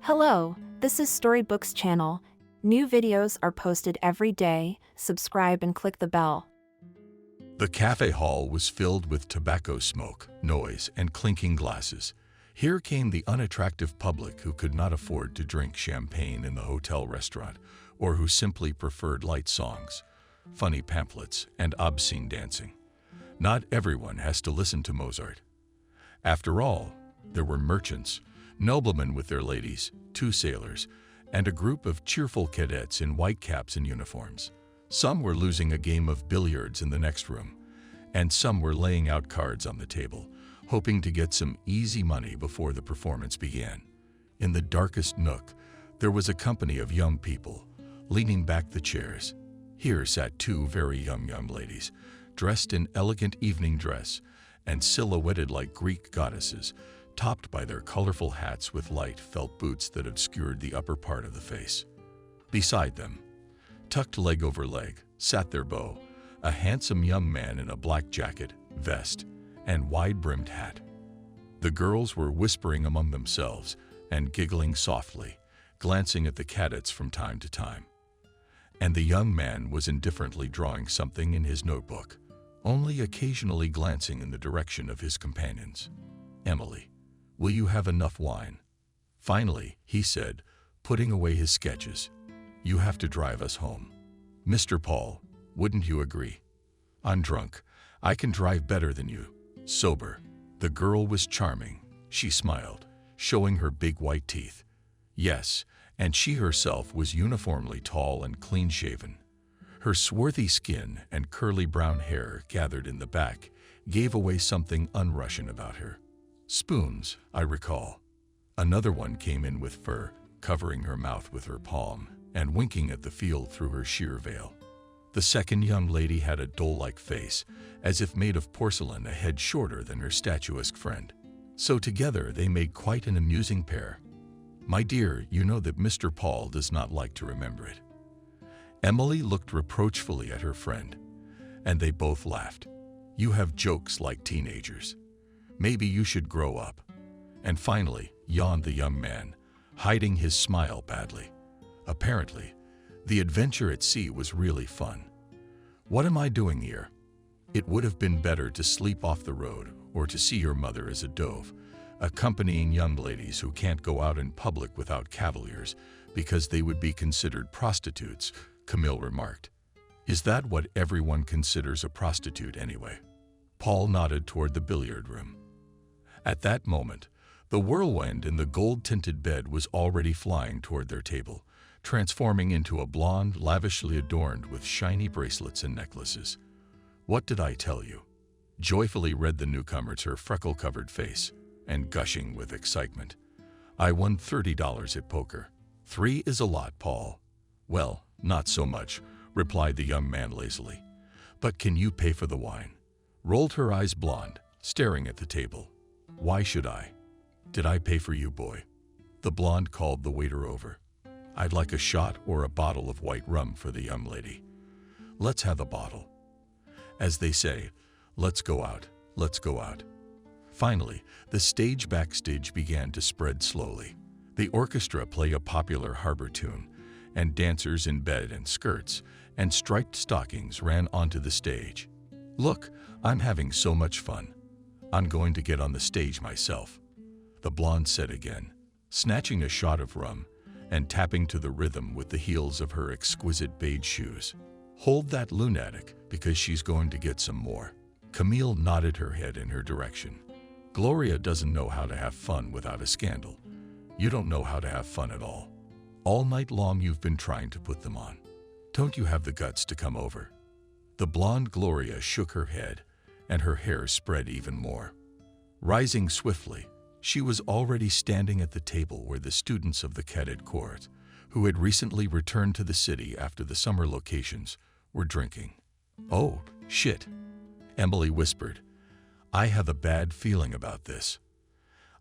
Hello, this is Storybooks channel. New videos are posted every day. Subscribe and click the bell. The cafe hall was filled with tobacco smoke, noise, and clinking glasses. Here came the unattractive public who could not afford to drink champagne in the hotel restaurant, or who simply preferred light songs, funny pamphlets, and obscene dancing. Not everyone has to listen to Mozart. After all, there were merchants, noblemen with their ladies, two sailors, and a group of cheerful cadets in white caps and uniforms. Some were losing a game of billiards in the next room, and some were laying out cards on the table, hoping to get some easy money before the performance began. In the darkest nook, there was a company of young people, leaning back the chairs. Here sat two very young ladies, dressed in elegant evening dress and silhouetted like Greek goddesses, topped by their colorful hats with light felt boots that obscured the upper part of the face. Beside them, tucked leg over leg, sat their beau, a handsome young man in a black jacket, vest, and wide-brimmed hat. The girls were whispering among themselves and giggling softly, glancing at the cadets from time to time. And the young man was indifferently drawing something in his notebook, only occasionally glancing in the direction of his companions. "Emily, will you have enough wine?" Finally, he said, putting away his sketches. "You have to drive us home." "Mr. Paul, wouldn't you agree?" "I'm drunk. I can drive better than you." Sober. The girl was charming. She smiled, showing her big white teeth. Yes, and she herself was uniformly tall and clean-shaven. Her swarthy skin and curly brown hair gathered in the back gave away something un-Russian about her. "Spoons, I recall." Another one came in with fur, covering her mouth with her palm and winking at the field through her sheer veil. The second young lady had a doll-like face, as if made of porcelain, a head shorter than her statuesque friend. So together they made quite an amusing pair. "My dear, you know that Mr. Paul does not like to remember it." Emily looked reproachfully at her friend, and they both laughed. "You have jokes like teenagers. Maybe you should grow up." And finally, yawned the young man, hiding his smile badly. Apparently, the adventure at sea was really fun. "What am I doing here? It would have been better to sleep off the road or to see your mother as a dove, accompanying young ladies who can't go out in public without cavaliers because they would be considered prostitutes," Camille remarked. "Is that what everyone considers a prostitute anyway?" Paul nodded toward the billiard room. At that moment, the whirlwind in the gold-tinted bed was already flying toward their table, transforming into a blonde lavishly adorned with shiny bracelets and necklaces. "What did I tell you?" joyfully read the newcomer's her freckle-covered face, and gushing with excitement. "I won $30 at poker." "3 is a lot, Paul." "Well, not so much," replied the young man lazily. "But can you pay for the wine?" Rolled her eyes blonde, staring at the table. "Why should I?" "Did I pay for you, boy?" The blonde called the waiter over. "I'd like a shot or a bottle of white rum for the young lady." "Let's have a bottle." As they say, let's go out, let's go out. Finally, the stage backstage began to spread slowly. The orchestra played a popular harbor tune, and dancers in bed and skirts and striped stockings ran onto the stage. "Look, I'm having so much fun. I'm going to get on the stage myself," the blonde said again, snatching a shot of rum and tapping to the rhythm with the heels of her exquisite beige shoes. "Hold that lunatic, because she's going to get some more." Camille nodded her head in her direction. "Gloria doesn't know how to have fun without a scandal. You don't know how to have fun at all. All night long you've been trying to put them on. Don't you have the guts to come over?" The blonde Gloria shook her head, and her hair spread even more. Rising swiftly, she was already standing at the table where the students of the cadet court, who had recently returned to the city after the summer locations, were drinking. "Oh, shit," Emily whispered. "I have a bad feeling about this."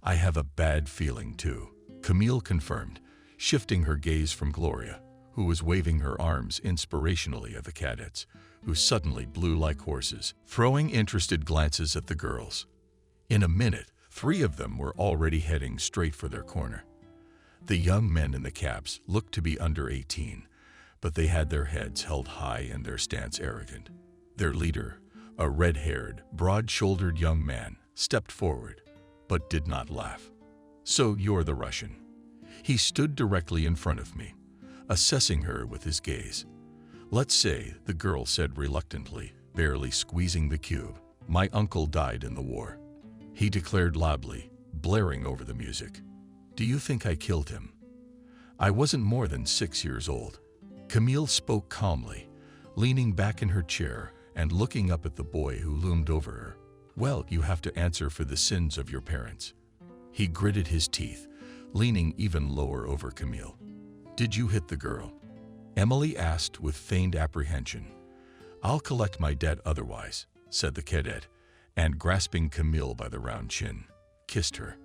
"I have a bad feeling too," Camille confirmed, shifting her gaze from Gloria, who was waving her arms inspirationally at the cadets, who suddenly blew like horses, throwing interested glances at the girls. In a minute, 3 of them were already heading straight for their corner. The young men in the cabs looked to be under 18, but they had their heads held high and their stance arrogant. Their leader, a red-haired, broad-shouldered young man, stepped forward, but did not laugh. "So you're the Russian." He stood directly in front of me, assessing her with his gaze. "Let's say," the girl said reluctantly, barely squeezing the cube. "My uncle died in the war," he declared loudly, blaring over the music. "Do you think I killed him? I wasn't more than 6 years old." Camille spoke calmly, leaning back in her chair and looking up at the boy who loomed over her. "Well, you have to answer for the sins of your parents." He gritted his teeth, leaning even lower over Camille. "Did you hit the girl?" Emily asked with feigned apprehension. "I'll collect my debt otherwise," said the cadet, and grasping Camille by the round chin, kissed her.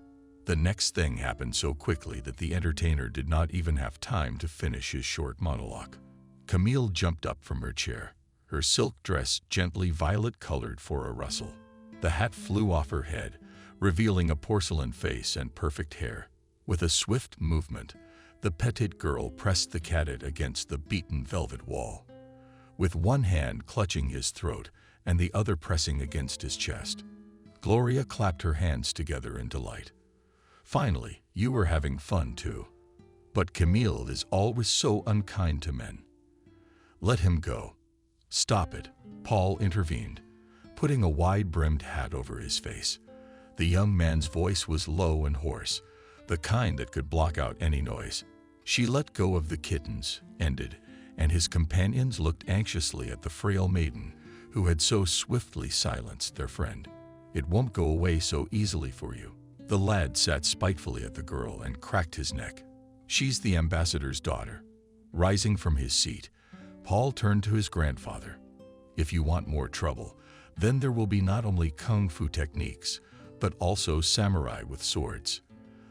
The next thing happened so quickly that the entertainer did not even have time to finish his short monologue. Camille jumped up from her chair, her silk dress gently violet-colored for a rustle. The hat flew off her head, revealing a porcelain face and perfect hair. With a swift movement, the petite girl pressed the cadet against the beaten velvet wall, with one hand clutching his throat and the other pressing against his chest. Gloria clapped her hands together in delight. "Finally, you were having fun too. But Camille is always so unkind to men." "Let him go." "Stop it," Paul intervened, putting a wide-brimmed hat over his face. The young man's voice was low and hoarse, the kind that could block out any noise. She let go of the kittens, ended, and his companions looked anxiously at the frail maiden who had so swiftly silenced their friend. "It won't go away so easily for you." The lad sat spitefully at the girl and cracked his neck. "She's the ambassador's daughter." Rising from his seat, Paul turned to his grandfather. "If you want more trouble, then there will be not only kung fu techniques, but also samurai with swords."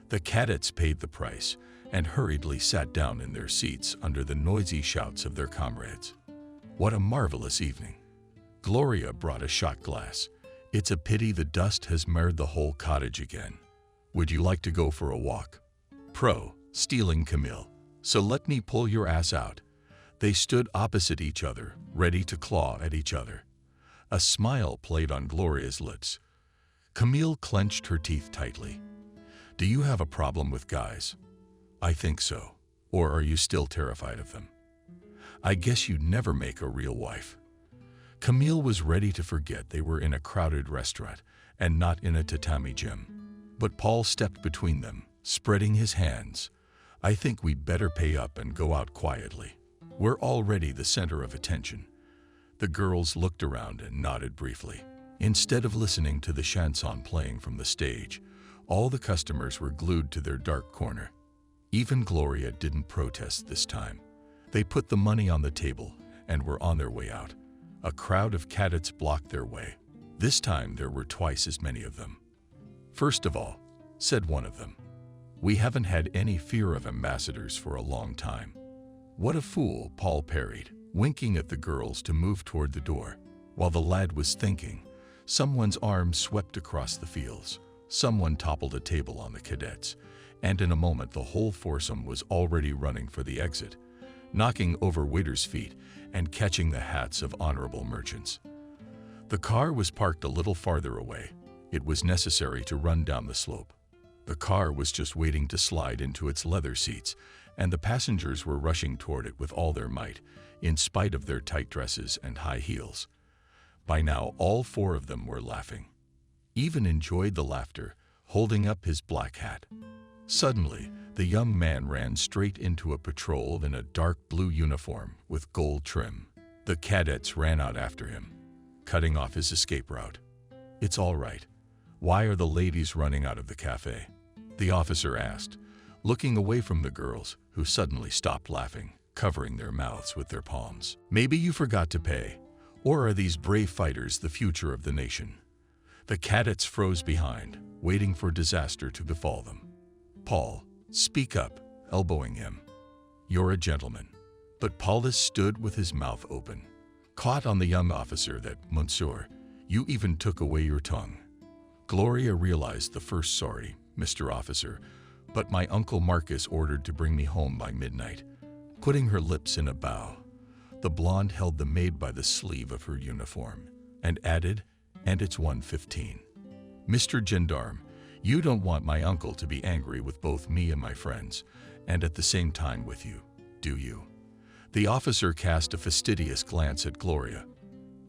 The cadets paid the price and hurriedly sat down in their seats under the noisy shouts of their comrades. What a marvelous evening. Gloria brought a shot glass. "It's a pity the dust has marred the whole cottage again. Would you like to go for a walk?" "Pro, stealing Camille. So let me pull your ass out." They stood opposite each other, ready to claw at each other. A smile played on Gloria's lips. Camille clenched her teeth tightly. "Do you have a problem with guys?" "I think so. Or are you still terrified of them?" "I guess you'd never make a real wife." Camille was ready to forget they were in a crowded restaurant and not in a tatami gym. But Paul stepped between them, spreading his hands. "I think we'd better pay up and go out quietly. We're already the center of attention." The girls looked around and nodded briefly. Instead of listening to the chanson playing from the stage, all the customers were glued to their dark corner. Even Gloria didn't protest this time. They put the money on the table and were on their way out. A crowd of cadets blocked their way. This time there were twice as many of them. "First of all," said one of them, "we haven't had any fear of ambassadors for a long time." "What a fool," Paul parried, winking at the girls to move toward the door. While the lad was thinking, someone's arm swept across the fields. Someone toppled a table on the cadets, and in a moment the whole foursome was already running for the exit, knocking over waiters' feet and catching the hats of honorable merchants. The car was parked a little farther away. It was necessary to run down the slope. The car was just waiting to slide into its leather seats, and the passengers were rushing toward it with all their might, in spite of their tight dresses and high heels. By now, all four of them were laughing. Even enjoyed the laughter, holding up his black hat. Suddenly, the young man ran straight into a patrol in a dark blue uniform with gold trim. The cadets ran out after him, cutting off his escape route. "It's all right. Why are the ladies running out of the cafe?" the officer asked, looking away from the girls, who suddenly stopped laughing, covering their mouths with their palms. "Maybe you forgot to pay. Or are these brave fighters the future of the nation?" The cadets froze behind, waiting for disaster to befall them. "Paul, speak up," elbowing him. "You're a gentleman." But Paulus stood with his mouth open, caught on the young officer that, "Monsieur, you even took away your tongue." Gloria realized the first, "Sorry, Mr. Officer," but my Uncle Marcus ordered to bring me home by midnight. Putting her lips in a bow, the blonde held the maid by the sleeve of her uniform and added, "And it's 1:15. Mr. Gendarme, you don't want my uncle to be angry with both me and my friends, and at the same time with you, do you?" The officer cast a fastidious glance at Gloria,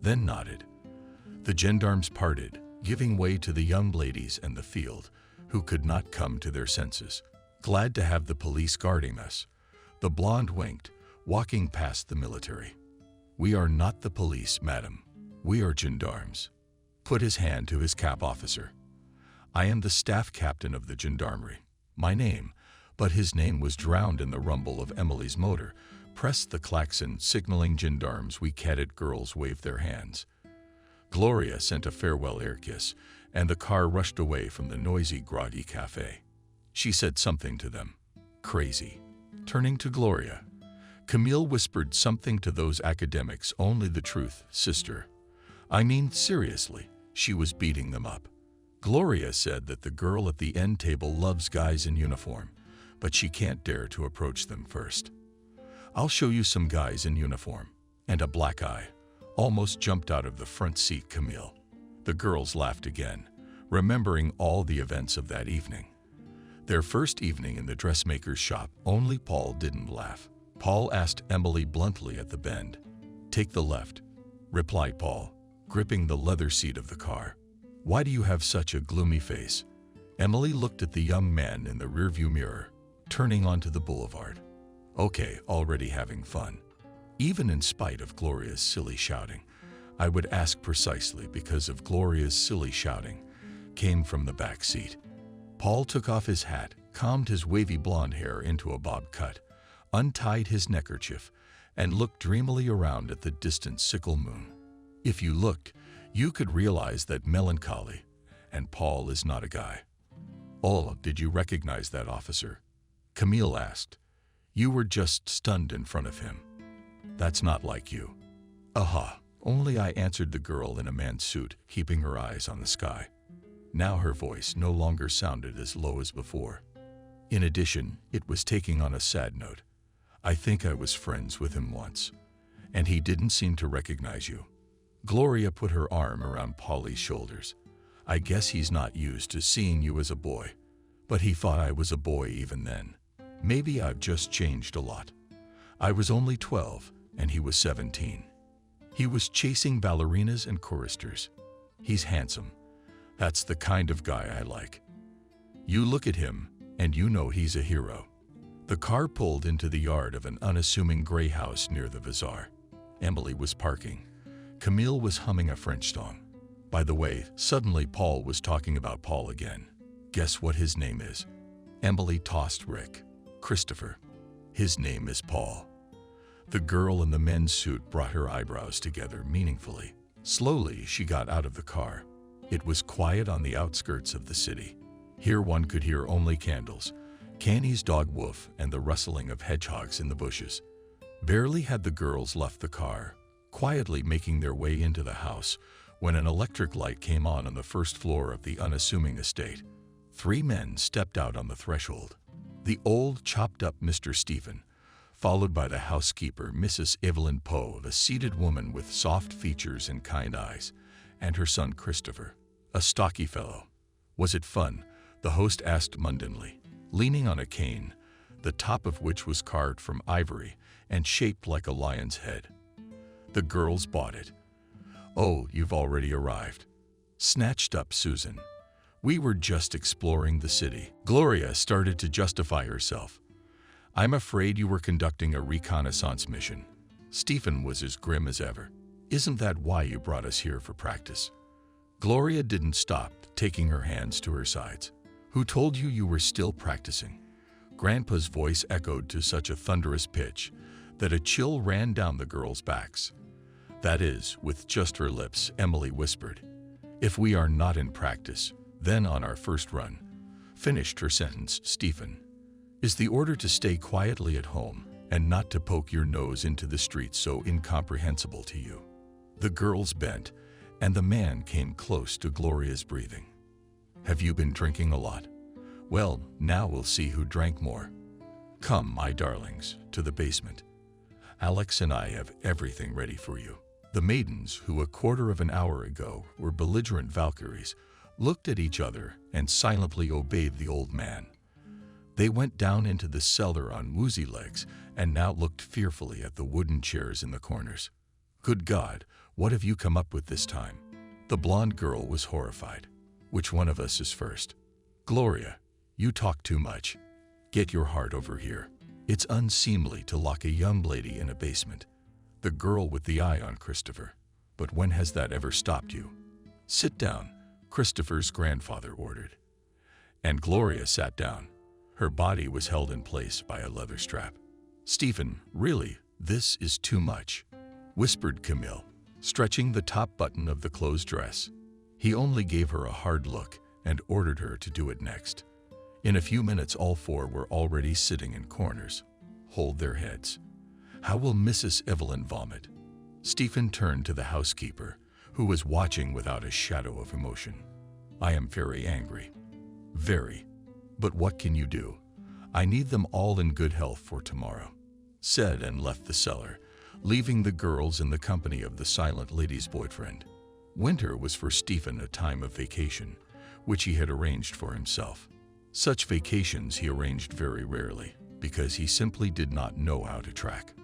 then nodded. The gendarmes parted, giving way to the young ladies and the field, who could not come to their senses. Glad to have the police guarding us, the blonde winked, walking past the military. "We are not the police, madam. We are gendarmes." Put his hand to his cap officer. "I am the staff captain of the gendarmerie. My name," but his name was drowned in the rumble of Emily's motor, pressed the klaxon, signaling gendarmes. We cadet girls waved their hands. Gloria sent a farewell air kiss, and the car rushed away from the noisy groggy cafe. She said something to them. Crazy. Turning to Gloria, Camille whispered something to those academics. "Only the truth, sister. I mean, seriously." She was beating them up. Gloria said that the girl at the end table loves guys in uniform, but she can't dare to approach them first. "I'll show you some guys in uniform." And a black eye almost jumped out of the front seat Camille. The girls laughed again, remembering all the events of that evening. Their first evening in the dressmaker's shop. Only Paul didn't laugh. Paul asked Emily bluntly at the bend. "Take the left," replied Paul, gripping the leather seat of the car. "Why do you have such a gloomy face?" Emily looked at the young man in the rearview mirror, turning onto the boulevard. "Okay, already having fun." Even in spite of Gloria's silly shouting, I would ask precisely because of Gloria's silly shouting, came from the back seat. Paul took off his hat, combed his wavy blonde hair into a bob cut, untied his neckerchief, and looked dreamily around at the distant sickle moon. If you looked, you could realize that melancholy, and Paul is not a guy. "Oh, did you recognize that officer?" Camille asked. "You were just stunned in front of him. That's not like you." "Aha, only I," answered the girl in a man's suit, keeping her eyes on the sky. Now her voice no longer sounded as low as before. In addition, it was taking on a sad note. "I think I was friends with him once, and he didn't seem to recognize you." Gloria put her arm around Polly's shoulders. "I guess he's not used to seeing you as a boy, but he thought I was a boy even then. Maybe I've just changed a lot. I was only 12, and he was 17. He was chasing ballerinas and choristers. He's handsome. That's the kind of guy I like. You look at him, and you know he's a hero." The car pulled into the yard of an unassuming gray house near the bazaar. Emily was parking. Camille was humming a French song. By the way, suddenly Paul was talking about Paul again. "Guess what his name is?" Emily tossed Rick. "Christopher. His name is Paul." The girl in the men's suit brought her eyebrows together meaningfully. Slowly, she got out of the car. It was quiet on the outskirts of the city. Here one could hear only candles, Canny's dog Woof, and the rustling of hedgehogs in the bushes. Barely had the girls left the car, quietly making their way into the house, when an electric light came on the first floor of the unassuming estate. 3 men stepped out on the threshold. The old, chopped-up Mr. Stephen, followed by the housekeeper, Mrs. Evelyn Poe, a seated woman with soft features and kind eyes, and her son Christopher, a stocky fellow. "Was it fun?" the host asked mundanely, leaning on a cane, the top of which was carved from ivory and shaped like a lion's head. The girls bought it. "Oh, you've already arrived," snatched up Susan. "We were just exploring the city." Gloria started to justify herself. "I'm afraid you were conducting a reconnaissance mission." Stephen was as grim as ever. "Isn't that why you brought us here for practice?" Gloria didn't stop, taking her hands to her sides. "Who told you you were still practicing?" Grandpa's voice echoed to such a thunderous pitch that a chill ran down the girls' backs. "That is, with just her lips," Emily whispered. "If we are not in practice, then on our first run." Finished her sentence, Stephen. "Is the order to stay quietly at home and not to poke your nose into the streets so incomprehensible to you?" The girls bent, and the man came close to Gloria's breathing. "Have you been drinking a lot?" Well, now we'll see who drank more. Come, my darlings, to the basement. Alex and I have everything ready for you." The maidens, who a quarter of an hour ago were belligerent Valkyries, looked at each other and silently obeyed the old man. They went down into the cellar on woozy legs and now looked fearfully at the wooden chairs in the corners. "Good God, what have you come up with this time?" The blonde girl was horrified. "Which one of us is first?" "Gloria, you talk too much. Get your heart over here. It's unseemly to lock a young lady in a basement." The girl with the eye on Christopher. "But when has that ever stopped you?" "Sit down," Christopher's grandfather ordered. And Gloria sat down. Her body was held in place by a leather strap. "Stephen, really, this is too much," whispered Camille, stretching the top button of the closed dress. He only gave her a hard look and ordered her to do it next. In a few minutes, all four were already sitting in corners. "Hold their heads. How will Mrs. Evelyn vomit?" Stephen turned to the housekeeper, who was watching without a shadow of emotion. "I am very angry. Very. But what can you do? I need them all in good health for tomorrow," said and left the cellar, leaving the girls in the company of the silent lady's boyfriend. Winter was for Stephen a time of vacation, which he had arranged for himself. Such vacations he arranged very rarely, because he simply did not know how to track.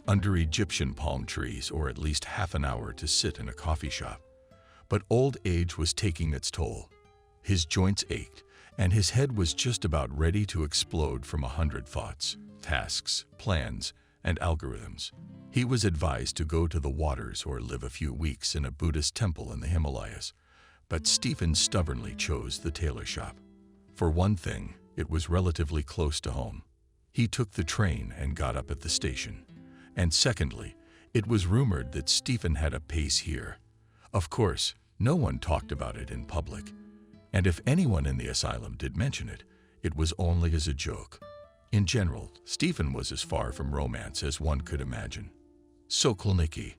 Under Egyptian palm trees, or at least half an hour to sit in a coffee shop. But old age was taking its toll. His joints ached, and his head was just about ready to explode from 100 thoughts, tasks, plans, and algorithms. He was advised to go to the waters or live a few weeks in a Buddhist temple in the Himalayas, but Stephen stubbornly chose the tailor shop. For one thing, it was relatively close to home. He took the train and got up at the station. And secondly, it was rumored that Stephen had a pace here. Of course, no one talked about it in public. And if anyone in the asylum did mention it, it was only as a joke. In general, Stephen was as far from romance as one could imagine. Sokolniki,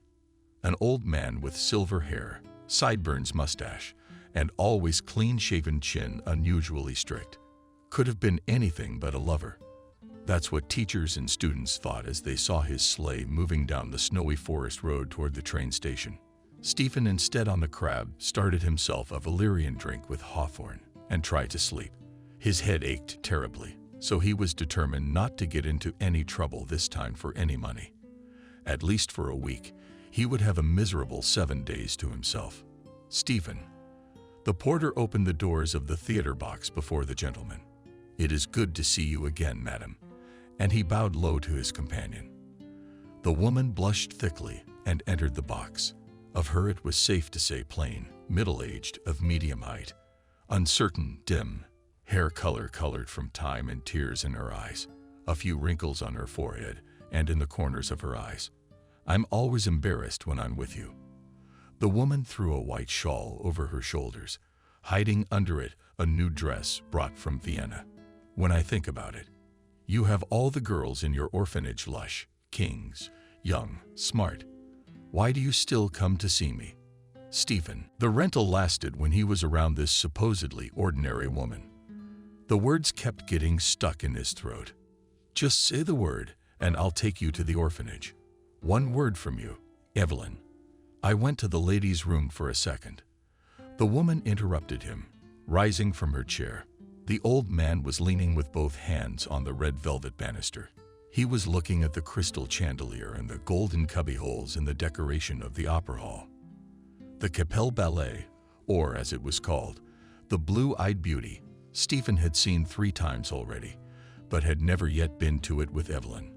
an old man with silver hair, sideburns, mustache, and always clean-shaven chin, unusually strict, could have been anything but a lover. That's what teachers and students thought as they saw his sleigh moving down the snowy forest road toward the train station. Stephen, instead on the crab, started himself a valerian drink with hawthorn and tried to sleep. His head ached terribly, so he was determined not to get into any trouble this time for any money. At least for a week, he would have a miserable 7 days to himself. "Stephen." The porter opened the doors of the theater box before the gentleman. "It is good to see you again, madam," and he bowed low to his companion. The woman blushed thickly and entered the box. Of her it was safe to say plain, middle-aged, of medium height, uncertain, dim, hair color colored from time and tears in her eyes, a few wrinkles on her forehead and in the corners of her eyes. "I'm always embarrassed when I'm with you." The woman threw a white shawl over her shoulders, hiding under it a new dress brought from Vienna. "When I think about it, you have all the girls in your orphanage lush, kings, young, smart. Why do you still come to see me?" "Stephen." The rental lasted when he was around this supposedly ordinary woman. The words kept getting stuck in his throat. "Just say the word, and I'll take you to the orphanage. One word from you, Evelyn." I went to the ladies' room for a second. The woman interrupted him, rising from her chair. The old man was leaning with both hands on the red velvet banister. He was looking at the crystal chandelier and the golden cubbyholes in the decoration of the opera hall. The Capelle Ballet, or as it was called, the Blue-Eyed Beauty, Stephen had seen 3 times already, but had never yet been to it with Evelyn.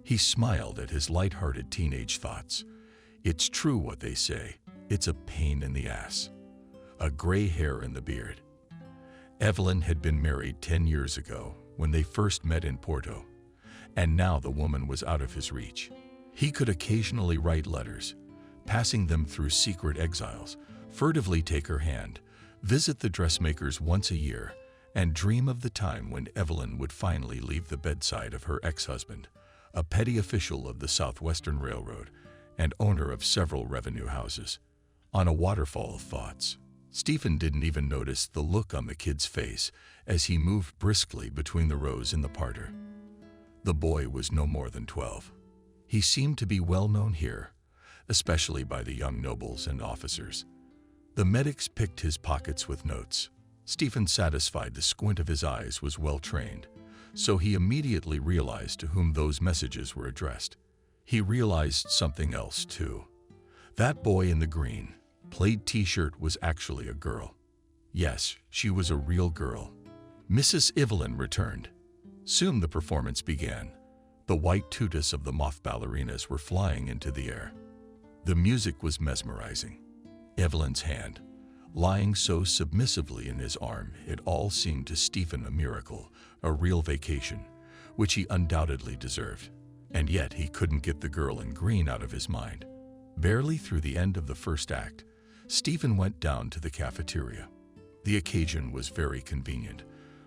He smiled at his light-hearted teenage thoughts. It's true what they say, it's a pain in the ass. A gray hair in the beard. Evelyn had been married 10 years ago when they first met in Porto, and now the woman was out of his reach. He could occasionally write letters, passing them through secret exiles, furtively take her hand, visit the dressmakers once a year, and dream of the time when Evelyn would finally leave the bedside of her ex-husband, a petty official of the Southwestern Railroad and owner of several revenue houses, on a waterfall of thoughts. Stephen didn't even notice the look on the kid's face as he moved briskly between the rows in the parter. The boy was no more than 12. He seemed to be well known here, especially by the young nobles and officers. The medics picked his pockets with notes. Stephen, satisfied the squint of his eyes was well trained, so he immediately realized to whom those messages were addressed. He realized something else, too. That boy in the green, plaid t-shirt was actually a girl. Yes, she was a real girl. Mrs. Evelyn returned. Soon the performance began. The white tutus of the moth ballerinas were flying into the air. The music was mesmerizing. Evelyn's hand, lying so submissively in his arm, it all seemed to Stephen a miracle, a real vacation, which he undoubtedly deserved. And yet he couldn't get the girl in green out of his mind. Barely through the end of the first act, Stephen went down to the cafeteria. The occasion was very convenient,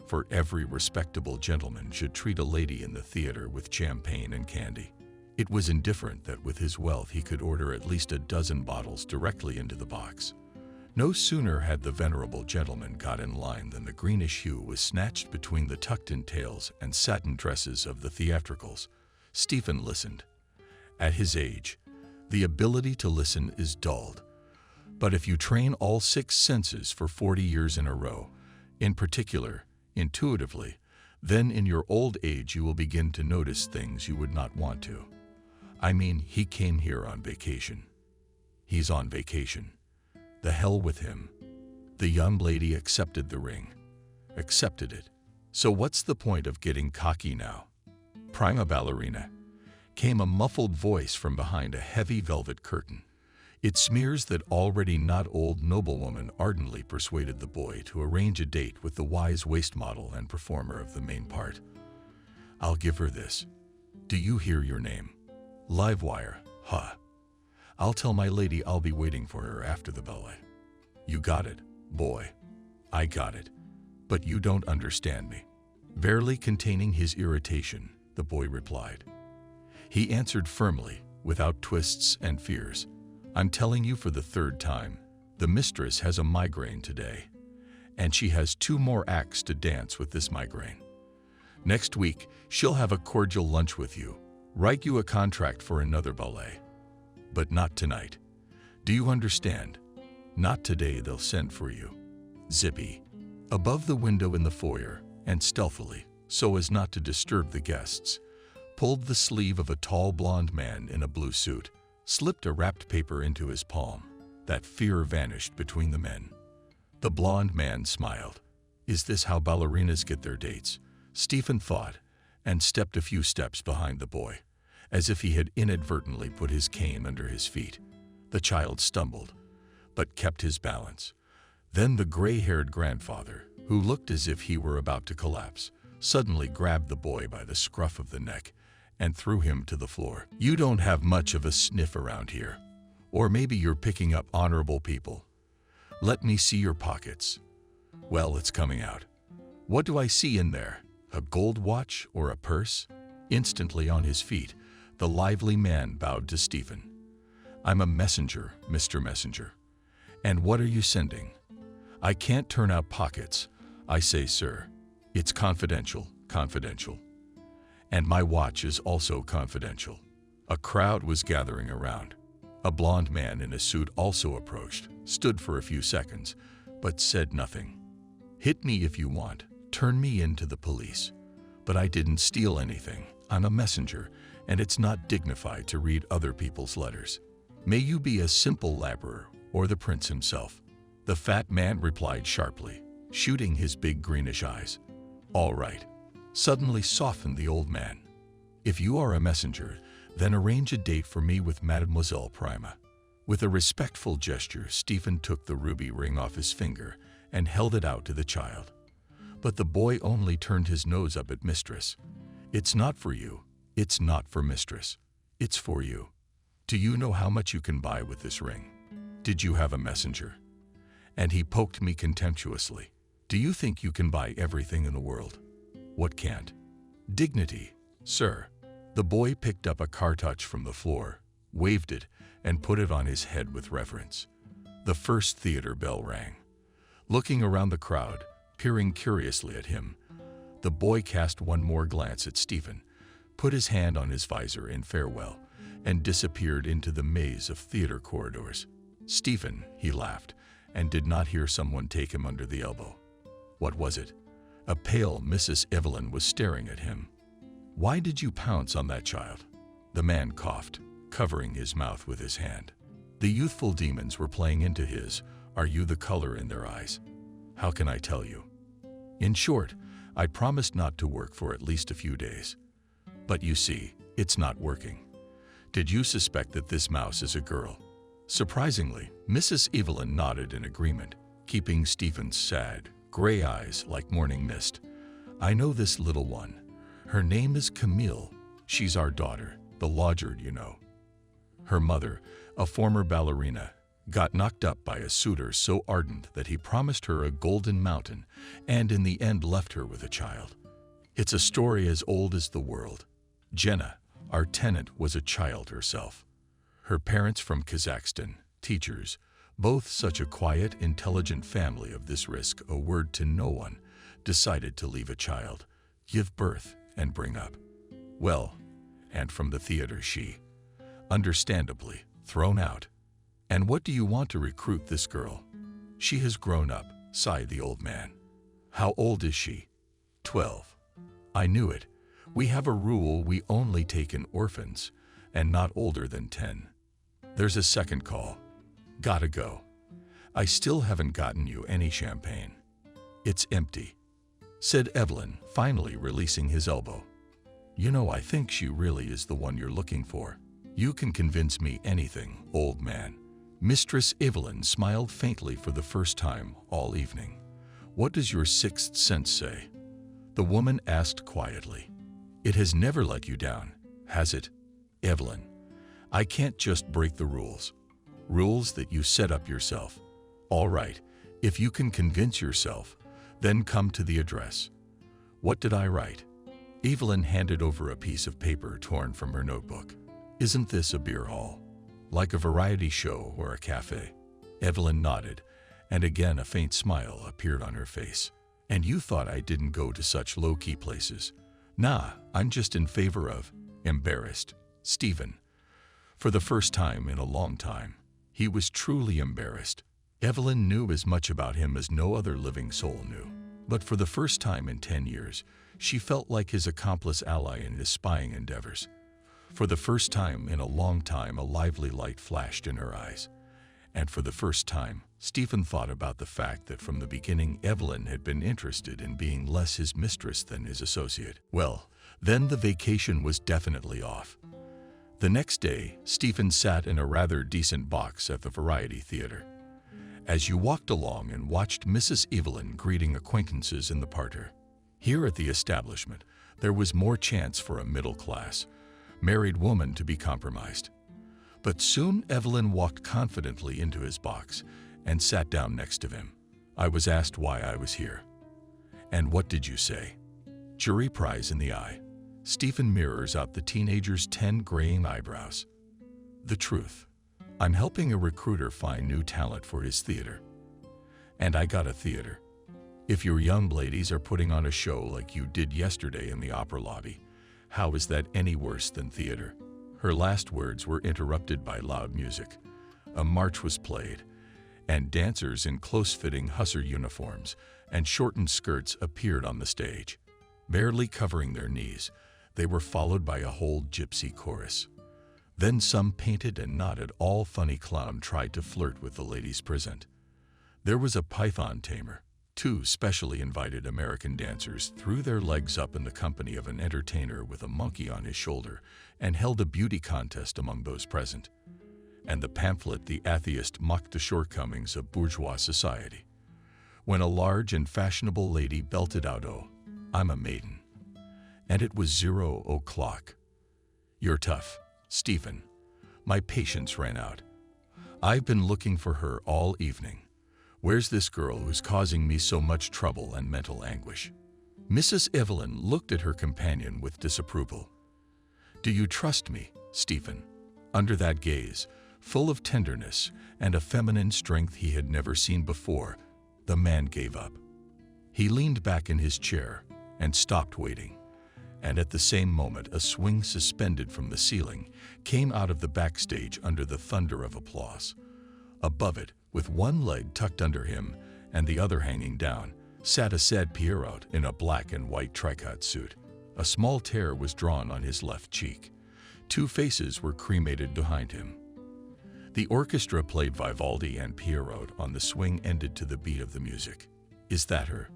for every respectable gentleman should treat a lady in the theater with champagne and candy. It was indifferent that with his wealth he could order at least a dozen bottles directly into the box. No sooner had the venerable gentleman got in line than the greenish hue was snatched between the tucked-in tails and satin dresses of the theatricals. Stephen listened. At his age, the ability to listen is dulled. But if you train all 6 senses for 40 years in a row, in particular, intuitively, then in your old age you will begin to notice things you would not want to. I mean, he came here on vacation. He's on vacation. The hell with him. The young lady accepted the ring. Accepted it. So what's the point of getting cocky now? Prima ballerina, came a muffled voice from behind a heavy velvet curtain. It smears that already not old noblewoman ardently persuaded the boy to arrange a date with the wise waist model and performer of the main part. I'll give her this. Do you hear your name? Livewire, huh? I'll tell my lady I'll be waiting for her after the ballet. You got it, boy. I got it. But you don't understand me. Barely containing his irritation, the boy replied. He answered firmly, without twists and fears. I'm telling you for the 3rd time, the mistress has a migraine today, and she has 2 more acts to dance with this migraine. Next week, she'll have a cordial lunch with you, write you a contract for another ballet. But not tonight. Do you understand? Not today they'll send for you. Zippy. Above the window in the foyer, and stealthily, so as not to disturb the guests, pulled the sleeve of a tall blond man in a blue suit, slipped a wrapped paper into his palm. That fear vanished between the men. The blond man smiled. Is this how ballerinas get their dates? Stephen thought, and stepped a few steps behind the boy, as if he had inadvertently put his cane under his feet. The child stumbled, but kept his balance. Then the gray-haired grandfather, who looked as if he were about to collapse, suddenly grabbed the boy by the scruff of the neck and threw him to the floor. You don't have much of a sniff around here. Or maybe you're picking up honorable people. Let me see your pockets. Well, it's coming out. What do I see in there? A gold watch or a purse? Instantly on his feet, the lively man bowed to Stephen. I'm a messenger, Mr. Messenger. And what are you sending? I can't turn out pockets. I say, sir, it's confidential, confidential. And my watch is also confidential. A crowd was gathering around. A blond man in a suit also approached, stood for a few seconds, but said nothing. Hit me if you want, turn me in to the police. But I didn't steal anything. I'm a messenger, and it's not dignified to read other people's letters. May you be a simple laborer, or the prince himself. The fat man replied sharply, shooting his big greenish eyes. All right. Suddenly softened the old man. If you are a messenger, then arrange a date for me with Mademoiselle Prima. With a respectful gesture, Stephen took the ruby ring off his finger and held it out to the child. But the boy only turned his nose up at mistress. It's not for you. It's not for mistress. It's for you. Do you know how much you can buy with this ring? Did you have a messenger? And he poked me contemptuously. Do you think you can buy everything in the world? What can't? Dignity, sir. The boy picked up a cartouche from the floor, waved it, and put it on his head with reverence. The first theater bell rang. Looking around the crowd, peering curiously at him, the boy cast one more glance at Stephen, put his hand on his visor in farewell, and disappeared into the maze of theater corridors. Stephen, he laughed, and did not hear someone take him under the elbow. What was it? A pale Mrs. Evelyn was staring at him. Why did you pounce on that child? The man coughed, covering his mouth with his hand. The youthful demons were playing into his, "Are you the color in their eyes? How can I tell you? In short, I promised not to work for at least a few days. But you see, it's not working. Did you suspect that this mouse is a girl?" Surprisingly, Mrs. Evelyn nodded in agreement, keeping Stephen's sad, gray eyes like morning mist. "I know this little one. Her name is Camille. She's our daughter, the lodger, you know. Her mother, a former ballerina, got knocked up by a suitor so ardent that he promised her a golden mountain and in the end left her with a child. It's a story as old as the world. Jenna, our tenant, was a child herself. Her parents from Kazakhstan, teachers, both such a quiet, intelligent family of this risk a word to no one, decided to leave a child, give birth, and bring up. Well, and from the theater she, understandably, thrown out. And what do you want to recruit this girl? She has grown up, sighed the old man. How old is she? 12. I knew it. We have a rule we only take in orphans, and not older than 10. There's a second call. Gotta go. I still haven't gotten you any champagne. It's empty, said Evelyn, finally releasing his elbow. You know, I think she really is the one you're looking for. You can convince me anything, old man. Mistress Evelyn smiled faintly for the first time all evening. What does your sixth sense say? The woman asked quietly. It has never let you down, has it, Evelyn? I can't just break the rules. Rules that you set up yourself. All right, if you can convince yourself, then come to the address. What did I write? Evelyn handed over a piece of paper torn from her notebook. Isn't this a beer hall? Like a variety show or a cafe? Evelyn nodded, and again a faint smile appeared on her face. And you thought I didn't go to such low-key places? Nah, I'm just in favor of, embarrassed, Stephen. For the first time in a long time, he was truly embarrassed. Evelyn knew as much about him as no other living soul knew. But for the first time in 10 years, she felt like his accomplice ally in his spying endeavors. For the first time in a long time, a lively light flashed in her eyes. And for the first time, Stephen thought about the fact that from the beginning Evelyn had been interested in being less his mistress than his associate. Well, then the vacation was definitely off. The next day, Stephen sat in a rather decent box at the Variety Theater. As you walked along and watched Mrs. Evelyn greeting acquaintances in the parterre. Here at the establishment, there was more chance for a middle-class, married woman to be compromised. But soon Evelyn walked confidently into his box and sat down next to him. I was asked why I was here. And what did you say? Jury prize in the eye. Stephen mirrors out the teenager's 10 graying eyebrows. The truth. I'm helping a recruiter find new talent for his theater. And I got a theater. If your young ladies are putting on a show like you did yesterday in the opera lobby, how is that any worse than theater? Her last words were interrupted by loud music. A march was played, and dancers in close-fitting hussar uniforms and shortened skirts appeared on the stage. Barely covering their knees, they were followed by a whole gypsy chorus. Then some painted and not at all funny clown tried to flirt with the ladies present. There was a python tamer. 2 specially invited American dancers threw their legs up in the company of an entertainer with a monkey on his shoulder and held a beauty contest among those present. And the pamphlet The Atheist mocked the shortcomings of bourgeois society. When a large and fashionable lady belted out, "Oh, I'm a maiden." And it was 0 o'clock. You're tough, Stephen. My patience ran out. I've been looking for her all evening. Where's this girl who's causing me so much trouble and mental anguish? Mrs. Evelyn looked at her companion with disapproval. Do you trust me, Stephen? Under that gaze, full of tenderness and a feminine strength he had never seen before, The man gave up. He leaned back in his chair and stopped waiting. And at the same moment, a swing suspended from the ceiling came out of the backstage under the thunder of applause. Above it, with one leg tucked under him and the other hanging down, sat a sad Pierrot in a black and white tricot suit. A small tear was drawn on his left cheek. 2 faces were cremated behind him. The orchestra played Vivaldi, and Pierrot on the swing ended to the beat of the music. "Is that her?"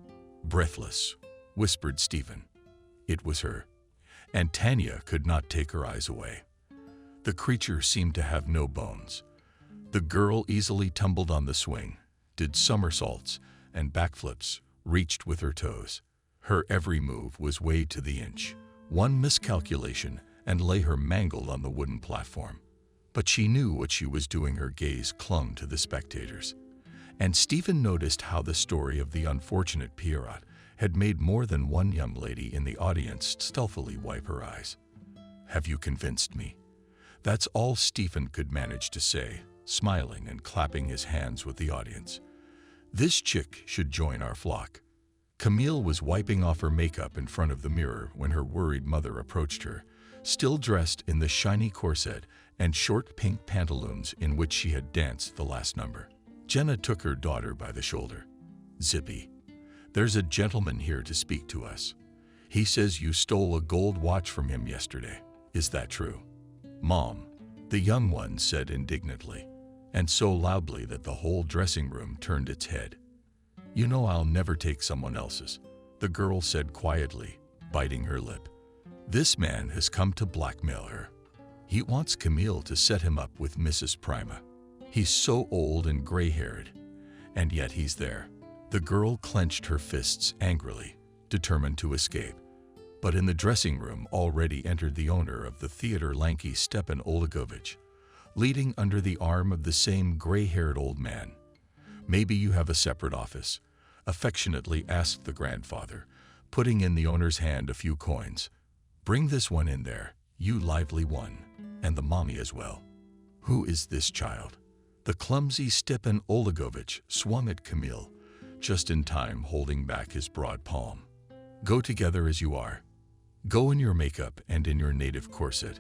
Breathless, whispered Stephen. It was her, and Tanya could not take her eyes away. The creature seemed to have no bones. The girl easily tumbled on the swing, did somersaults and backflips, reached with her toes. Her every move was weighed to the inch. One miscalculation and lay her mangled on the wooden platform. But she knew what she was doing. Her gaze clung to the spectators. And Stephen noticed how the story of the unfortunate Pierrot had made more than one young lady in the audience stealthily wipe her eyes. "Have you convinced me?" That's all Stephen could manage to say, smiling and clapping his hands with the audience. "This chick should join our flock." Camille was wiping off her makeup in front of the mirror when her worried mother approached her, still dressed in the shiny corset and short pink pantaloons in which she had danced the last number. Jenna took her daughter by the shoulder. "Zippy, there's a gentleman here to speak to us. He says you stole a gold watch from him yesterday. Is that true?" "Mom," the young one said indignantly, and so loudly that the whole dressing room turned its head. "You know I'll never take someone else's," the girl said quietly, biting her lip. "This man has come to blackmail her. He wants Camille to set him up with Mrs. Prima. He's so old and gray-haired, and yet he's there." The girl clenched her fists angrily, determined to escape. But in the dressing room already entered the owner of the theater, lanky Stepan Olegovich, leading under the arm of the same gray-haired old man. "Maybe you have a separate office?" affectionately asked the grandfather, putting in the owner's hand a few coins. "Bring this one in there, you lively one, and the mommy as well." "Who is this child?" The clumsy Stepan Olegovich swung at Camille, just in time holding back his broad palm. "Go together as you are. Go in your makeup and in your native corset.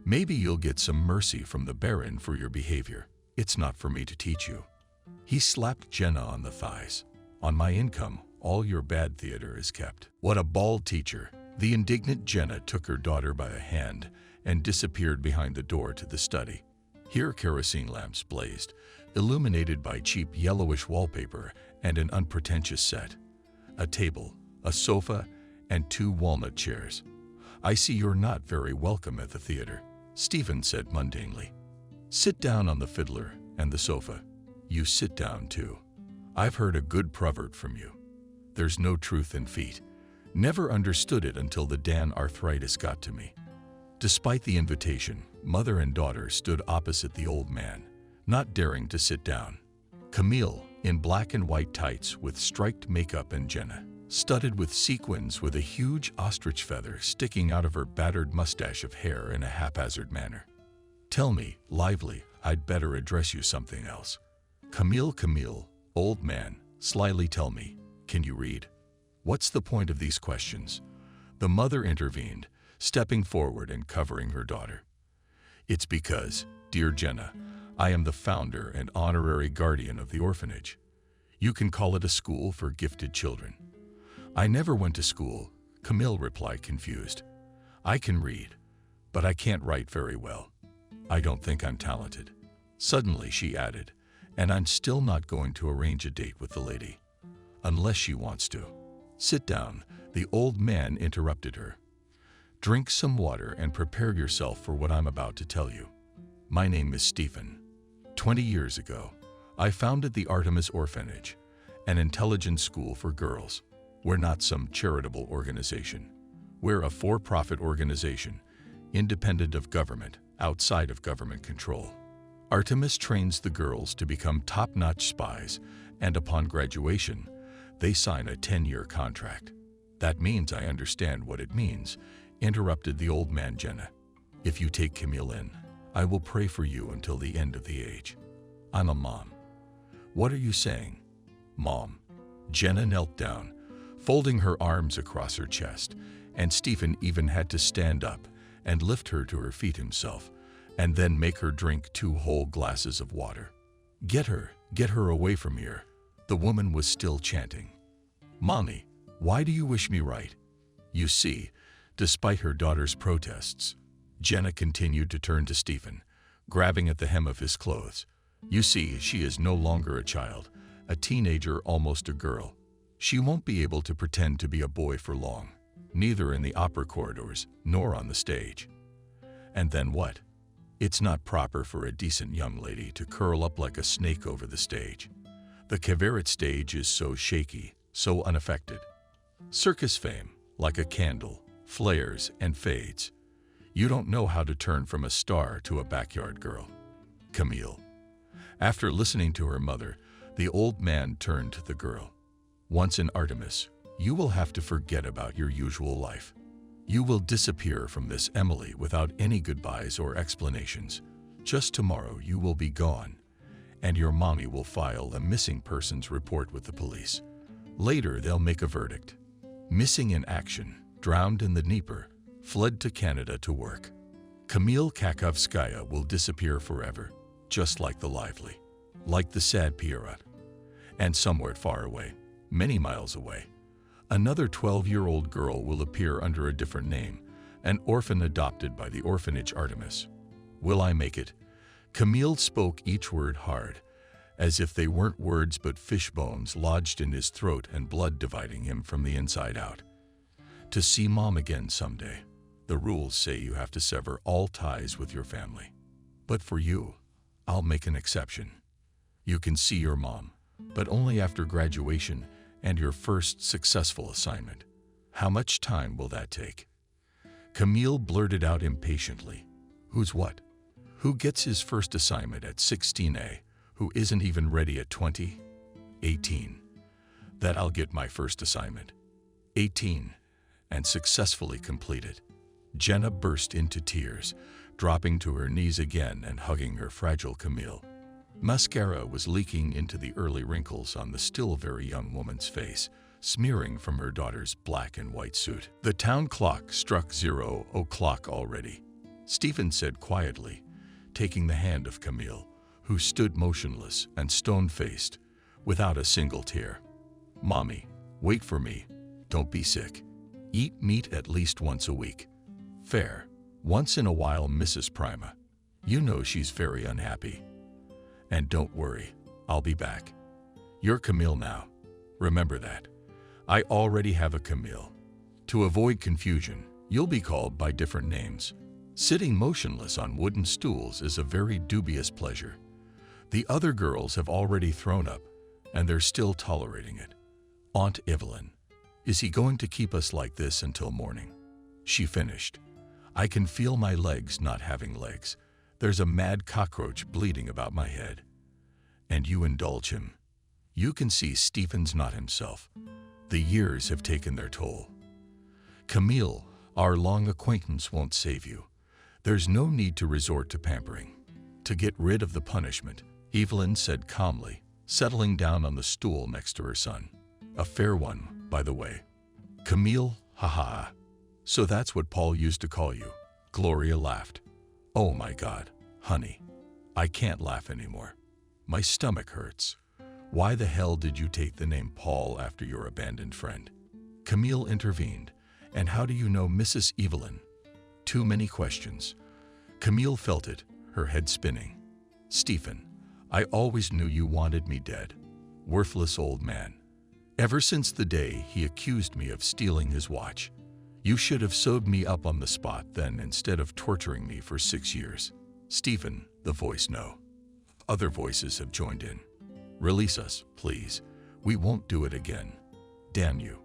Maybe you'll get some mercy from the Baron for your behavior. It's not for me to teach you." He slapped Jenna on the thighs. "On my income, all your bad theater is kept." What a bald teacher! The indignant Jenna took her daughter by the hand and disappeared behind the door to the study. Here kerosene lamps blazed, illuminated by cheap yellowish wallpaper and an unpretentious set. A table, a sofa, and 2 walnut chairs. "I see you're not very welcome at the theater," Stephen said mundanely. "Sit down on the fiddler and the sofa. You sit down too. I've heard a good proverb from you. There's no truth in feet. Never understood it until the Dan arthritis got to me." Despite the invitation, mother and daughter stood opposite the old man, not daring to sit down. Camille, in black and white tights with striped makeup, and Jenna, studded with sequins with a huge ostrich feather sticking out of her battered mustache of hair in a haphazard manner. "Tell me, lively, I'd better address you something else." Camille, old man, slyly tell me, can you read?" "What's the point of these questions?" The mother intervened, stepping forward and covering her daughter. "It's because, dear Jenna, I am the founder and honorary guardian of the orphanage. You can call it a school for gifted children." "I never went to school," Camille replied, confused. "I can read, but I can't write very well. I don't think I'm talented." Suddenly she added, "And I'm still not going to arrange a date with the lady. Unless she wants to." "Sit down," the old man interrupted her. "Drink some water and prepare yourself for what I'm about to tell you. My name is Stephen. 20 years ago, I founded the Artemis Orphanage, an intelligence school for girls. We're not some charitable organization. We're a for-profit organization, independent of government, outside of government control. Artemis trains the girls to become top-notch spies, and upon graduation, they sign a 10-year contract." "That means I understand what it means," interrupted the old man Jenna. "If you take Camille in, I will pray for you until the end of the age." "I'm a mom." "What are you saying?" "Mom, Jenna knelt down, folding her arms across her chest, and Stephen even had to stand up and lift her to her feet himself, and then make her drink 2 whole glasses of water. Get her away from here," the woman was still chanting. "Mommy, why do you wish me right?" You see, despite her daughter's protests, Jenna continued to turn to Stephen, grabbing at the hem of his clothes. You see, she is no longer a child, a teenager, almost a girl. She won't be able to pretend to be a boy for long, neither in the opera corridors nor on the stage. And then what? It's not proper for a decent young lady to curl up like a snake over the stage. The cabaret stage is so shaky, so unaffected. Circus fame, like a candle, flares and fades. You don't know how to turn from a star to a backyard girl. Camille. After listening to her mother, the old man turned to the girl. "Once in Artemis, you will have to forget about your usual life. You will disappear from this Emily without any goodbyes or explanations. Just tomorrow you will be gone, and your mommy will file a missing persons report with the police. Later they'll make a verdict. Missing in action, drowned in the Dnieper, fled to Canada to work. Camille Kakovskaya will disappear forever, just like the lively, like the sad Pierrot. And somewhere far away, many miles away, another 12-year-old girl will appear under a different name, an orphan adopted by the orphanage Artemis. Will I make it?" Camille spoke each word hard, as if they weren't words but fish bones lodged in his throat and blood dividing him from the inside out. "To see Mom again someday. The rules say you have to sever all ties with your family. But for you, I'll make an exception. You can see your mom, but only after graduation and your first successful assignment. How much time will that take?" Camille blurted out impatiently. "Who's what? Who gets his first assignment at 16A, who isn't even ready at 20? 18. That I'll get my first assignment. 18, and successfully complete it." Jenna burst into tears, dropping to her knees again and hugging her fragile Camille. Mascara was leaking into the early wrinkles on the still very young woman's face, smearing from her daughter's black and white suit. The town clock struck 0 o'clock already. Stephen said quietly, taking the hand of Camille, who stood motionless and stone-faced, without a single tear. "Mommy, wait for me. Don't be sick. Eat meat at least once a week. Fair. Once in a while, Mrs. Prima. You know she's very unhappy. And don't worry, I'll be back. You're Camille now. Remember that. I already have a Camille. To avoid confusion, you'll be called by different names. Sitting motionless on wooden stools is a very dubious pleasure. The other girls have already thrown up, and they're still tolerating it. Aunt Evelyn, is he going to keep us like this until morning?" She finished. "I can feel my legs not having legs. There's a mad cockroach bleeding about my head. And you indulge him. You can see Stephen's not himself. The years have taken their toll. Camille, our long acquaintance won't save you. There's no need to resort to pampering. To get rid of the punishment," Evelyn said calmly, settling down on the stool next to her son. "A fair one, by the way." "Camille, ha. So that's what Paul used to call you." Gloria laughed. "Oh my God, honey. I can't laugh anymore. My stomach hurts. Why the hell did you take the name Paul after your abandoned friend?" Camille intervened. "And how do you know Mrs. Evelyn?" Too many questions. Camille felt it, her head spinning. "Stephen, I always knew you wanted me dead. Worthless old man. Ever since the day he accused me of stealing his watch. You should have sewed me up on the spot then instead of torturing me for 6 years. Stephen," the voice no. Other voices have joined in. "Release us, please. We won't do it again. Damn you."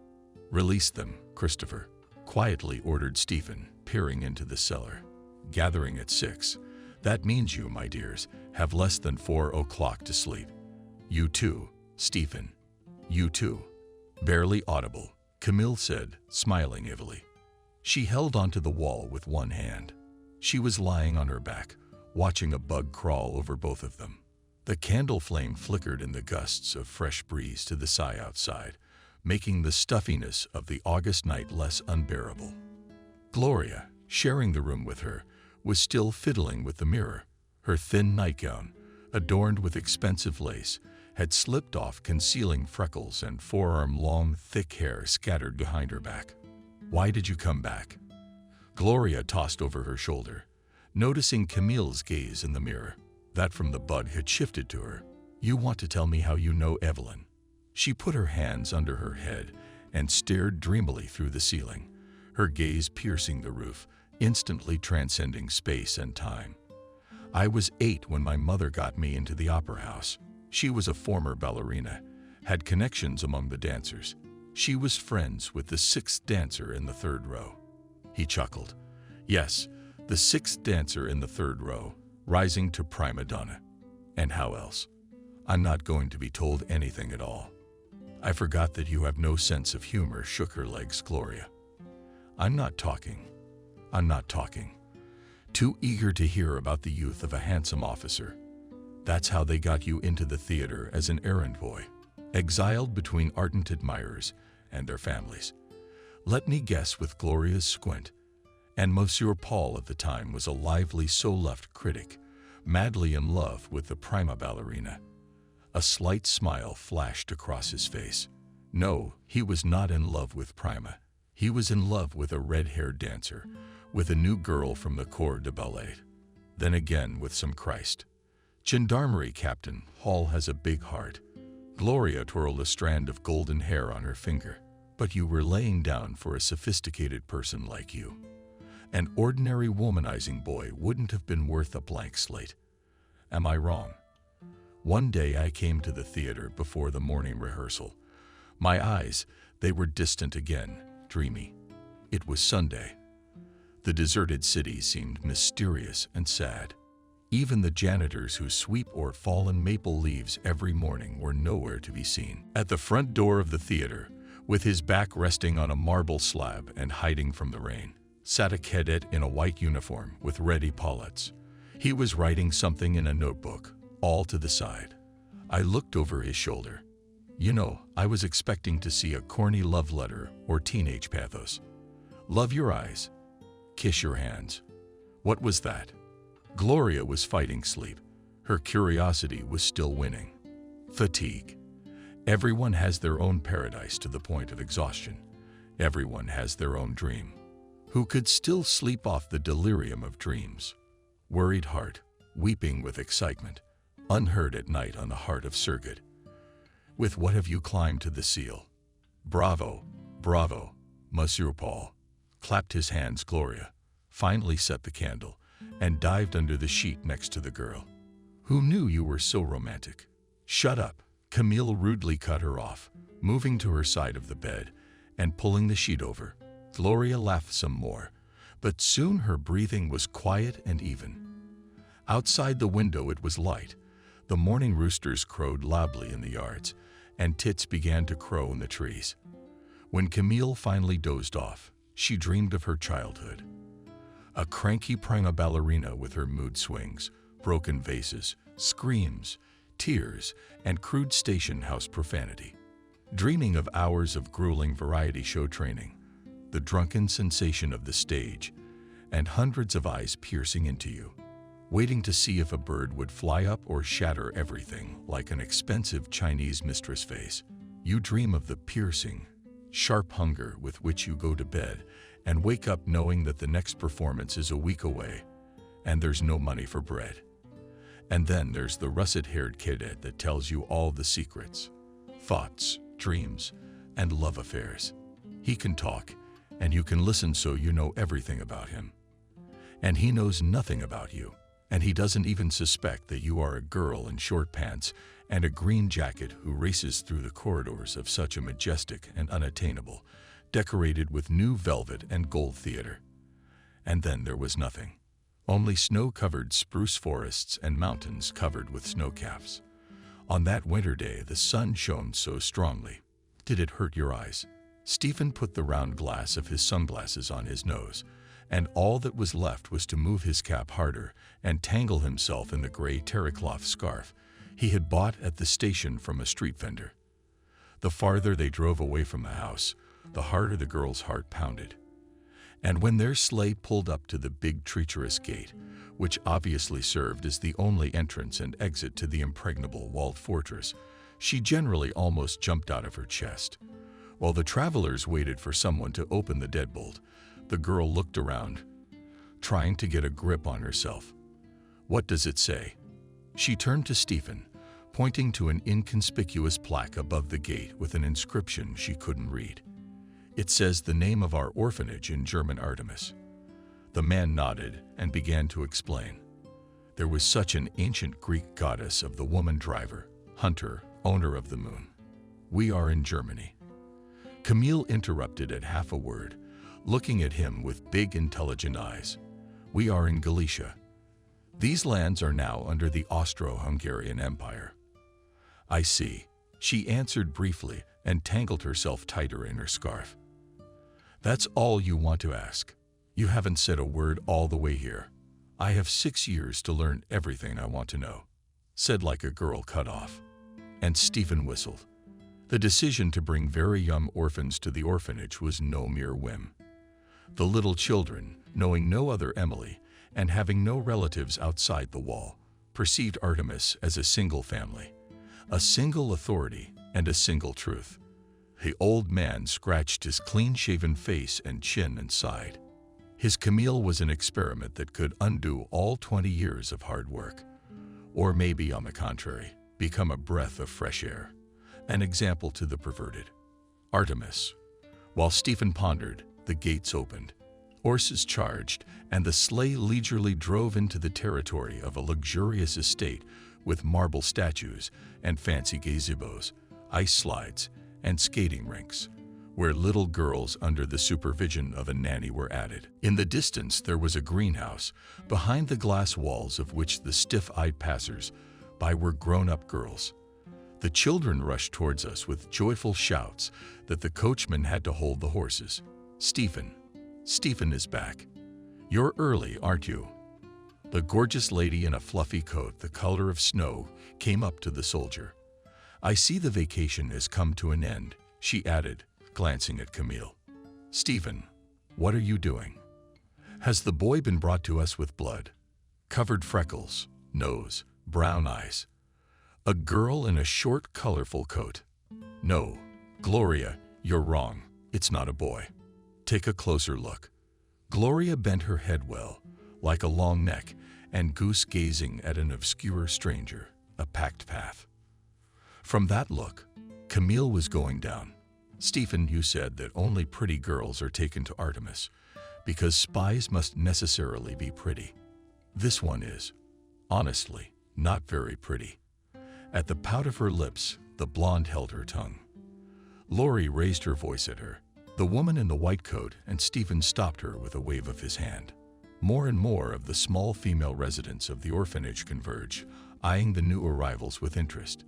"Release them, Christopher," quietly ordered Stephen, peering into the cellar. "Gathering at 6. That means you, my dears, have less than 4 o'clock to sleep. You too, Stephen. You too." Barely audible, Camille said, smiling evilly. She held onto the wall with one hand. She was lying on her back, watching a bug crawl over both of them. The candle flame flickered in the gusts of fresh breeze to the sigh outside, making the stuffiness of the August night less unbearable. Gloria, sharing the room with her, was still fiddling with the mirror. Her thin nightgown, adorned with expensive lace, had slipped off, concealing freckles and forearm-long, thick hair scattered behind her back. "Why did you come back?" Gloria tossed over her shoulder, noticing Camille's gaze in the mirror. That from the bud had shifted to her. "You want to tell me how you know Evelyn?" She put her hands under her head and stared dreamily through the ceiling, her gaze piercing the roof, instantly transcending space and time. "I was 8 when my mother got me into the opera house. She was a former ballerina, had connections among the dancers. She was friends with the 6th dancer in the 3rd row." He chuckled. "Yes, the 6th dancer in the 3rd row, rising to prima donna. And how else? I'm not going to be told anything at all." "I forgot that you have no sense of humor," shook her legs Gloria. I'm not talking. Too eager to hear about the youth of a handsome officer. That's how they got you into the theater as an errand boy, exiled between ardent admirers and their families. Let me guess with Gloria's squint. And Monsieur Paul at the time was a lively so-left critic, madly in love with the prima ballerina. A slight smile flashed across his face. No, he was not in love with Prima. He was in love with a red-haired dancer, with a new girl from the Corps de Ballet. Then again with some Christ. Gendarmerie Captain Hall has a big heart. Gloria twirled a strand of golden hair on her finger. But you were laying down for a sophisticated person like you. An ordinary womanizing boy wouldn't have been worth a blank slate. Am I wrong? One day I came to the theater before the morning rehearsal. My eyes, they were distant again, dreamy. It was Sunday. The deserted city seemed mysterious and sad. Even the janitors who sweep or fallen maple leaves every morning were nowhere to be seen. At the front door of the theater, with his back resting on a marble slab and hiding from the rain, sat a cadet in a white uniform with red epaulets. He was writing something in a notebook, all to the side. I looked over his shoulder. You know, I was expecting to see a corny love letter or teenage pathos. Love your eyes. Kiss your hands. What was that? Gloria was fighting sleep. Her curiosity was still winning. Fatigue. Everyone has their own paradise to the point of exhaustion. Everyone has their own dream. Who could still sleep off the delirium of dreams? Worried heart, weeping with excitement, unheard at night on the heart of Surgit. With what have you climbed to the seal? Bravo, bravo, Monsieur Paul. Clapped his hands Gloria, finally set the candle, and dived under the sheet next to the girl. Who knew you were so romantic? Shut up, Camille rudely cut her off, moving to her side of the bed and pulling the sheet over. Gloria laughed some more, but soon her breathing was quiet and even. Outside the window it was light. The morning roosters crowed loudly in the yards, and tits began to crow in the trees. When Camille finally dozed off, she dreamed of her childhood. A cranky prima ballerina with her mood swings, broken vases, screams, tears, and crude station house profanity. Dreaming of hours of grueling variety show training, the drunken sensation of the stage, and hundreds of eyes piercing into you, waiting to see if a bird would fly up or shatter everything like an expensive Chinese mistress vase. You dream of the piercing, sharp hunger with which you go to bed and wake up knowing that the next performance is a week away and there's no money for bread. And then there's the russet-haired cadet that tells you all the secrets, thoughts, dreams, and love affairs. He can talk, and you can listen so you know everything about him. And he knows nothing about you, and he doesn't even suspect that you are a girl in short pants and a green jacket who races through the corridors of such a majestic and unattainable, decorated with new velvet and gold theater. And then there was nothing. Only snow-covered spruce forests and mountains covered with snowcaps. On that winter day, the sun shone so strongly. Did it hurt your eyes? Stephen put the round glass of his sunglasses on his nose, and all that was left was to move his cap harder and tangle himself in the gray terrycloth scarf he had bought at the station from a street vendor. The farther they drove away from the house, the harder the girl's heart pounded. And when their sleigh pulled up to the big treacherous gate, which obviously served as the only entrance and exit to the impregnable walled fortress, she generally almost jumped out of her chest. While the travelers waited for someone to open the deadbolt, the girl looked around, trying to get a grip on herself. What does it say? She turned to Stephen, pointing to an inconspicuous plaque above the gate with an inscription she couldn't read. It says the name of our orphanage in German Artemis. The man nodded and began to explain. There was such an ancient Greek goddess of the woman driver, hunter, owner of the moon. We are in Germany. Camille interrupted at half a word, looking at him with big, intelligent eyes. We are in Galicia. These lands are now under the Austro-Hungarian Empire. I see, she answered briefly and tangled herself tighter in her scarf. That's all you want to ask. You haven't said a word all the way here. I have 6 years to learn everything I want to know, said like a girl cut off. And Stephen whistled. The decision to bring very young orphans to the orphanage was no mere whim. The little children, knowing no other Emily and having no relatives outside the wall, perceived Artemis as a single family, a single authority, and a single truth. The old man scratched his clean-shaven face and chin and sighed. His Camille was an experiment that could undo all 20 years of hard work. Or maybe, on the contrary, become a breath of fresh air, an example to the perverted. Artemis. While Stephen pondered, the gates opened. Horses charged, and the sleigh leisurely drove into the territory of a luxurious estate with marble statues and fancy gazebos, ice slides, and skating rinks, where little girls under the supervision of a nanny were added. In the distance there was a greenhouse, behind the glass walls of which the stiff-eyed passers-by were grown-up girls. The children rushed towards us with joyful shouts that the coachman had to hold the horses. Stephen is back. You're early, aren't you? The gorgeous lady in a fluffy coat the color of snow came up to the soldier. I see the vacation has come to an end, she added, glancing at Camille. Stephen, what are you doing? Has the boy been brought to us with blood? Covered freckles, nose, brown eyes. A girl in a short, colorful coat. No, Gloria, you're wrong. It's not a boy. Take a closer look. Gloria bent her head well, like a long neck, and goose gazing at an obscure stranger, a packed path. From that look, Camille was going down. Stephen, you said that only pretty girls are taken to Artemis, because spies must necessarily be pretty. This one is, honestly, not very pretty. At the pout of her lips, the blonde held her tongue. Laurie raised her voice at her, the woman in the white coat, and Stephen stopped her with a wave of his hand. More and more of the small female residents of the orphanage converged, eyeing the new arrivals with interest.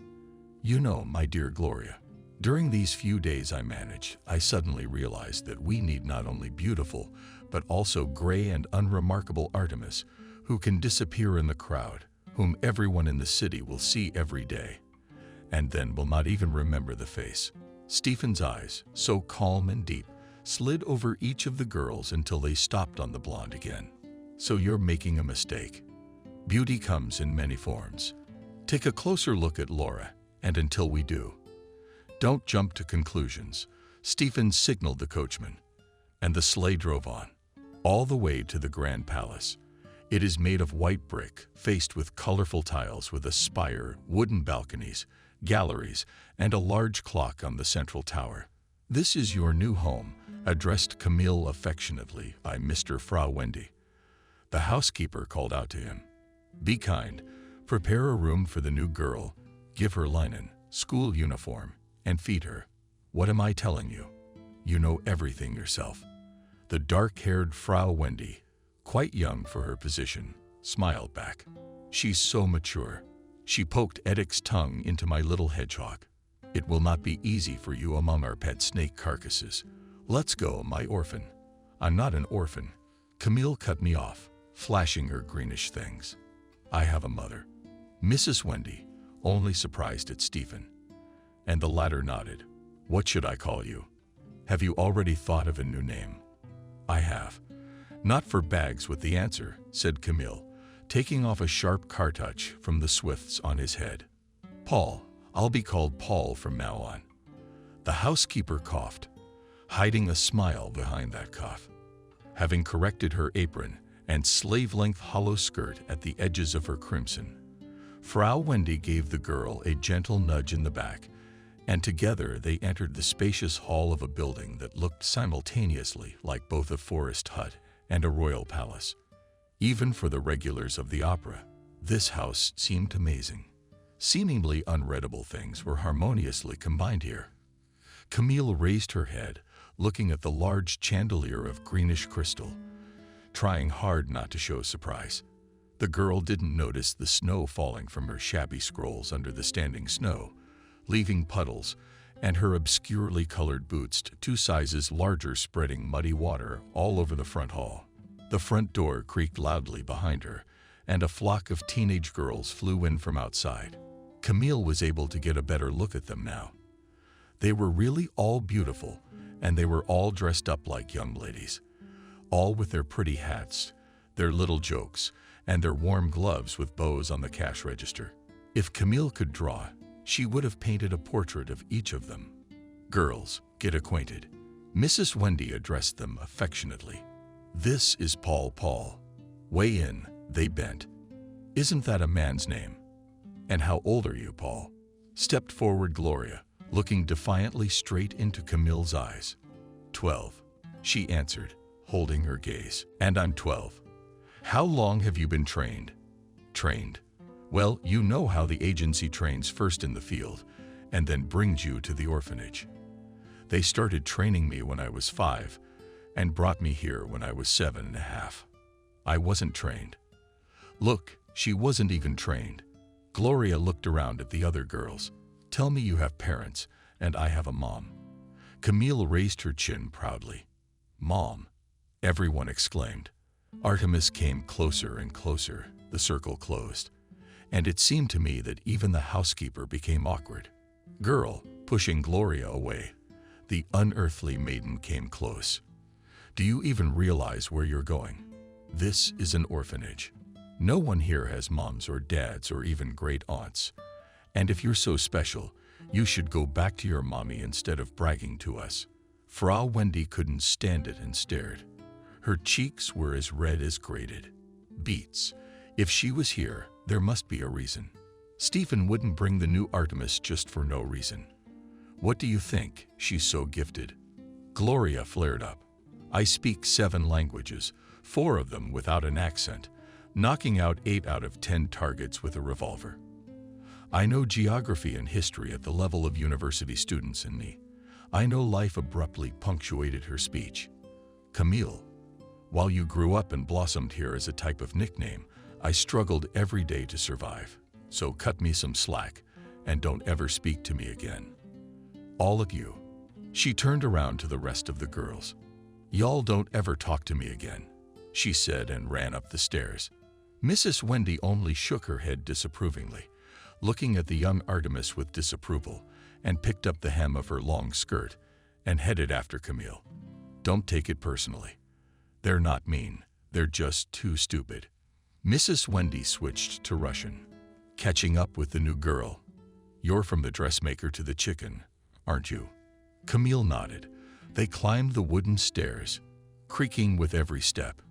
You know, my dear Gloria, during these few days I managed, I suddenly realized that we need not only beautiful, but also gray and unremarkable Artemis, who can disappear in the crowd, whom everyone in the city will see every day, and then will not even remember the face. Stephen's eyes, so calm and deep, slid over each of the girls until they stopped on the blonde again. So you're making a mistake. Beauty comes in many forms. Take a closer look at Laura, and until we do, don't jump to conclusions. Stephen signaled the coachman, and the sleigh drove on, all the way to the Grand Palace. It is made of white brick, faced with colorful tiles with a spire, wooden balconies, galleries, and a large clock on the central tower. This is your new home, addressed Camille affectionately by Mr. Frau Wendy. The housekeeper called out to him. Be kind, prepare a room for the new girl, give her linen, school uniform, and feed her. What am I telling you? You know everything yourself. The dark-haired Frau Wendy, quite young for her position, smiled back. She's so mature. She poked Edic's tongue into my little hedgehog. It will not be easy for you among our pet snake carcasses. Let's go, my orphan. I'm not an orphan. Camille cut me off, flashing her greenish things. I have a mother. Mrs. Wendy, only surprised at Stephen. And the latter nodded. What should I call you? Have you already thought of a new name? I have. Not for bags with the answer, said Camille, taking off a sharp cartouche from the swifts on his head. Paul. I'll be called Paul from now on. The housekeeper coughed, hiding a smile behind that cough. Having corrected her apron and slave-length hollow skirt at the edges of her crimson, Frau Wendy gave the girl a gentle nudge in the back, and together they entered the spacious hall of a building that looked simultaneously like both a forest hut and a royal palace. Even for the regulars of the opera, this house seemed amazing. Seemingly unreadable things were harmoniously combined here. Camille raised her head, looking at the large chandelier of greenish crystal, trying hard not to show surprise. The girl didn't notice the snow falling from her shabby scrolls under the standing snow, leaving puddles, and her obscurely colored boots 2 sizes larger spreading muddy water all over the front hall. The front door creaked loudly behind her, and a flock of teenage girls flew in from outside. Camille was able to get a better look at them now. They were really all beautiful, and they were all dressed up like young ladies, all with their pretty hats, their little jokes, and their warm gloves with bows on the cash register. If Camille could draw, she would have painted a portrait of each of them. Girls, get acquainted. Mrs. Wendy addressed them affectionately. This is Paul. Weigh in, they bent. Isn't that a man's name? And how old are you, Paul? Stepped forward Gloria, looking defiantly straight into Camille's eyes. 12, she answered, holding her gaze. And I'm 12. How long have you been trained? Trained? Well, you know how the agency trains first in the field and then brings you to the orphanage. They started training me when I was 5 and brought me here when I was 7.5. I wasn't trained. Look, she wasn't even trained. Gloria looked around at the other girls. Tell me you have parents, and I have a mom. Camille raised her chin proudly. Mom, everyone exclaimed. Artemis came closer and closer, the circle closed, and it seemed to me that even the housekeeper became awkward. Girl, pushing Gloria away, the unearthly maiden came close. Do you even realize where you're going? This is an orphanage. No one here has moms or dads or even great aunts. And if you're so special, you should go back to your mommy instead of bragging to us. Frau Wendy couldn't stand it and stared. Her cheeks were as red as grated. Beets. If she was here, there must be a reason. Stephen wouldn't bring the new Artemis just for no reason. What do you think? She's so gifted. Gloria flared up. I speak 7 languages, 4 of them without an accent, knocking out 8 out of 10 targets with a revolver. I know geography and history at the level of university students in me. I know life abruptly punctuated her speech. Camille, while you grew up and blossomed here as a type of nickname, I struggled every day to survive. So cut me some slack and don't ever speak to me again. All of you. She turned around to the rest of the girls. Y'all don't ever talk to me again, she said and ran up the stairs. Mrs. Wendy only shook her head disapprovingly, looking at the young Artemis with disapproval, and picked up the hem of her long skirt and headed after Camille. Don't take it personally. They're not mean. They're just too stupid. Mrs. Wendy switched to Russian, catching up with the new girl. You're from the dressmaker to the chicken, aren't you? Camille nodded. They climbed the wooden stairs, creaking with every step.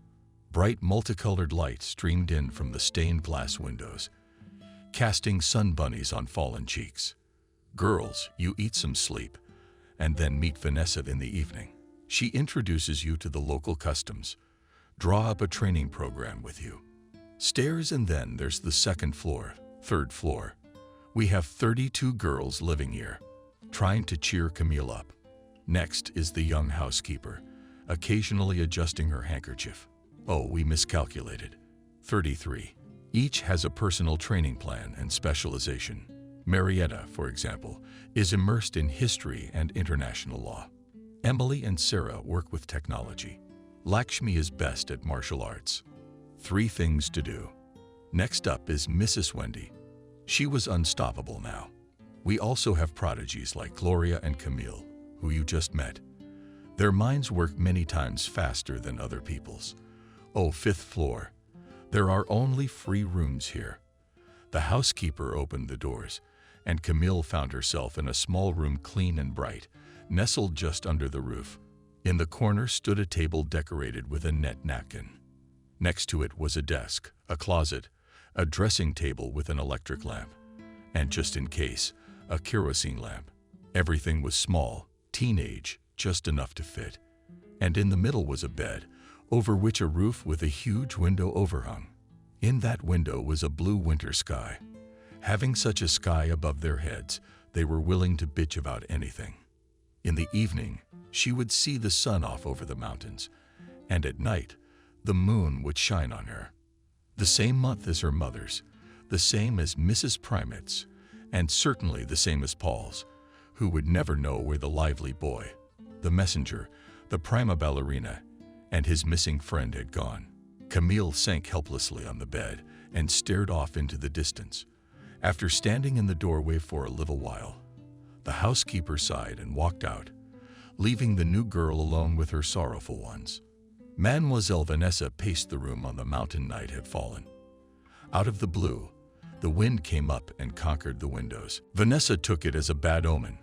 Bright multicolored light streamed in from the stained glass windows, casting sun bunnies on fallen cheeks. Girls, you eat some sleep, and then meet Vanessa in the evening. She introduces you to the local customs. Draw up a training program with you. Stairs, and then there's the 2nd floor, 3rd floor. We have 32 girls living here, trying to cheer Camille up. Next is the young housekeeper, occasionally adjusting her handkerchief. Oh, we miscalculated. 33. Each has a personal training plan and specialization. Marietta, for example, is immersed in history and international law. Emily and Sarah work with technology. Lakshmi is best at martial arts. 3 things to do. Next up is Mrs. Wendy. She was unstoppable now. We also have prodigies like Gloria and Camille, who you just met. Their minds work many times faster than other people's. Oh, fifth floor. There are only free rooms here. The housekeeper opened the doors, and Camille found herself in a small room, clean and bright, nestled just under the roof. In the corner stood a table decorated with a net napkin. Next to it was a desk, a closet, a dressing table with an electric lamp, and just in case, a kerosene lamp. Everything was small, teenage, just enough to fit. And in the middle was a bed, over which a roof with a huge window overhung. In that window was a blue winter sky. Having such a sky above their heads, they were willing to bitch about anything. In the evening, she would see the sun off over the mountains, and at night, the moon would shine on her. The same month as her mother's, the same as Mrs. Primate's, and certainly the same as Paul's, who would never know where the lively boy, the messenger, the prima ballerina, and his missing friend had gone. Camille sank helplessly on the bed and stared off into the distance. After standing in the doorway for a little while, the housekeeper sighed and walked out, leaving the new girl alone with her sorrowful ones. Mademoiselle Vanessa paced the room on the mountain night had fallen. Out of the blue, the wind came up and conquered the windows. Vanessa took it as a bad omen.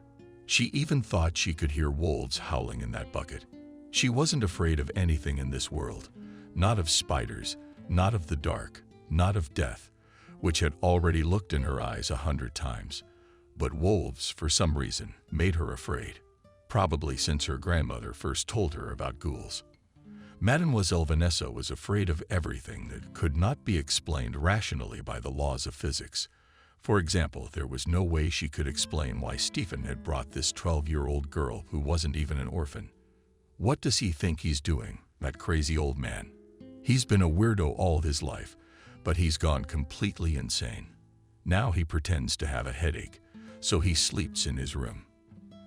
She even thought she could hear wolves howling in that bucket. She wasn't afraid of anything in this world, not of spiders, not of the dark, not of death, which had already looked in her eyes 100 times. But wolves, for some reason, made her afraid, probably since her grandmother first told her about ghouls. Mademoiselle Vanessa was afraid of everything that could not be explained rationally by the laws of physics. For example, there was no way she could explain why Stephen had brought this 12-year-old girl who wasn't even an orphan. What does he think he's doing, that crazy old man? He's been a weirdo all his life, but he's gone completely insane. Now he pretends to have a headache, so he sleeps in his room.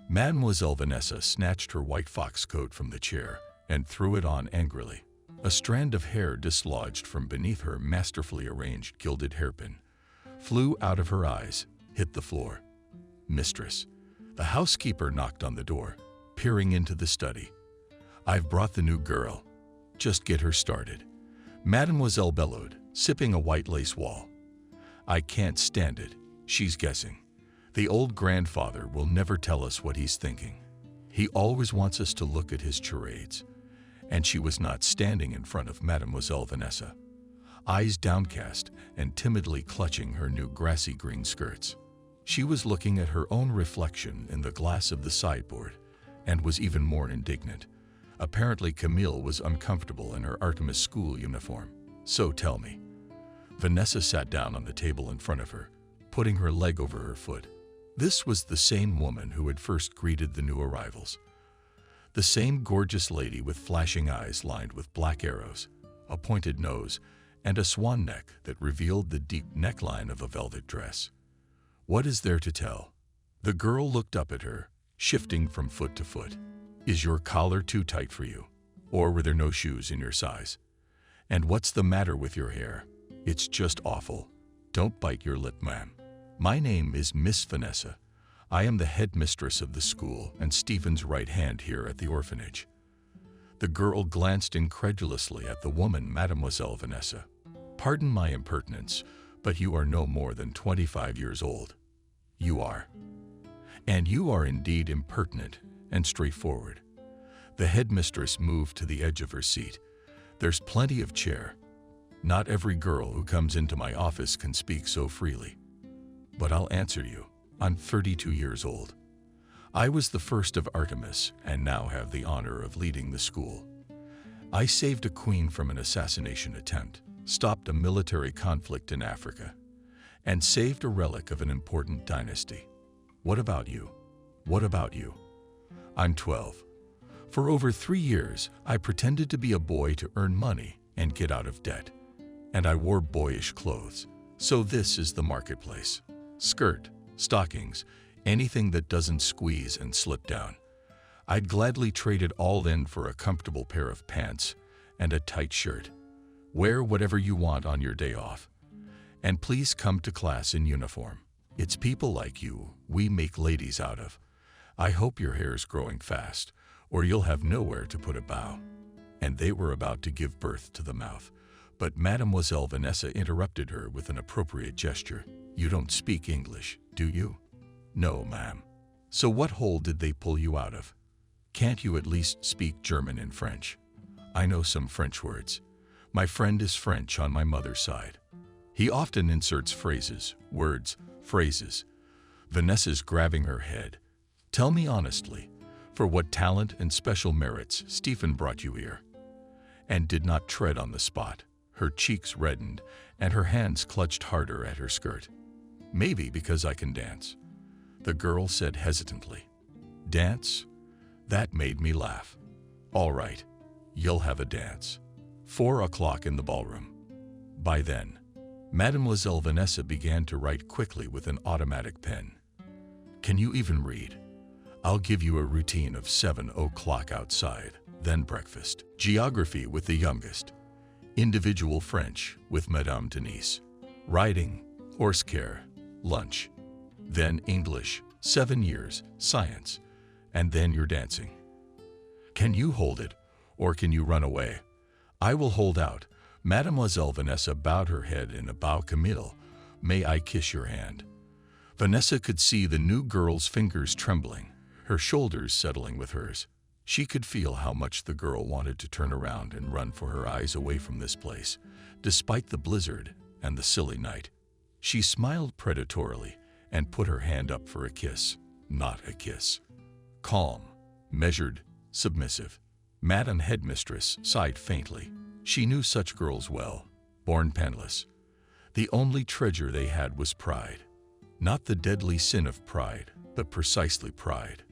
Mademoiselle Vanessa snatched her white fox coat from the chair and threw it on angrily. A strand of hair dislodged from beneath her masterfully arranged gilded hairpin, flew out of her eyes, hit the floor. Mistress. The housekeeper knocked on the door, peering into the study. I've brought the new girl. Just get her started. Mademoiselle bellowed, sipping a white lace wall. I can't stand it. She's guessing. The old grandfather will never tell us what he's thinking. He always wants us to look at his charades. And she was not standing in front of Mademoiselle Vanessa, eyes downcast and timidly clutching her new grassy green skirts. She was looking at her own reflection in the glass of the sideboard and was even more indignant. Apparently Camille was uncomfortable in her Artemis school uniform. So tell me. Vanessa sat down on the table in front of her, putting her leg over her foot. This was the same woman who had first greeted the new arrivals. The same gorgeous lady with flashing eyes lined with black arrows, a pointed nose, and a swan neck that revealed the deep neckline of a velvet dress. What is there to tell? The girl looked up at her, shifting from foot to foot. Is your collar too tight for you? Or were there no shoes in your size? And what's the matter with your hair? It's just awful. Don't bite your lip, ma'am. My name is Miss Vanessa. I am the headmistress of the school and Stephen's right hand here at the orphanage. The girl glanced incredulously at the woman, Mademoiselle Vanessa. Pardon my impertinence, but you are no more than 25 years old. You are. And you are indeed impertinent and straightforward. The headmistress moved to the edge of her seat. There's plenty of chair. Not every girl who comes into my office can speak so freely. But I'll answer you. I'm 32 years old. I was the first of Artemis and now have the honor of leading the school. I saved a queen from an assassination attempt, stopped a military conflict in Africa, and saved a relic of an important dynasty. What about you? What about you? I'm 12. For over 3 years, I pretended to be a boy to earn money and get out of debt. And I wore boyish clothes. So this is the marketplace. Skirt, stockings, anything that doesn't squeeze and slip down. I'd gladly trade it all in for a comfortable pair of pants and a tight shirt. Wear whatever you want on your day off. And please come to class in uniform. It's people like you we make ladies out of. I hope your hair's growing fast, or you'll have nowhere to put a bow." And they were about to give birth to the mouth, but Mademoiselle Vanessa interrupted her with an appropriate gesture. "You don't speak English, do you?" "No, ma'am." "So what hole did they pull you out of? Can't you at least speak German and French?" "I know some French words. My friend is French on my mother's side. He often inserts phrases, words, phrases." Vanessa's grabbing her head. "Tell me honestly, for what talent and special merits Stephen brought you here?" And did not tread on the spot. Her cheeks reddened, and her hands clutched harder at her skirt. "Maybe because I can dance," the girl said hesitantly. "Dance?" That made me laugh. "All right, you'll have a dance. 4 o'clock in the ballroom." By then, Mademoiselle Vanessa began to write quickly with an automatic pen. "Can you even read? I'll give you a routine of 7 o'clock outside, then breakfast, geography with the youngest, individual French with Madame Denise, riding, horse care, lunch, then English, 7 years, science, and then you're dancing. Can you hold it, or can you run away?" "I will hold out." Mademoiselle Vanessa bowed her head in a bow. "Camille, may I kiss your hand?" Vanessa could see the new girl's fingers trembling, her shoulders settling with hers. She could feel how much the girl wanted to turn around and run for her eyes away from this place, despite the blizzard and the silly night. She smiled predatorily and put her hand up for a kiss. Not a kiss. Calm, measured, submissive. Madame Headmistress sighed faintly. She knew such girls well, born penniless. The only treasure they had was pride. Not the deadly sin of pride, but precisely pride.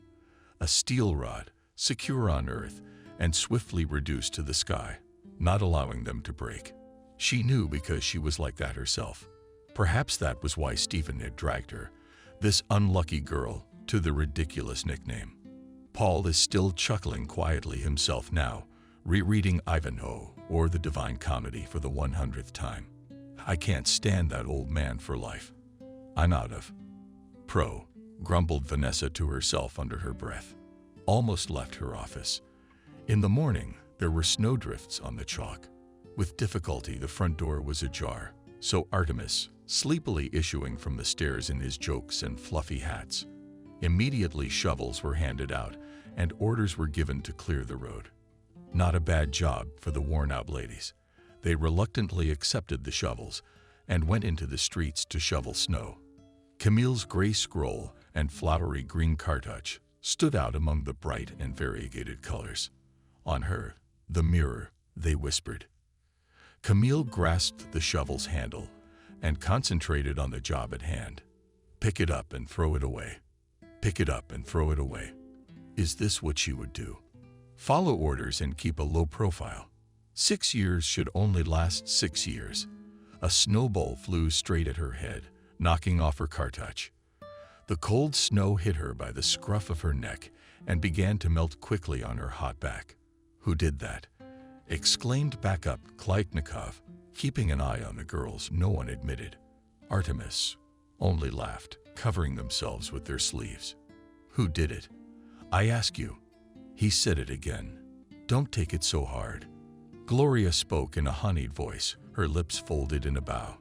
A steel rod, secure on earth and swiftly reduced to the sky, not allowing them to break. She knew because she was like that herself. Perhaps that was why Stephen had dragged her, this unlucky girl, to the ridiculous nickname. Paul is still chuckling quietly himself now, rereading Ivanhoe or the Divine Comedy for the 100th time. "I can't stand that old man for life. I'm out of." Grumbled Vanessa to herself under her breath. Almost left her office. In the morning, there were snowdrifts on the chalk. With difficulty, the front door was ajar, so Artemis, sleepily issuing from the stairs in his jokes and fluffy hats. Immediately shovels were handed out, and orders were given to clear the road. Not a bad job for the worn-out ladies. They reluctantly accepted the shovels and went into the streets to shovel snow. Camille's gray scroll and flowery green cartouche stood out among the bright and variegated colors. On her, the mirror, they whispered. Camille grasped the shovel's handle and concentrated on the job at hand. Pick it up and throw it away. Pick it up and throw it away. Is this what she would do? Follow orders and keep a low profile. 6 years should only last 6 years. A snowball flew straight at her head, knocking off her cartouche. The cold snow hit her by the scruff of her neck and began to melt quickly on her hot back. "Who did that?" exclaimed back up Kleitnikov, keeping an eye on the girls no one admitted. Artemis only laughed, covering themselves with their sleeves. "Who did it? I ask you." He said it again. "Don't take it so hard." Gloria spoke in a honeyed voice, her lips folded in a bow.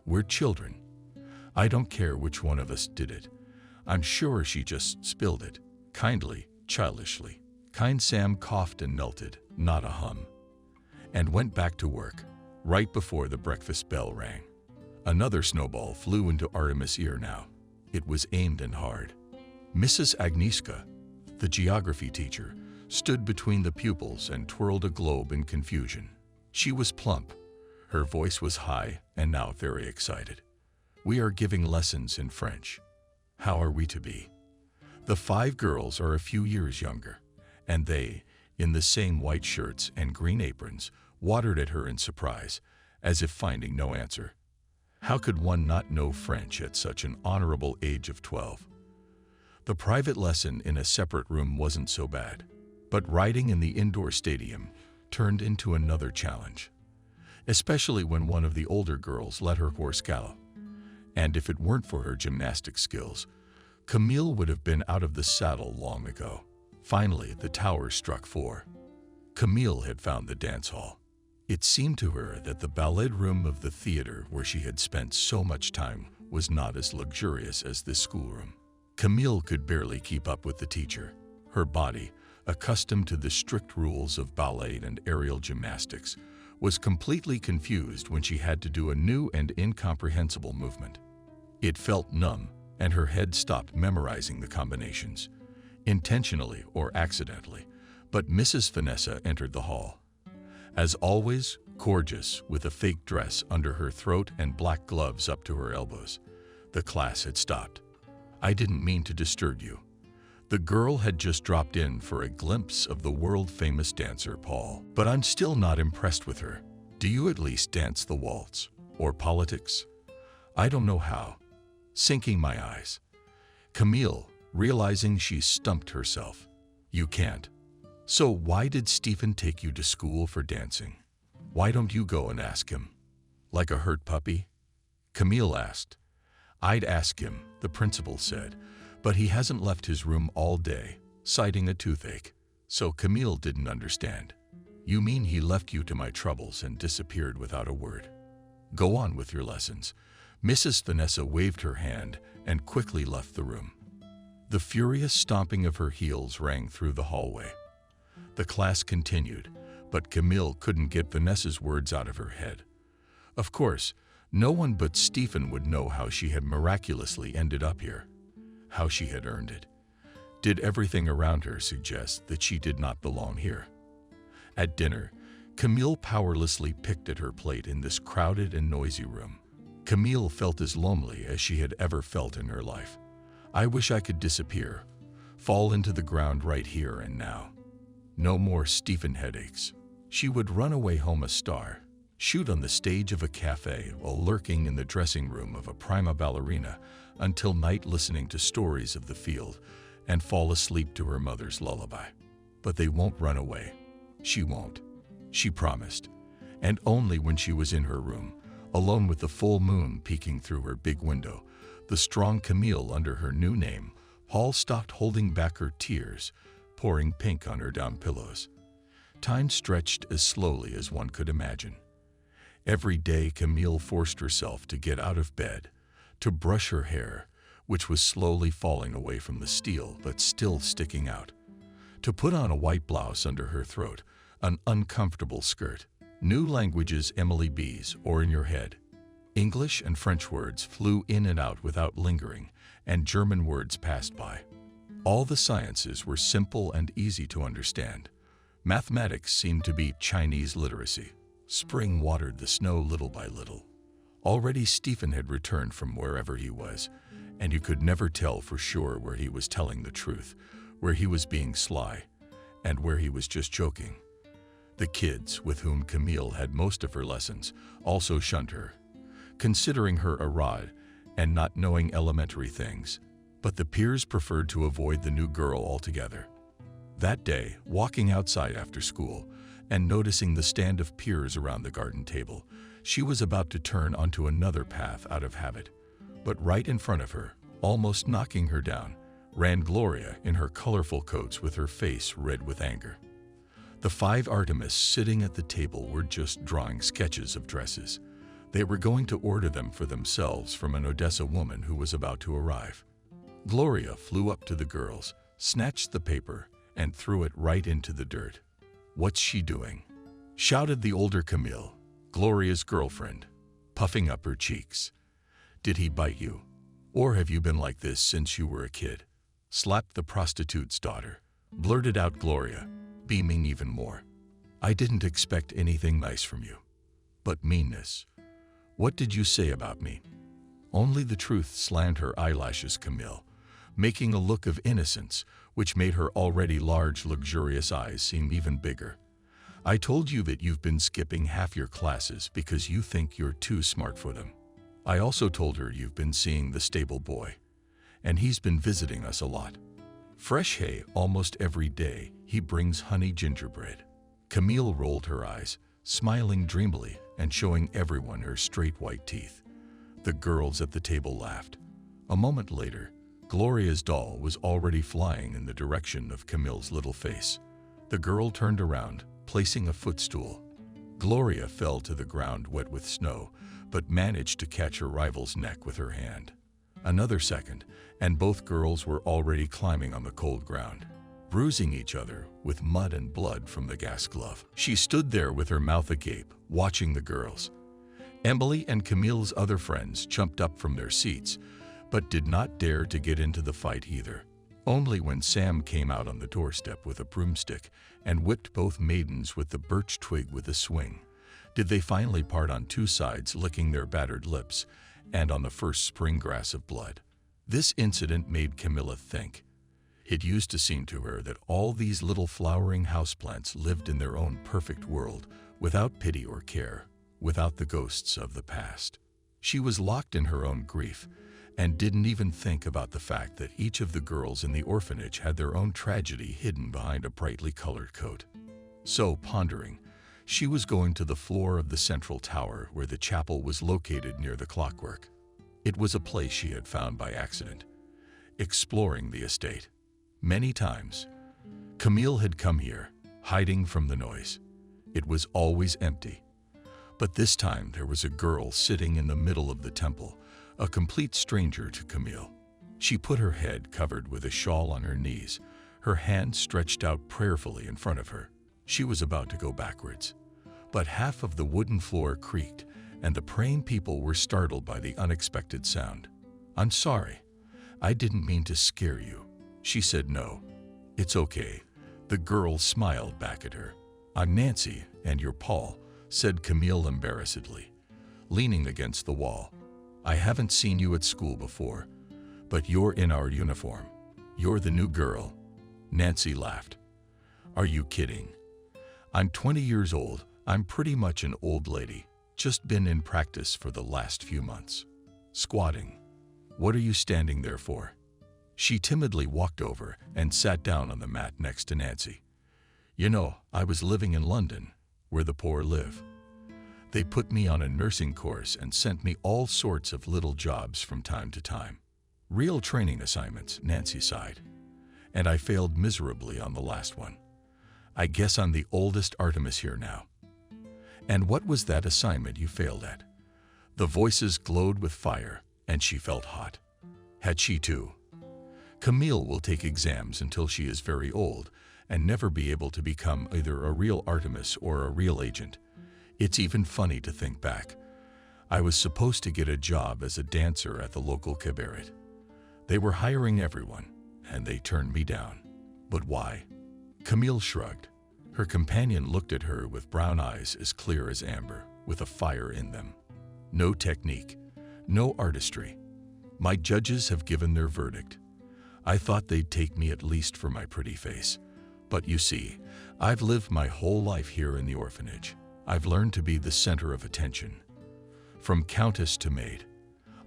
"We're children. I don't care which one of us did it. I'm sure she just spilled it." Kindly, childishly. Kind Sam coughed and melted, not a hum, and went back to work, right before the breakfast bell rang. Another snowball flew into Artemis' ear now. It was aimed and hard. Mrs. Agnieszka, the geography teacher, stood between the pupils and twirled a globe in confusion. She was plump. Her voice was high and now very excited. "We are giving lessons in French. How are we to be?" The 5 girls are a few years younger, and they, in the same white shirts and green aprons, watered at her in surprise, as if finding no answer. How could one not know French at such an honorable age of 12? The private lesson in a separate room wasn't so bad, but riding in the indoor stadium turned into another challenge. especially when one of the older girls let her horse gallop. And if it weren't for her gymnastic skills, Camille would have been out of the saddle long ago. Finally, the tower struck 4. Camille had found the dance hall. It seemed to her that the ballet room of the theater where she had spent so much time was not as luxurious as this schoolroom. Camille could barely keep up with the teacher. Her body, accustomed to the strict rules of ballet and aerial gymnastics, was completely confused when she had to do a new and incomprehensible movement. It felt numb, and her head stopped memorizing the combinations, intentionally or accidentally. But Mrs. Vanessa entered the hall. As always, gorgeous, with a fake dress under her throat and black gloves up to her elbows. The class had stopped. "I didn't mean to disturb you." The girl had just dropped in for a glimpse of the world-famous dancer, Paul. "But I'm still not impressed with her. Do you at least dance the waltz? Or politics?" "I don't know how." Sinking my eyes. Camille, realizing she stumped herself. "You can't. So why did Stephen take you to school for dancing? Why don't you go and ask him?" "Like a hurt puppy?" Camille asked. "I'd ask him," the principal said, "but he hasn't left his room all day, citing a toothache." So Camille didn't understand. "You mean he left you to my troubles and disappeared without a word? Go on with your lessons." Mrs. Vanessa waved her hand and quickly left the room. The furious stomping of her heels rang through the hallway. The class continued, but Camille couldn't get Vanessa's words out of her head. Of course, no one but Stephen would know how she had miraculously ended up here, how she had earned it. Did everything around her suggest that she did not belong here? At dinner, Camille powerlessly picked at her plate in this crowded and noisy room. Camille felt as lonely as she had ever felt in her life. "I wish I could disappear, fall into the ground right here and now. No more Stephen headaches." She would run away home a star, shoot on the stage of a cafe while lurking in the dressing room of a prima ballerina until night listening to stories of the field, and fall asleep to her mother's lullaby. But they won't run away. She won't. She promised. And only when she was in her room, alone with the full moon peeking through her big window, the strong Camille under her new name, Paul stopped holding back her tears, pouring pink on her down pillows. Time stretched as slowly as one could imagine. Every day Camille forced herself to get out of bed, to brush her hair, which was slowly falling away from the steel but still sticking out, to put on a white blouse under her throat, an uncomfortable skirt. New languages, Emily B's, or in your head. English and French words flew in and out without lingering, and German words passed by. All the sciences were simple and easy to understand. Mathematics seemed to be Chinese literacy. Spring watered the snow little by little. Already Stephen had returned from wherever he was, and you could never tell for sure where he was telling the truth, where he was being sly, and where he was just joking. The kids, with whom Camille had most of her lessons, also shunned her, considering her a rod and not knowing elementary things. But the peers preferred to avoid the new girl altogether. That day, walking outside after school and noticing the stand of peers around the garden table, she was about to turn onto another path out of habit. But right in front of her, almost knocking her down, ran Gloria in her colorful coats with her face red with anger. The 5 Artemists sitting at the table were just drawing sketches of dresses. They were going to order them for themselves from an Odessa woman who was about to arrive. Gloria flew up to the girls, snatched the paper, and threw it right into the dirt. "What's she doing?" shouted the older Camille, Gloria's girlfriend, puffing up her cheeks. "Did he bite you? Or have you been like this since you were a kid?" Slapped the prostitute's daughter, blurted out Gloria, beaming even more. "I didn't expect anything nice from you. But meanness. What did you say about me?" Only the truth slanted her eyelashes, Camille, making a look of innocence which made her already large, luxurious eyes seem even bigger. "I told you that you've been skipping half your classes because you think you're too smart for them. I also told her you've been seeing the stable boy, and he's been visiting us a lot. Fresh hay almost every day. He brings honey gingerbread." Camille rolled her eyes, smiling dreamily, and showing everyone her straight white teeth. The girls at the table laughed. A moment later, Gloria's doll was already flying in the direction of Camille's little face. The girl turned around, placing a footstool. Gloria fell to the ground wet with snow, but managed to catch her rival's neck with her hand. Another second, and both girls were already climbing on the cold ground, bruising each other with mud and blood from the gas glove. She stood there with her mouth agape, watching the girls. Emily and Camille's other friends jumped up from their seats, but did not dare to get into the fight either. Only when Sam came out on the doorstep with a broomstick and whipped both maidens with the birch twig with a swing, did they finally part on two sides, licking their battered lips, and on the first spring grass of blood. This incident made Camilla think. It used to seem to her that all these little flowering houseplants lived in their own perfect world, without pity or care, without the ghosts of the past. She was locked in her own grief, and didn't even think about the fact that each of the girls in the orphanage had their own tragedy hidden behind a brightly colored coat. So, pondering, she was going to the floor of the central tower where the chapel was located near the clockwork. It was a place she had found by accident, exploring the estate. Many times, Camille had come here, hiding from the noise. It was always empty. But this time there was a girl sitting in the middle of the temple, a complete stranger to Camille. She put her head covered with a shawl on her knees, her hand stretched out prayerfully in front of her. She was about to go backwards, but half of the wooden floor creaked, and the praying people were startled by the unexpected sound. "I'm sorry. I didn't mean to scare you." She said no. "It's okay." The girl smiled back at her. "I'm Nancy, and you're Paul," said Camille embarrassedly, leaning against the wall. "I haven't seen you at school before, but you're in our uniform. You're the new girl." Nancy laughed. "Are you kidding? I'm 20 years old. I'm pretty much an old lady. Just been in practice for the last few months." "Squatting. What are you standing there for?" She timidly walked over and sat down on the mat next to Nancy. "You know, I was living in London, where the poor live. They put me on a nursing course and sent me all sorts of little jobs from time to time. Real training assignments," Nancy sighed. "And I failed miserably on the last one. I guess I'm the oldest Artemis here now." "And what was that assignment you failed at?" The voices glowed with fire, and she felt hot. Had she too? Camille will take exams until she is very old and never be able to become either a real Artemis or a real agent. It's even funny to think back. I was supposed to get a job as a dancer at the local cabaret. They were hiring everyone, and they turned me down. But why? Camille shrugged. Her companion looked at her with brown eyes as clear as amber, with a fire in them. "No technique, no artistry. My judges have given their verdict. I thought they'd take me at least for my pretty face. But you see, I've lived my whole life here in the orphanage. I've learned to be the center of attention. From countess to maid,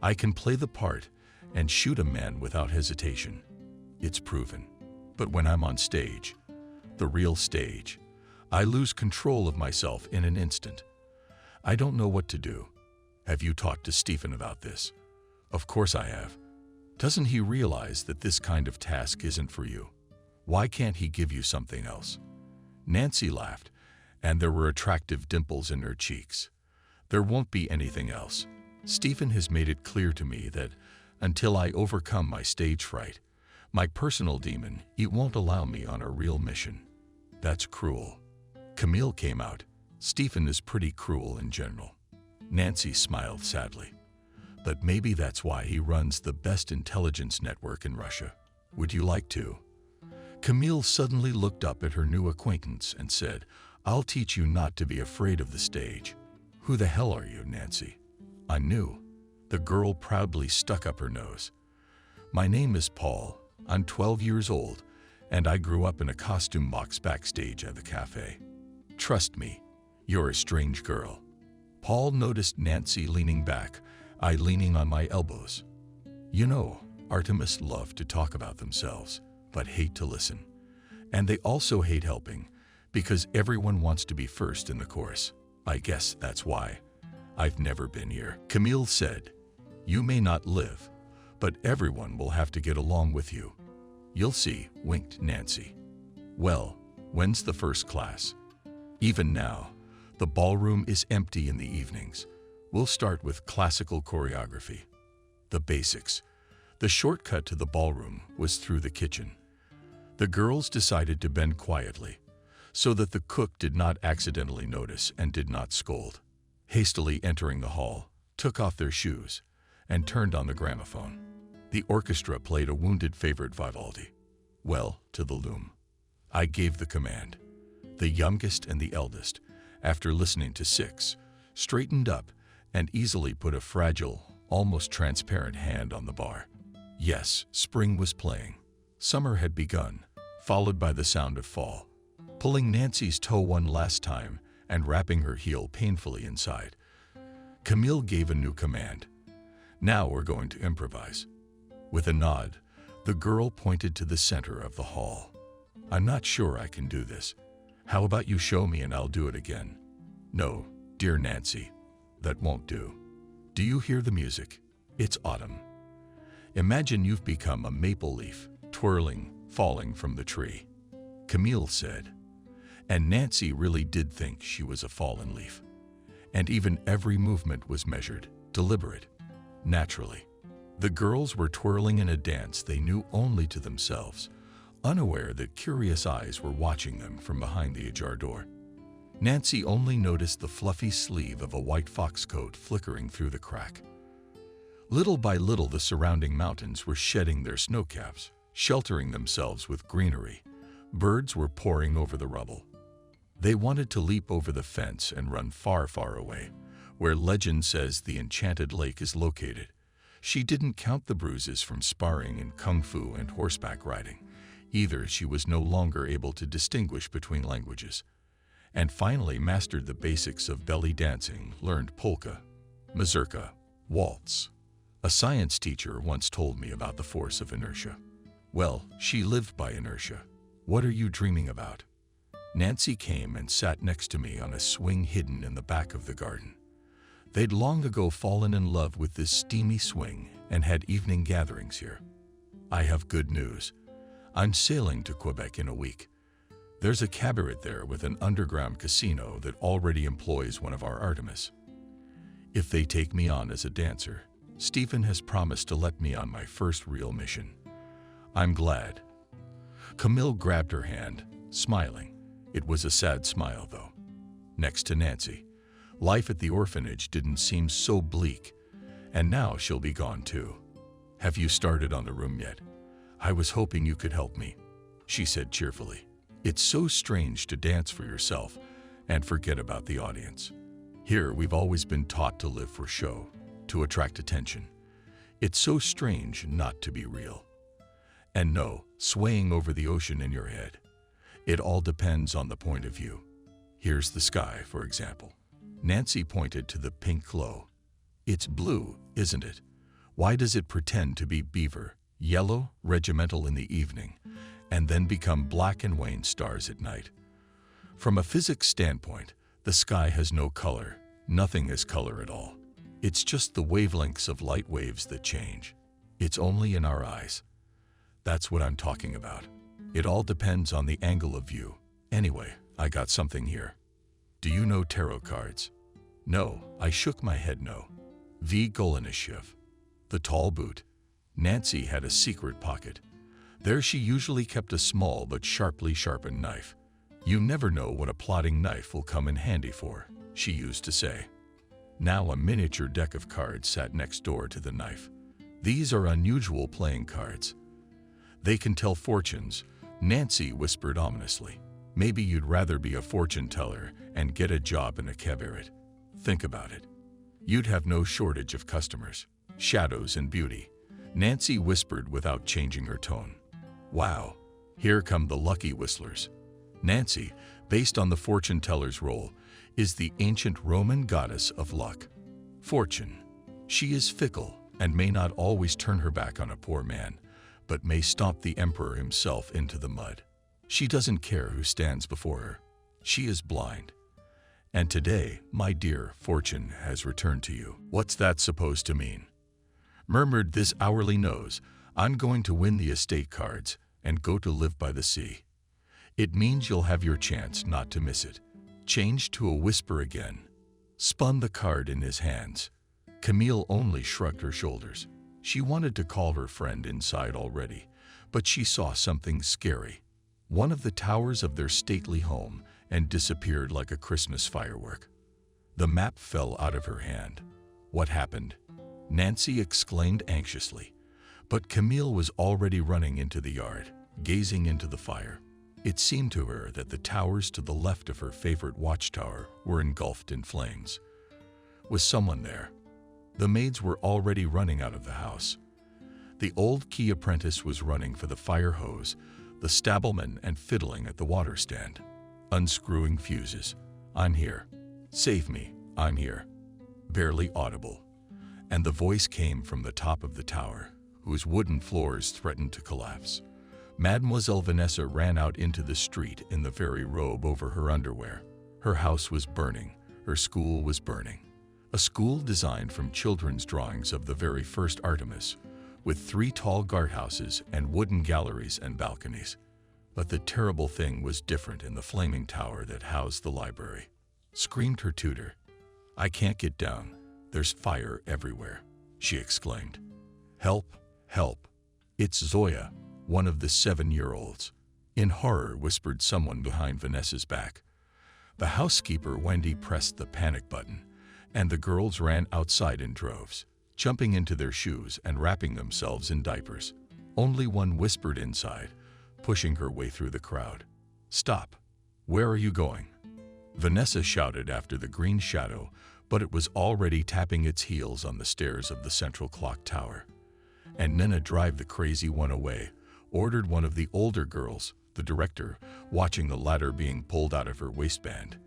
I can play the part and shoot a man without hesitation. It's proven. But when I'm on stage, the real stage, I lose control of myself in an instant. I don't know what to do. Have you talked to Stephen about this?" "Of course I have. Doesn't he realize that this kind of task isn't for you? Why can't he give you something else?" Nancy laughed, and there were attractive dimples in her cheeks. "There won't be anything else. Stephen has made it clear to me that until I overcome my stage fright, my personal demon, it won't allow me on a real mission." "That's cruel." Camille came out. "Stephen is pretty cruel in general." Nancy smiled sadly. "But maybe that's why he runs the best intelligence network in Russia. Would you like to?" Camille suddenly looked up at her new acquaintance and said, "I'll teach you not to be afraid of the stage." "Who the hell are you, Nancy?" "I'm new." The girl proudly stuck up her nose. "My name is Paul. I'm 12 years old, and I grew up in a costume box backstage at the cafe. Trust me, you're a strange girl." Paul noticed Nancy leaning back, I leaning on my elbows. "You know, Artemis love to talk about themselves, but hate to listen. And they also hate helping, because everyone wants to be first in the course. I guess that's why. I've never been here. Camille said, "You may not live, but everyone will have to get along with you." "You'll see," winked Nancy. "Well, when's the first class?" "Even now. The ballroom is empty in the evenings. We'll start with classical choreography. The basics." The shortcut to the ballroom was through the kitchen. The girls decided to bend quietly, so that the cook did not accidentally notice and did not scold. Hastily entering the hall, took off their shoes, and turned on the gramophone. The orchestra played a wounded favorite Vivaldi. Well, to the loom. I gave the command. The youngest and the eldest, after listening to 6, straightened up and easily put a fragile, almost transparent hand on the bar. Yes, spring was playing. Summer had begun, followed by the sound of fall. Pulling Nancy's toe one last time and wrapping her heel painfully inside, Camille gave a new command. "Now we're going to improvise." With a nod, the girl pointed to the center of the hall. "I'm not sure I can do this. How about you show me and I'll do it again?" "No, dear Nancy, that won't do. Do you hear the music? It's autumn. Imagine you've become a maple leaf, twirling, falling from the tree." Camille said. And Nancy really did think she was a fallen leaf. And even every movement was measured, deliberate, naturally. The girls were twirling in a dance they knew only to themselves, unaware that curious eyes were watching them from behind the ajar door. Nancy only noticed the fluffy sleeve of a white fox coat flickering through the crack. Little by little, the surrounding mountains were shedding their snowcaps, sheltering themselves with greenery. Birds were pouring over the rubble. They wanted to leap over the fence and run far, far away, where legend says the enchanted lake is located. She didn't count the bruises from sparring in kung fu and horseback riding. Either she was no longer able to distinguish between languages. And finally mastered the basics of belly dancing, learned polka, mazurka, waltz. A science teacher once told me about the force of inertia. Well, she lived by inertia. What are you dreaming about? Nancy came and sat next to me on a swing hidden in the back of the garden. They'd long ago fallen in love with this steamy swing and had evening gatherings here. I have good news. I'm sailing to Quebec in a week. There's a cabaret there with an underground casino that already employs one of our Artemis. If they take me on as a dancer, Stephen has promised to let me on my first real mission. I'm glad. Camille grabbed her hand, smiling. It was a sad smile, though. Next to Nancy, life at the orphanage didn't seem so bleak, and now she'll be gone too. Have you started on the room yet? I was hoping you could help me, she said cheerfully. It's so strange to dance for yourself and forget about the audience. Here, we've always been taught to live for show, to attract attention. It's so strange not to be real. And no, swaying over the ocean in your head. It all depends on the point of view. Here's the sky, for example. Nancy pointed to the pink glow. It's blue, isn't it? Why does it pretend to be beaver, yellow, regimental in the evening, and then become black and wane stars at night? From a physics standpoint, the sky has no color. Nothing has color at all. It's just the wavelengths of light waves that change. It's only in our eyes. That's what I'm talking about. It all depends on the angle of view. Anyway, I got something here. Do you know tarot cards? No, I shook my head no. V. Golenishev. The tall boot. Nancy had a secret pocket. There she usually kept a small but sharply sharpened knife. You never know what a plotting knife will come in handy for, she used to say. Now a miniature deck of cards sat next door to the knife. These are unusual playing cards. They can tell fortunes, Nancy whispered ominously. Maybe you'd rather be a fortune teller and get a job in a cabaret. Think about it. You'd have no shortage of customers. Shadows and beauty. Nancy whispered without changing her tone. Wow, here come the lucky whistlers. Nancy, based on the fortune teller's role, is the ancient Roman goddess of luck. Fortune. She is fickle and may not always turn her back on a poor man, but may stomp the emperor himself into the mud. She doesn't care who stands before her. She is blind. And today, my dear, fortune has returned to you. What's that supposed to mean? Murmured this hourly nose. I'm going to win the estate cards and go to live by the sea. It means you'll have your chance not to miss it. Changed to a whisper again. Spun the card in his hands. Camille only shrugged her shoulders. She wanted to call her friend inside already, but she saw something scary. One of the towers of their stately home and disappeared like a Christmas firework. The map fell out of her hand. What happened? Nancy exclaimed anxiously, but Camille was already running into the yard, gazing into the fire. It seemed to her that the towers to the left of her favorite watchtower were engulfed in flames. Was someone there? The maids were already running out of the house. The old key apprentice was running for the fire hose, the stableman and fiddling at the water stand, unscrewing fuses. I'm here. Save me. I'm here. Barely audible. And the voice came from the top of the tower, whose wooden floors threatened to collapse. Mademoiselle Vanessa ran out into the street in the very robe over her underwear. Her house was burning. Her school was burning. A school designed from children's drawings of the very first Artemis, with 3 tall guardhouses and wooden galleries and balconies. But the terrible thing was different in the flaming tower that housed the library. Screamed her tutor. I can't get down. There's fire everywhere, she exclaimed. Help, help. It's Zoya, one of the 7-year-olds. In horror, whispered someone behind Vanessa's back. The housekeeper, Wendy, pressed the panic button, and the girls ran outside in droves, jumping into their shoes and wrapping themselves in diapers. Only one whispered inside, pushing her way through the crowd. Stop. Where are you going? Vanessa shouted after the green shadow, but it was already tapping its heels on the stairs of the central clock tower. And Nina, drive the crazy one away, ordered one of the older girls, the director, watching the ladder being pulled out of her waistband,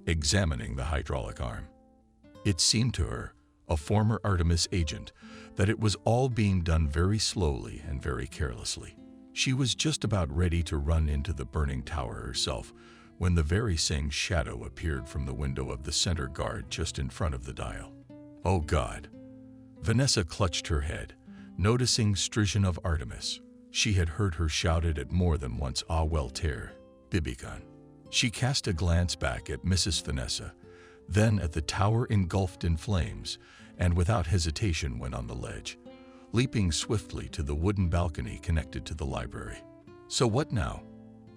examining the hydraulic arm. It seemed to her, a former Artemis agent, that it was all being done very slowly and very carelessly. She was just about ready to run into the burning tower herself when the very same shadow appeared from the window of the center guard just in front of the dial. Oh God! Vanessa clutched her head, noticing Strision of Artemis. She had heard her shouted at more than once, Ah well terre, Bibican. She cast a glance back at Mrs. Vanessa, then at the tower engulfed in flames, and without hesitation went on the ledge, leaping swiftly to the wooden balcony connected to the library. So what now?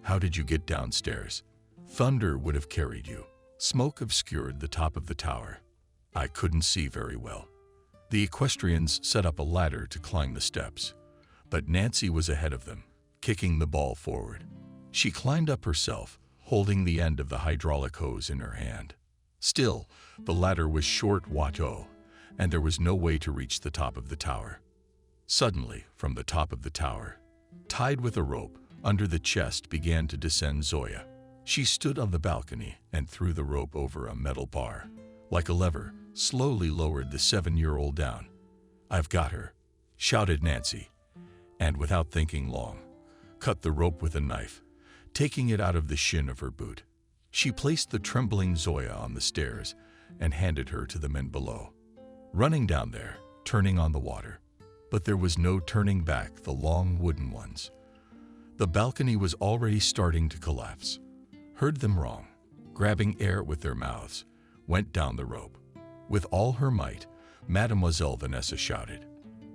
How did you get downstairs? Thunder would have carried you. Smoke obscured the top of the tower. I couldn't see very well. The equestrians set up a ladder to climb the steps, but Nancy was ahead of them, kicking the ball forward. She climbed up herself, holding the end of the hydraulic hose in her hand. Still, the ladder was short watteau, and there was no way to reach the top of the tower. Suddenly, from the top of the tower, tied with a rope, under the chest began to descend Zoya. She stood on the balcony and threw the rope over a metal bar. Like a lever, slowly lowered the 7-year-old down. I've got her, shouted Nancy, and without thinking long, cut the rope with a knife, taking it out of the shin of her boot. She placed the trembling Zoya on the stairs and handed her to the men below. Running down there, turning on the water. But there was no turning back the long wooden ones. The balcony was already starting to collapse. Heard them wrong. Grabbing air with their mouths, went down the rope. With all her might, Mademoiselle Vanessa shouted,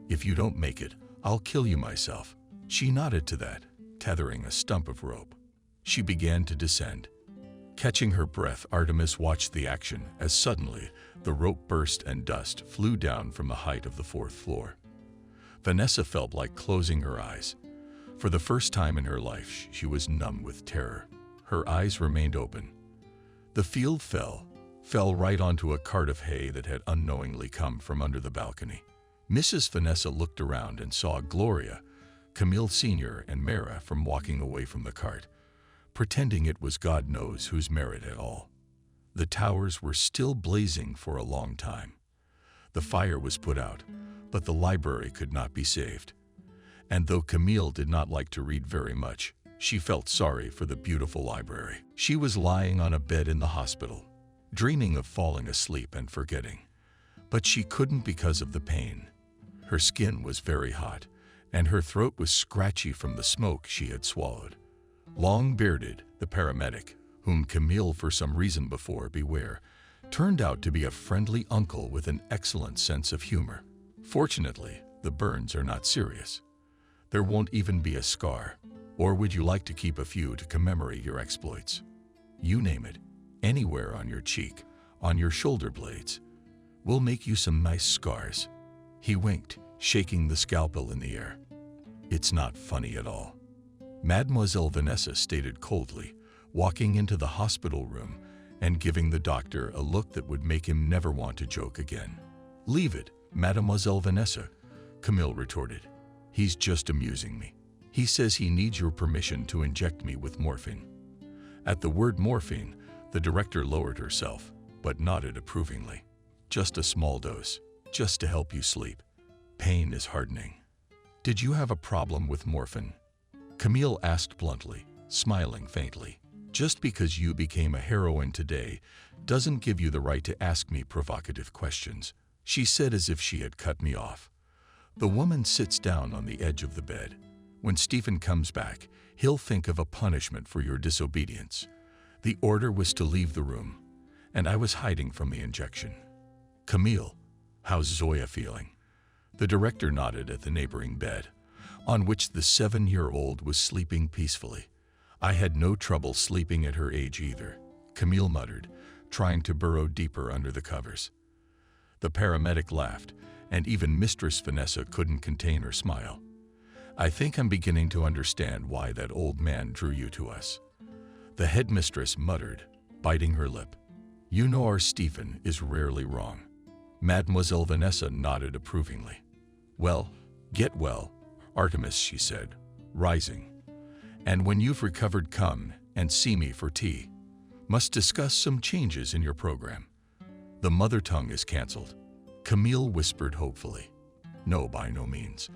If you don't make it, I'll kill you myself. She nodded to that, tethering a stump of rope. She began to descend. Catching her breath, Artemis watched the action as suddenly the rope burst and dust flew down from the height of the 4th floor. Vanessa felt like closing her eyes. For the first time in her life, she was numb with terror. Her eyes remained open. The field fell right onto a cart of hay that had unknowingly come from under the balcony. Mrs. Vanessa looked around and saw Gloria, Camille Sr., and Mara from walking away from the cart, pretending it was God knows whose merit at all. The towers were still blazing for a long time. The fire was put out, but the library could not be saved. And though Camille did not like to read very much, she felt sorry for the beautiful library. She was lying on a bed in the hospital, dreaming of falling asleep and forgetting. But she couldn't because of the pain. Her skin was very hot, and her throat was scratchy from the smoke she had swallowed. Long-bearded, the paramedic, whom Camille for some reason before beware, turned out to be a friendly uncle with an excellent sense of humor. Fortunately, the burns are not serious. There won't even be a scar. Or would you like to keep a few to commemorate your exploits? You name it, anywhere on your cheek, on your shoulder blades. We'll make you some nice scars. He winked, shaking the scalpel in the air. It's not funny at all. Mademoiselle Vanessa stated coldly, walking into the hospital room and giving the doctor a look that would make him never want to joke again. Leave it, Mademoiselle Vanessa, Camille retorted. He's just amusing me. He says he needs your permission to inject me with morphine. At the word morphine, the director lowered herself, but nodded approvingly. Just a small dose, just to help you sleep. Pain is hardening. Did you have a problem with morphine? Camille asked bluntly, smiling faintly. Just because you became a heroine today doesn't give you the right to ask me provocative questions, she said as if she had cut me off. The woman sits down on the edge of the bed. When Stephen comes back, he'll think of a punishment for your disobedience. The order was to leave the room, and I was hiding from the injection. Camille, how's Zoya feeling? The director nodded at the neighboring bed, on which the 7-year-old was sleeping peacefully. I had no trouble sleeping at her age either, Camille muttered, trying to burrow deeper under the covers. The paramedic laughed, and even Mistress Vanessa couldn't contain her smile. I think I'm beginning to understand why that old man drew you to us. The headmistress muttered, biting her lip. You know our Stephen is rarely wrong. Mademoiselle Vanessa nodded approvingly. Well, get well, Artemis, she said, rising. And when you've recovered, come and see me for tea. Must discuss some changes in your program. The mother tongue is canceled. Camille whispered hopefully. No, by no means.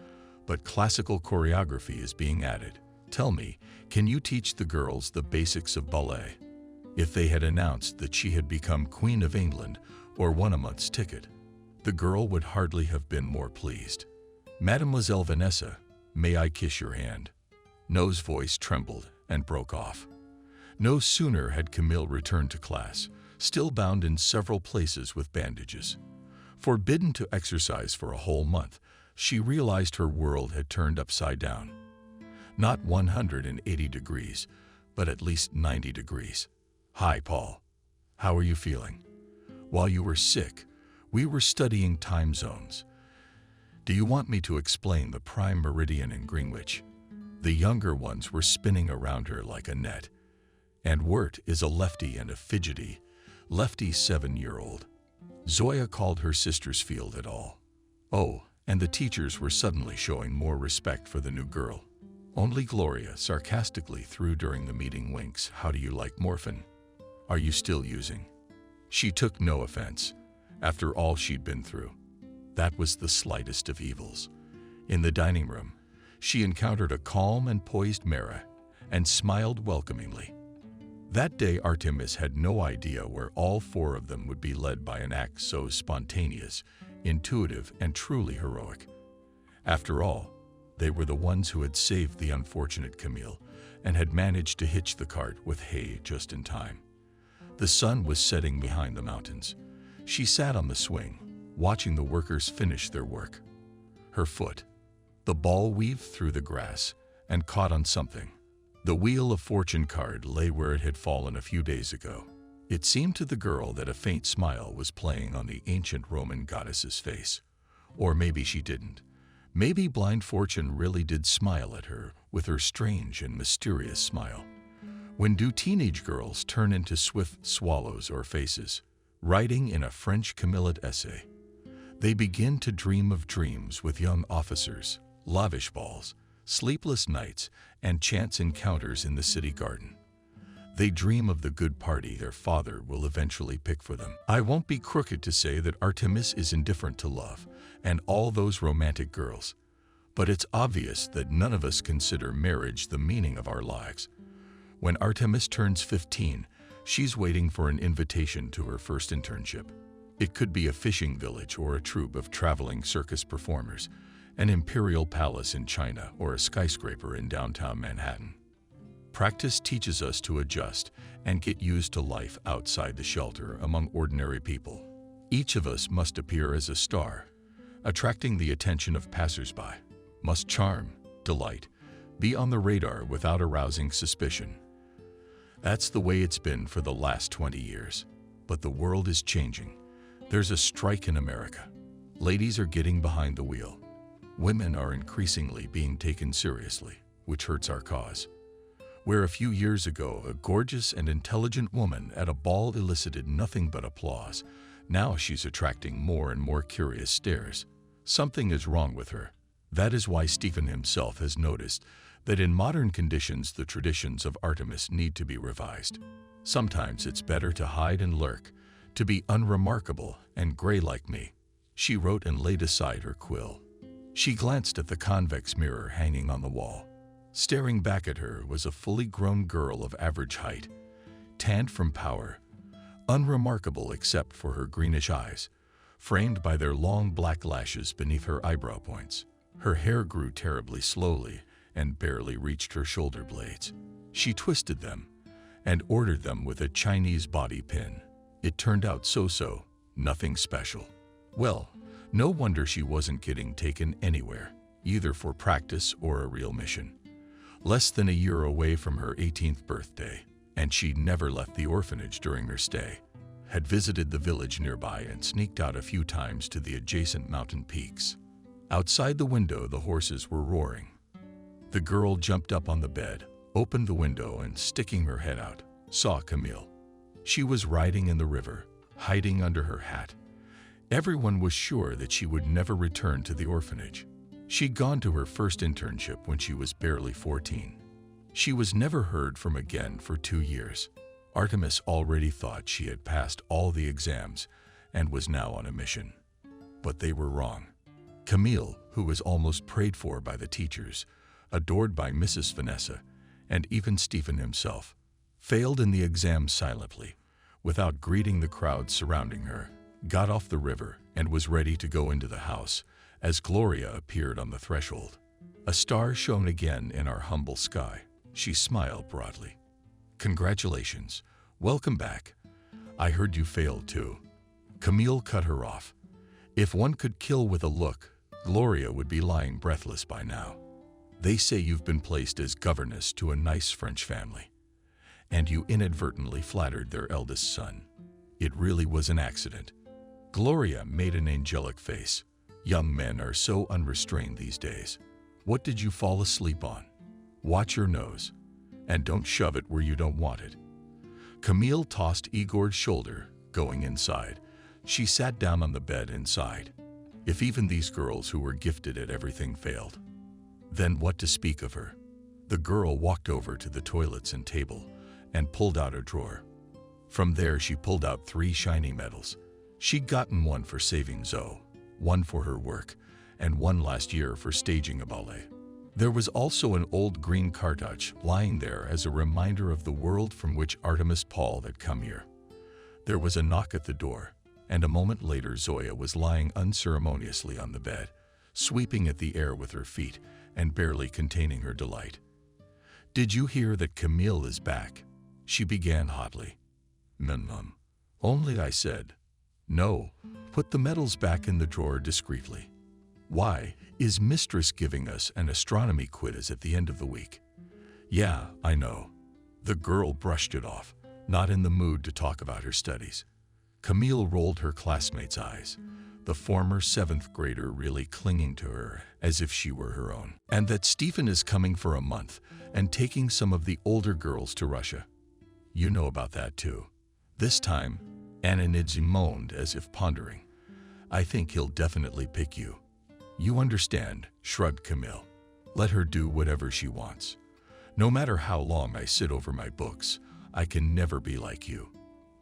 But classical choreography is being added. Tell me, can you teach the girls the basics of ballet? If they had announced that she had become Queen of England or won a month's ticket, the girl would hardly have been more pleased. Mademoiselle Vanessa, may I kiss your hand? No's voice trembled and broke off. No sooner had Camille returned to class, still bound in several places with bandages. Forbidden to exercise for a whole month, she realized her world had turned upside down. Not 180 degrees, but at least 90 degrees. Hi, Paul. How are you feeling? While you were sick, we were studying time zones. Do you want me to explain the prime meridian in Greenwich? The younger ones were spinning around her like a net. And Wirt is a lefty and a fidgety, lefty 7-year-old. Zoya called her sister's field at all. Oh, and the teachers were suddenly showing more respect for the new girl. Only Gloria sarcastically threw during the meeting winks. How do you like morphine? Are you still using? She took no offense, after all she'd been through. That was the slightest of evils. In the dining room, she encountered a calm and poised Mara and smiled welcomingly. That day Artemis had no idea where all 4 of them would be led by an act so spontaneous, intuitive, and truly heroic. After all, they were the ones who had saved the unfortunate Camille and had managed to hitch the cart with hay just in time. The sun was setting behind the mountains. She sat on the swing, watching the workers finish their work. Her foot, the ball weaved through the grass and caught on something. The Wheel of Fortune card lay where it had fallen a few days ago. It seemed to the girl that a faint smile was playing on the ancient Roman goddess's face. Or maybe she didn't. Maybe blind Fortune really did smile at her with her strange and mysterious smile. When do teenage girls turn into swift swallows or faces? Writing in a French Camillet essay. They begin to dream of dreams with young officers, lavish balls, sleepless nights, and chance encounters in the city garden. They dream of the good party their father will eventually pick for them. I won't be crooked to say that Artemis is indifferent to love and all those romantic girls, but it's obvious that none of us consider marriage the meaning of our lives. When Artemis turns 15, She's waiting for an invitation to her first internship. It could be a fishing village or a troupe of traveling circus performers, an imperial palace in China or a skyscraper in downtown Manhattan. Practice teaches us to adjust and get used to life outside the shelter among ordinary people. Each of us must appear as a star, attracting the attention of passersby, must charm, delight, be on the radar without arousing suspicion. That's the way it's been for the last 20 years. But the world is changing. There's a strike in America. Ladies are getting behind the wheel. Women are increasingly being taken seriously, which hurts our cause. Where a few years ago a gorgeous and intelligent woman at a ball elicited nothing but applause, now she's attracting more and more curious stares. Something is wrong with her. That is why Stephen himself has noticed that in modern conditions the traditions of Artemis need to be revised. Sometimes it's better to hide and lurk, to be unremarkable and gray like me. She wrote and laid aside her quill. She glanced at the convex mirror hanging on the wall. Staring back at her was a fully grown girl of average height, tanned from power, unremarkable except for her greenish eyes, framed by their long black lashes beneath her eyebrow points. Her hair grew terribly slowly and barely reached her shoulder blades. She twisted them and ordered them with a Chinese bobby pin. It turned out so-so, nothing special. Well, no wonder she wasn't getting taken anywhere, either for practice or a real mission. Less than a year away from her 18th birthday, and she'd never left the orphanage during her stay, had visited the village nearby and sneaked out a few times to the adjacent mountain peaks. Outside the window, the horses were roaring. The girl jumped up on the bed, opened the window, and sticking her head out, saw Camille. She was riding in the river, hiding under her hat. Everyone was sure that she would never return to the orphanage. She'd gone to her first internship when she was barely 14. She was never heard from again for 2 years. Artemis already thought she had passed all the exams and was now on a mission. But they were wrong. Camille, who was almost prayed for by the teachers, adored by Mrs. Vanessa, and even Stephen himself, failed in the exam silently, without greeting the crowd surrounding her, got off the river and was ready to go into the house as Gloria appeared on the threshold. A star shone again in our humble sky. She smiled broadly. "Congratulations. Welcome back. I heard you failed too." Camille cut her off. If one could kill with a look, Gloria would be lying breathless by now. "They say you've been placed as governess to a nice French family, and you inadvertently flattered their eldest son. It really was an accident." Gloria made an angelic face. Young men are so unrestrained these days. "What did you fall asleep on? Watch your nose, and don't shove it where you don't want it." Camille tossed Igor's shoulder, going inside. She sat down on the bed inside. If even these girls who were gifted at everything failed, then what to speak of her? The girl walked over to the toilets and table and pulled out a drawer. From there she pulled out 3 shiny medals. She'd gotten one for saving Zoe, one for her work, and one last year for staging a ballet. There was also an old green cartouche lying there as a reminder of the world from which Artemis Paul had come here. There was a knock at the door, and a moment later Zoya was lying unceremoniously on the bed, sweeping at the air with her feet and barely containing her delight. "Did you hear that Camille is back?" she began hotly. "Mum. Only," I said. "No, put the medals back in the drawer discreetly." "Why, is Mistress giving us an astronomy quiz at the end of the week?" "Yeah, I know." The girl brushed it off, not in the mood to talk about her studies. Camille rolled her classmate's eyes, the former 7th grader really clinging to her as if she were her own. "And that Stephen is coming for a month and taking some of the older girls to Russia. You know about that too." This time, Ananidze moaned as if pondering. "I think he'll definitely pick you." "You understand," shrugged Camille. "Let her do whatever she wants. No matter how long I sit over my books, I can never be like you.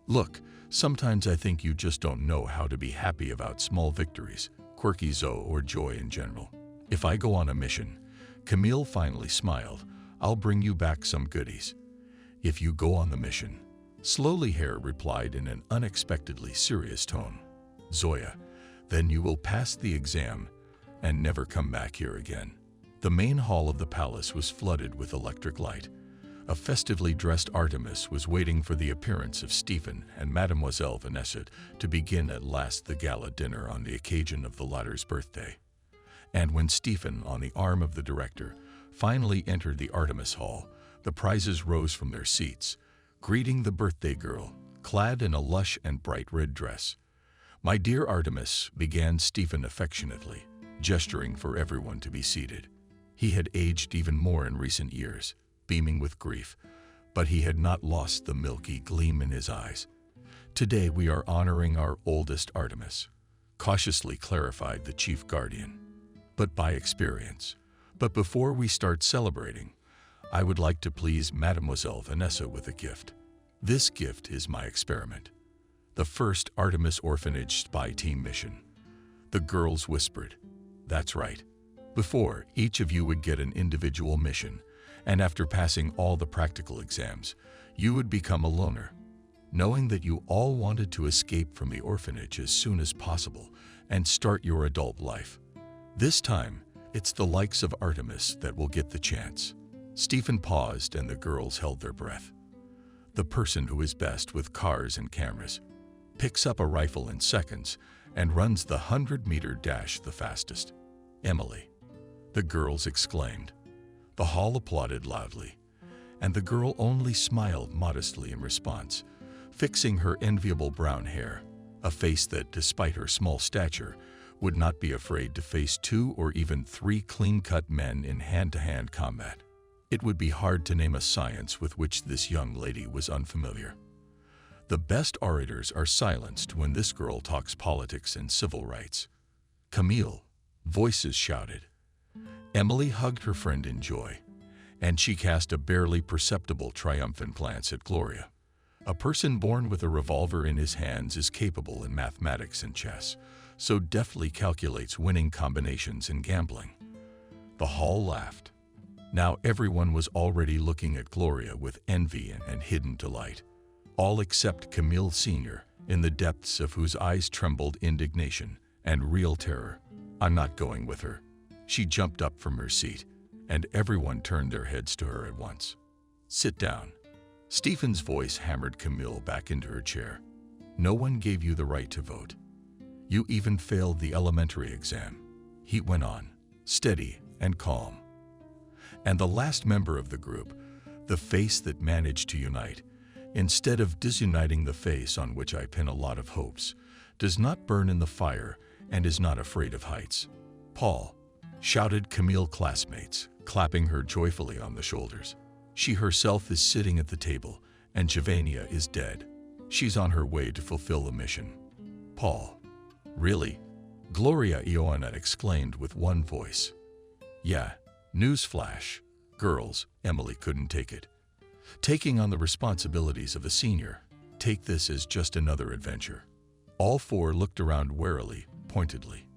Look, sometimes I think you just don't know how to be happy about small victories, quirky Zoe or joy in general. If I go on a mission," Camille finally smiled, "I'll bring you back some goodies. If you go on the mission, Slowly Hare replied in an unexpectedly serious tone. Zoya, then you will pass the exam and never come back here again. The main hall of the palace was flooded with electric light. A festively dressed Artemis was waiting for the appearance of Stephen and Mademoiselle Vanessa to begin at last the gala dinner on the occasion of the latter's birthday. And when Stephen, on the arm of the director, finally entered the Artemis Hall, the prizes rose from their seats, greeting the birthday girl, clad in a lush and bright red dress. "My dear Artemis," began Stephen affectionately, gesturing for everyone to be seated. He had aged even more in recent years, beaming with grief, but he had not lost the milky gleam in his eyes. "Today we are honoring our oldest Artemis," cautiously clarified the chief guardian. "But by experience. But before we start celebrating, I would like to please Mademoiselle Vanessa with a gift. This gift is my experiment. The first Artemis Orphanage Spy Team mission." The girls whispered. "That's right. Before, each of you would get an individual mission, and after passing all the practical exams, you would become a loner. Knowing that you all wanted to escape from the orphanage as soon as possible and start your adult life. This time, it's the likes of Artemis that will get the chance." Stephen paused and the girls held their breath. "The person who is best with cars and cameras, picks up a rifle in seconds, and runs the 100-meter dash the fastest. Emily," the girls exclaimed. The hall applauded loudly, and the girl only smiled modestly in response, fixing her enviable brown hair, a face that, despite her small stature, would not be afraid to face 2 or even 3 clean-cut men in hand-to-hand combat. It would be hard to name a science with which this young lady was unfamiliar. The best orators are silenced when this girl talks politics and civil rights. "Camille," voices shouted. Emily hugged her friend in joy, and she cast a barely perceptible triumphant glance at Gloria. A person born with a revolver in his hands is capable in mathematics and chess, so deftly calculates winning combinations in gambling. The hall laughed. Now everyone was already looking at Gloria with envy and hidden delight, all except Camille Sr., in the depths of whose eyes trembled indignation and real terror. "I'm not going with her." She jumped up from her seat, and everyone turned their heads to her at once. "Sit down." Stephen's voice hammered Camille back into her chair. "No one gave you the right to vote. You even failed the elementary exam," he went on, steady and calm. "And the last member of the group, the face that managed to unite, instead of disuniting the face on which I pin a lot of hopes, does not burn in the fire and is not afraid of heights." "Paul," shouted Camille's classmates, clapping her joyfully on the shoulders. "She herself is sitting at the table, and Jovania is dead. She's on her way to fulfill the mission." "Paul." "Really?" Gloria Ioana exclaimed with one voice. "Yeah, newsflash. Girls," Emily couldn't take it. "Taking on the responsibilities of a senior, take this as just another adventure." All 4 looked around warily, pointedly.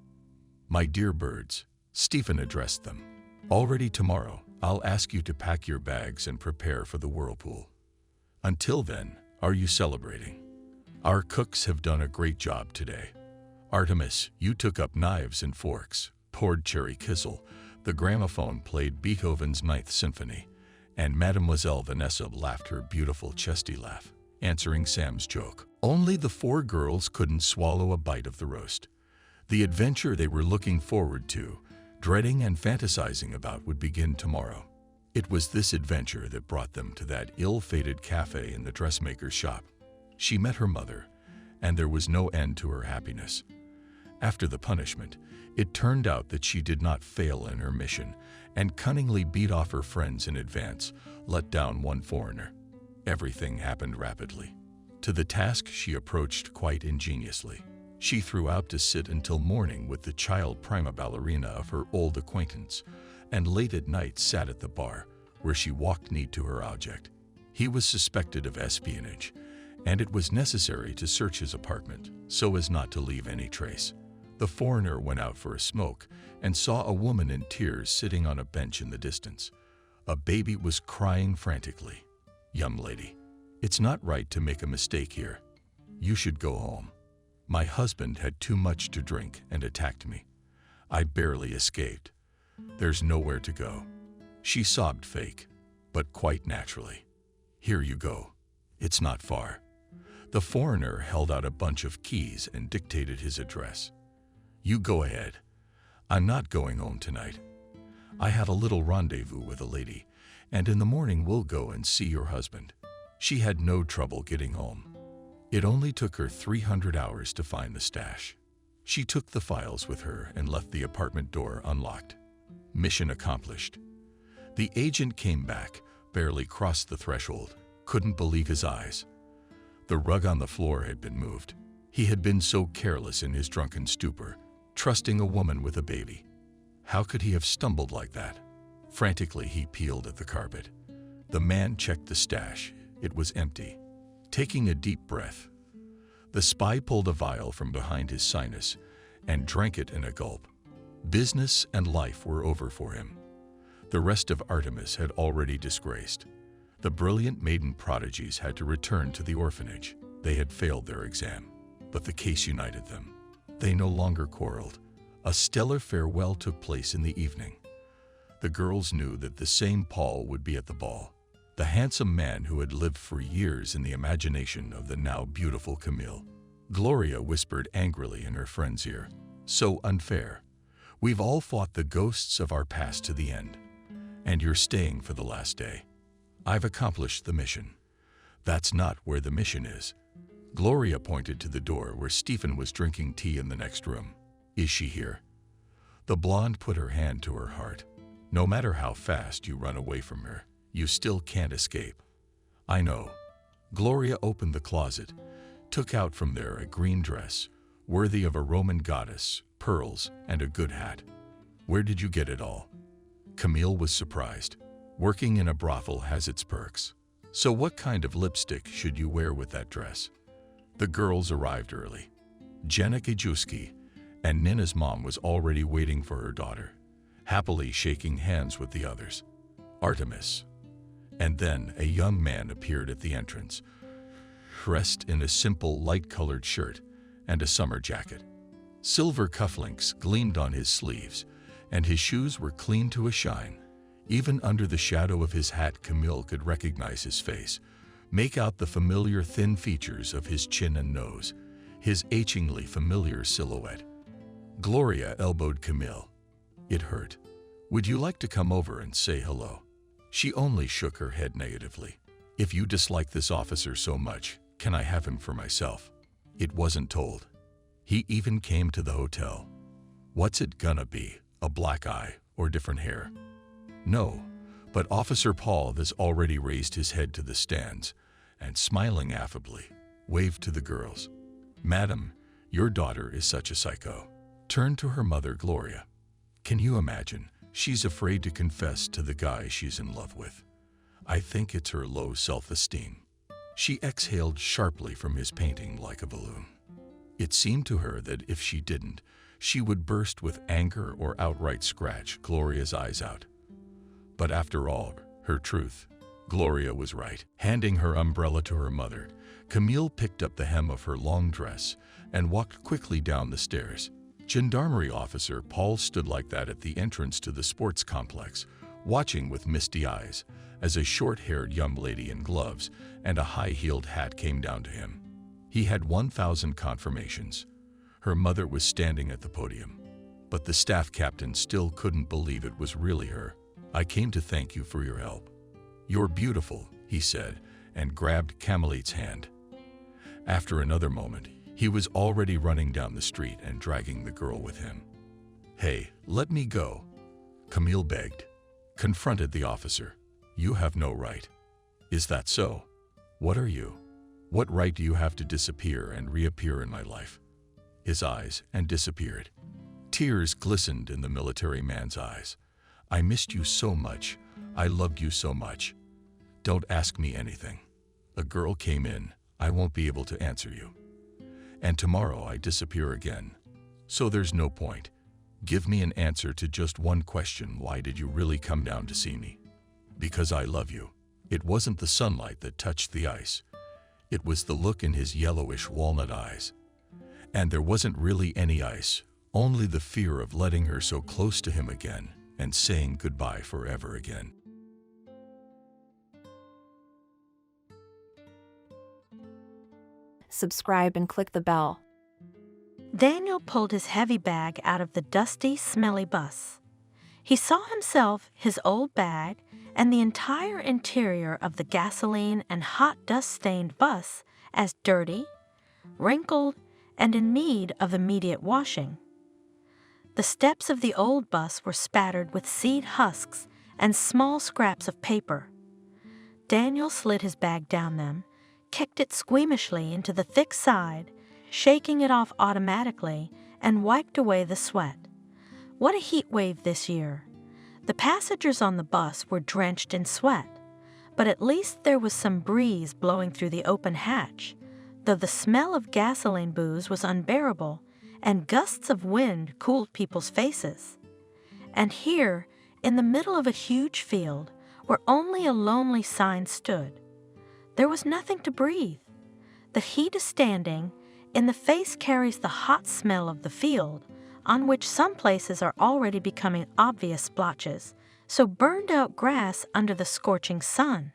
"My dear birds," Stephen addressed them, "already tomorrow, I'll ask you to pack your bags and prepare for the whirlpool. Until then, are you celebrating? Our cooks have done a great job today. Artemis, you took up knives and forks, poured cherry kissel, the gramophone played Beethoven's Ninth Symphony, and Mademoiselle Vanessa laughed her beautiful chesty laugh, answering Sam's joke. Only the 4 girls couldn't swallow a bite of the roast. The adventure they were looking forward to, dreading and fantasizing about, would begin tomorrow. It was this adventure that brought them to that ill-fated cafe in the dressmaker's shop. She met her mother, and there was no end to her happiness. After the punishment, it turned out that she did not fail in her mission, and cunningly beat off her friends in advance, let down one foreigner. Everything happened rapidly. To the task she approached quite ingeniously. She threw out to sit until morning with the child prima ballerina of her old acquaintance, and late at night sat at the bar, where she walked knee to her object. He was suspected of espionage, and it was necessary to search his apartment so as not to leave any trace. The foreigner went out for a smoke and saw a woman in tears sitting on a bench in the distance. A baby was crying frantically. "Young lady, It's not right to make a mistake here. You should go home. My husband had too much to drink and attacked me. I barely escaped. There's nowhere to go." She sobbed fake, but quite naturally. "Here you go. It's not far." The foreigner held out a bunch of keys and dictated his address. "You go ahead. I'm not going home tonight. I have a little rendezvous with a lady, and in the morning we'll go and see your husband." She had no trouble getting home. It only took her 300 hours to find the stash. She took the files with her and left the apartment door unlocked. Mission accomplished. The agent came back, barely crossed the threshold, couldn't believe his eyes. The rug on the floor had been moved. He had been so careless in his drunken stupor, trusting a woman with a baby. How could he have stumbled like that? Frantically, he peeled at the carpet. The man checked the stash. It was empty. Taking a deep breath, the spy pulled a vial from behind his sinus and drank it in a gulp. Business and life were over for him. The rest of Artemis had already disgraced. The brilliant maiden prodigies had to return to the orphanage. They had failed their exam, but the case united them. They no longer quarreled. A stellar farewell took place in the evening. The girls knew that the same Paul would be at the ball, the handsome man who had lived for years in the imagination of the now beautiful Camille. Gloria whispered angrily in her friend's ear, "So unfair. We've all fought the ghosts of our past to the end, and you're staying for the last day. I've accomplished the mission." "That's not where the mission is." Gloria pointed to the door where Stephen was drinking tea in the next room. "Is she here?" The blonde put her hand to her heart. "No matter how fast you run away from her, you still can't escape." "I know." Gloria opened the closet, took out from there a green dress, worthy of a Roman goddess, pearls, and a good hat. "Where did you get it all?" Camille was surprised. Working in a brothel has its perks. "So what kind of lipstick should you wear with that dress?" The girls arrived early. Jenna Kajewski and Nina's mom was already waiting for her daughter, happily shaking hands with the others. Artemis. And then a young man appeared at the entrance, dressed in a simple light-colored shirt and a summer jacket. Silver cufflinks gleamed on his sleeves, and his shoes were clean to a shine. Even under the shadow of his hat, Camille could recognize his face, make out the familiar thin features of his chin and nose, his achingly familiar silhouette. Gloria elbowed Camille. It hurt. "Would you like to come over and say hello?" She only shook her head negatively. "If you dislike this officer so much, can I have him for myself?" It wasn't told. He even came to the hotel. What's it gonna be, a black eye or different hair? No, but Officer Paul has already raised his head to the stands and, smiling affably, waved to the girls. "Madam, your daughter is such a psycho." Turned to her mother, Gloria. "Can you imagine? She's afraid to confess to the guy she's in love with. I think it's her low self-esteem." She exhaled sharply from his painting like a balloon. It seemed to her that if she didn't, she would burst with anger or outright scratch Gloria's eyes out. But after all, her truth. Gloria was right. Handing her umbrella to her mother, Camille picked up the hem of her long dress and walked quickly down the stairs. Gendarmerie officer Paul stood like that at the entrance to the sports complex, watching with misty eyes as a short-haired young lady in gloves and a high-heeled hat came down to him. He had 1,000 confirmations. Her mother was standing at the podium, but the staff captain still couldn't believe it was really her. "I came to thank you for your help." "You're beautiful," he said, and grabbed Camille's hand. After another moment, he was already running down the street and dragging the girl with him. "Hey, let me go," Camille begged. Confronted the officer. "You have no right." "Is that so? What are you? What right do you have to disappear and reappear in my life?" His eyes and disappeared. Tears glistened in the military man's eyes. "I missed you so much. I loved you so much. Don't ask me anything. A girl came in. I won't be able to answer you. And tomorrow I disappear again. So there's no point. Give me an answer to just one question. Why did you really come down to see me?" "Because I love you." It wasn't the sunlight that touched the ice. It was the look in his yellowish walnut eyes. And there wasn't really any ice, only the fear of letting her so close to him again and saying goodbye forever again. Subscribe and click the bell. Daniel pulled his heavy bag out of the dusty, smelly bus. He saw himself, his old bag, and the entire interior of the gasoline and hot dust-stained bus as dirty, wrinkled, and in need of immediate washing. The steps of the old bus were spattered with seed husks and small scraps of paper. Daniel slid his bag down them, kicked it squeamishly into the thick side, shaking it off automatically, and wiped away the sweat. What a heat wave this year! The passengers on the bus were drenched in sweat, but at least there was some breeze blowing through the open hatch, though the smell of gasoline booze was unbearable, and gusts of wind cooled people's faces. And here, in the middle of a huge field, where only a lonely sign stood, there was nothing to breathe. The heat is standing, in the face carries the hot smell of the field, on which some places are already becoming obvious splotches, so burned out grass under the scorching sun.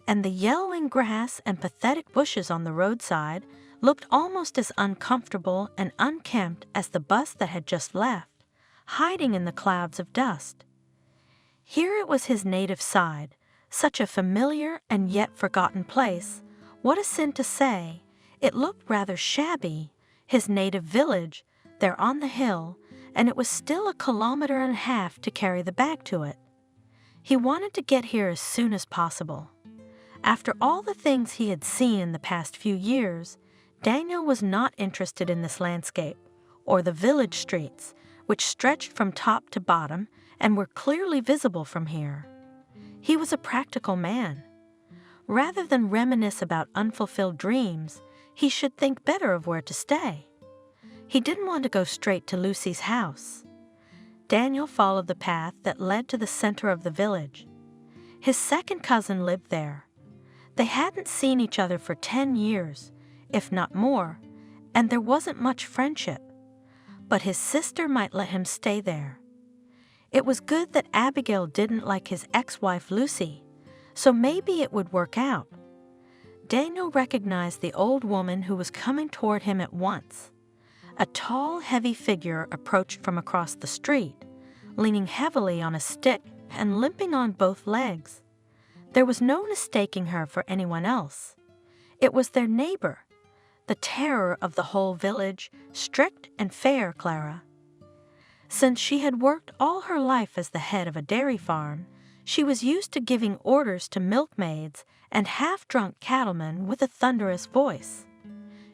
And the yellowing grass and pathetic bushes on the roadside looked almost as uncomfortable and unkempt as the bus that had just left, hiding in the clouds of dust. Here it was his native side, such a familiar and yet forgotten place. What a sin to say! It looked rather shabby, his native village, there on the hill, and it was still 1.5 kilometers to carry the bag to it. He wanted to get here as soon as possible. After all the things he had seen in the past few years, Daniel was not interested in this landscape, or the village streets, which stretched from top to bottom and were clearly visible from here. He was a practical man. Rather than reminisce about unfulfilled dreams, he should think better of where to stay. He didn't want to go straight to Lucy's house. Daniel followed the path that led to the center of the village. His second cousin lived there. They hadn't seen each other for 10 years, if not more, and there wasn't much friendship. But his sister might let him stay there. It was good that Abigail didn't like his ex-wife Lucy, so maybe it would work out. Daniel recognized the old woman who was coming toward him at once. A tall, heavy figure approached from across the street, leaning heavily on a stick and limping on both legs. There was no mistaking her for anyone else. It was their neighbor, the terror of the whole village, strict and fair Clara. Since she had worked all her life as the head of a dairy farm, she was used to giving orders to milkmaids and half-drunk cattlemen with a thunderous voice.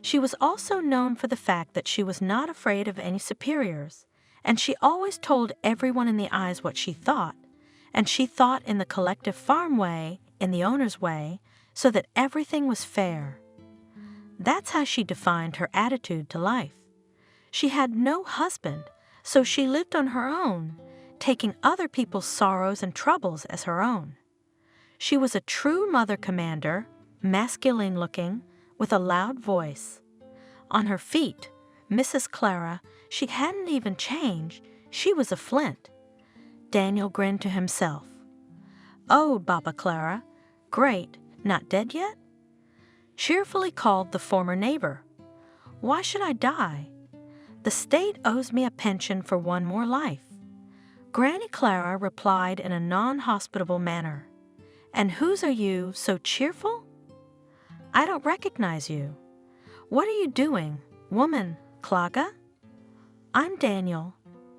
She was also known for the fact that she was not afraid of any superiors, and she always told everyone in the eyes what she thought, and she thought in the collective farm way, in the owner's way, so that everything was fair. That's how she defined her attitude to life. She had no husband, so she lived on her own, taking other people's sorrows and troubles as her own. She was a true mother commander, masculine-looking, with a loud voice. On her feet, Mrs. Clara, she hadn't even changed. She was a flint. Daniel grinned to himself. "Oh, Baba Clara, great, not dead yet?" Cheerfully called the former neighbor. "Why should I die? The state owes me a pension for one more life." Granny Clara replied in a non-hospitable manner. "And whose are you, so cheerful?" "I don't recognize you. What are you doing, woman, Klaga?" "I'm Daniel,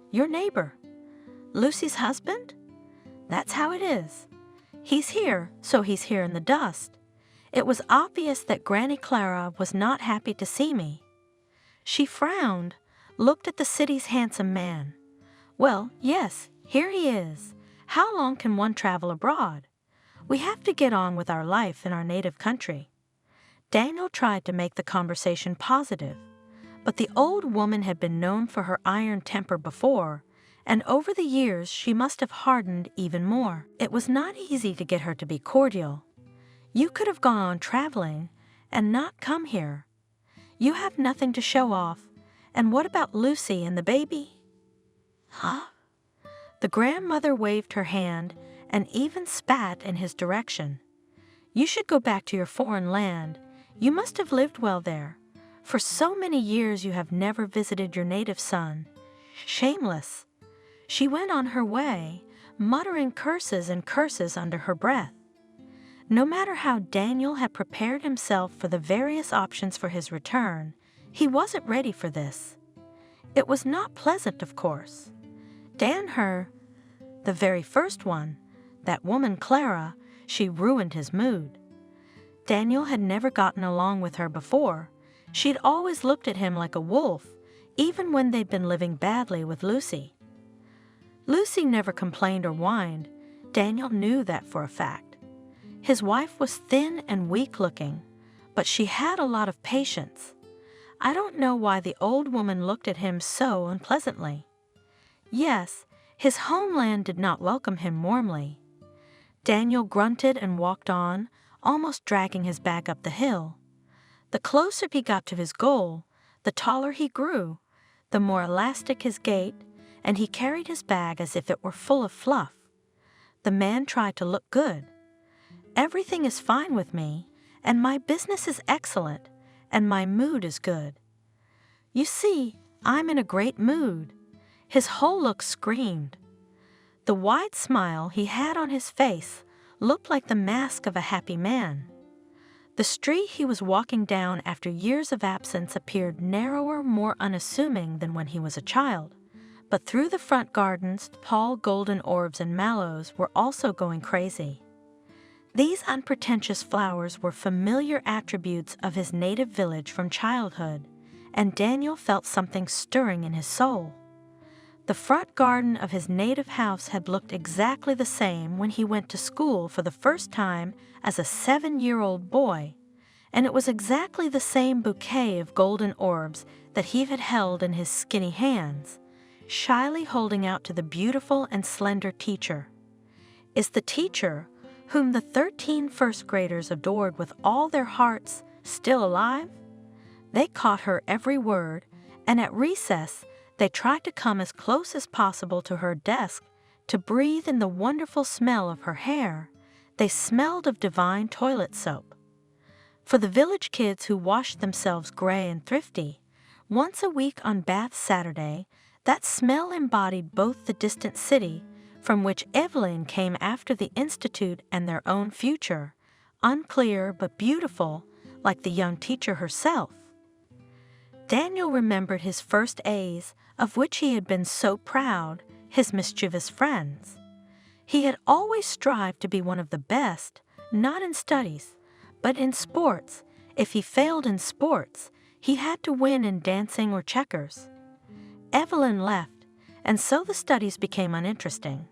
your neighbor. Lucy's husband? That's how it is. He's here, so he's here in the dust." It was obvious that Granny Clara was not happy to see me. She frowned, looked at the city's handsome man. "Well, yes, here he is. How long can one travel abroad? We have to get on with our life in our native country." Daniel tried to make the conversation positive, but the old woman had been known for her iron temper before, and over the years she must have hardened even more. It was not easy to get her to be cordial. You could have gone on traveling, and not come here? You have nothing to show off, and what about Lucy and the baby?" "Huh?" The grandmother waved her hand and even spat in his direction. "You should go back to your foreign land. You must have lived well there. For so many years you have never visited your native son. Shameless." She went on her way, muttering curses and curses under her breath. No matter how Daniel had prepared himself for the various options for his return, he wasn't ready for this. It was not pleasant, of course. Danaher, the very first one, that woman Clara, she ruined his mood. Daniel had never gotten along with her before. She'd always looked at him like a wolf, even when they'd been living badly with Lucy. Lucy never complained or whined. Daniel knew that for a fact. His wife was thin and weak-looking, but she had a lot of patience. I don't know why the old woman looked at him so unpleasantly. Yes, his homeland did not welcome him warmly. Daniel grunted and walked on, almost dragging his bag up the hill. The closer he got to his goal, the taller he grew, the more elastic his gait, and he carried his bag as if it were full of fluff. The man tried to look good. "Everything is fine with me, and my business is excellent, and my mood is good. You see, I'm in a great mood." His whole look screamed. The wide smile he had on his face looked like the mask of a happy man. The street he was walking down after years of absence appeared narrower, more unassuming than when he was a child. But through the front gardens, tall golden orbs and mallows were also going crazy. These unpretentious flowers were familiar attributes of his native village from childhood, and Daniel felt something stirring in his soul. The front garden of his native house had looked exactly the same when he went to school for the first time as a 7-year-old boy, and it was exactly the same bouquet of golden orbs that he had held in his skinny hands, shyly holding out to the beautiful and slender teacher. Is the teacher, whom the 13 first graders adored with all their hearts, still alive? They caught her every word, and at recess they tried to come as close as possible to her desk to breathe in the wonderful smell of her hair. They smelled of divine toilet soap. For the village kids who washed themselves gray and thrifty, once a week on Bath Saturday, that smell embodied both the distant city, from which Evelyn came after the Institute and their own future, unclear but beautiful, like the young teacher herself. Daniel remembered his first A's, of which he had been so proud, his mischievous friends. He had always strived to be one of the best, not in studies, but in sports. If he failed in sports, he had to win in dancing or checkers. Evelyn left, and so the studies became uninteresting.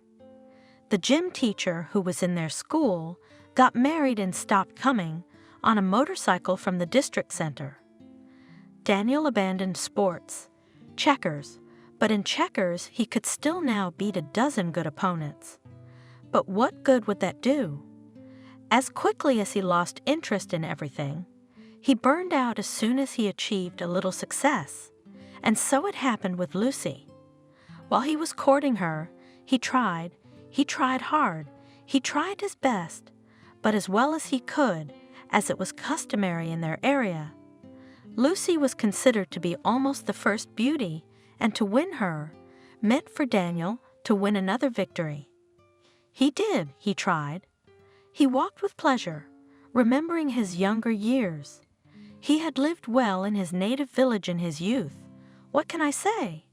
The gym teacher, who was in their school, got married and stopped coming on a motorcycle from the district center. Daniel abandoned sports, checkers, but in checkers he could still now beat a dozen good opponents. But what good would that do? As quickly as he lost interest in everything, he burned out as soon as he achieved a little success, and so it happened with Lucy. While he was courting her, he tried hard, he tried his best, but as well as he could, as it was customary in their area. Lucy was considered to be almost the first beauty, and to win her meant for Daniel to win another victory. He tried. He walked with pleasure, remembering his younger years. He had lived well in his native village in his youth. What can I say?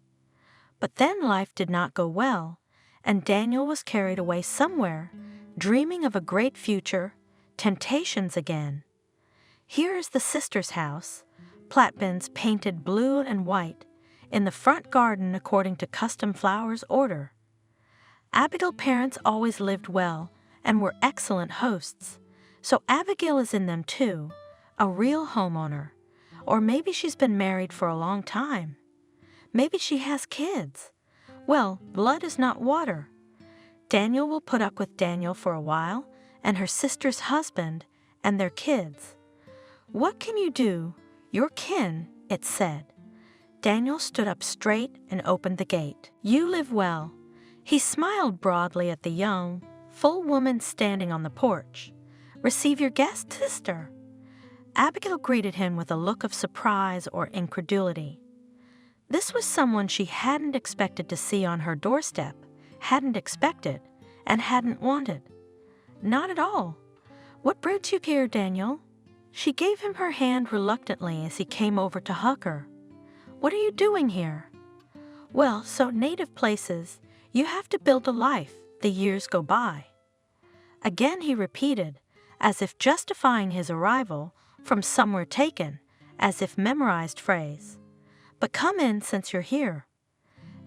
But then life did not go well, and Daniel was carried away somewhere, dreaming of a great future, temptations again. Here is the sister's house, Platbins painted blue and white, in the front garden according to custom flowers order. Abigail's parents always lived well and were excellent hosts, so Abigail is in them too, a real homeowner. Or maybe she's been married for a long time. Maybe she has kids. Well, blood is not water. Daniel will put up with Daniel for a while, and her sister's husband, and their kids. "What can you do? Your kin," it said. Daniel stood up straight and opened the gate. "You live well." He smiled broadly at the young, full woman standing on the porch. "Receive your guest, sister." Abigail greeted him with a look of surprise or incredulity. This was someone she hadn't expected to see on her doorstep, hadn't expected, and hadn't wanted. Not at all. "What brings you here, Daniel?" She gave him her hand reluctantly as he came over to hug her. "What are you doing here?" "Well, so native places, you have to build a life, the years go by." Again he repeated, as if justifying his arrival, from somewhere taken, as if memorized phrase. "But come in since you're here."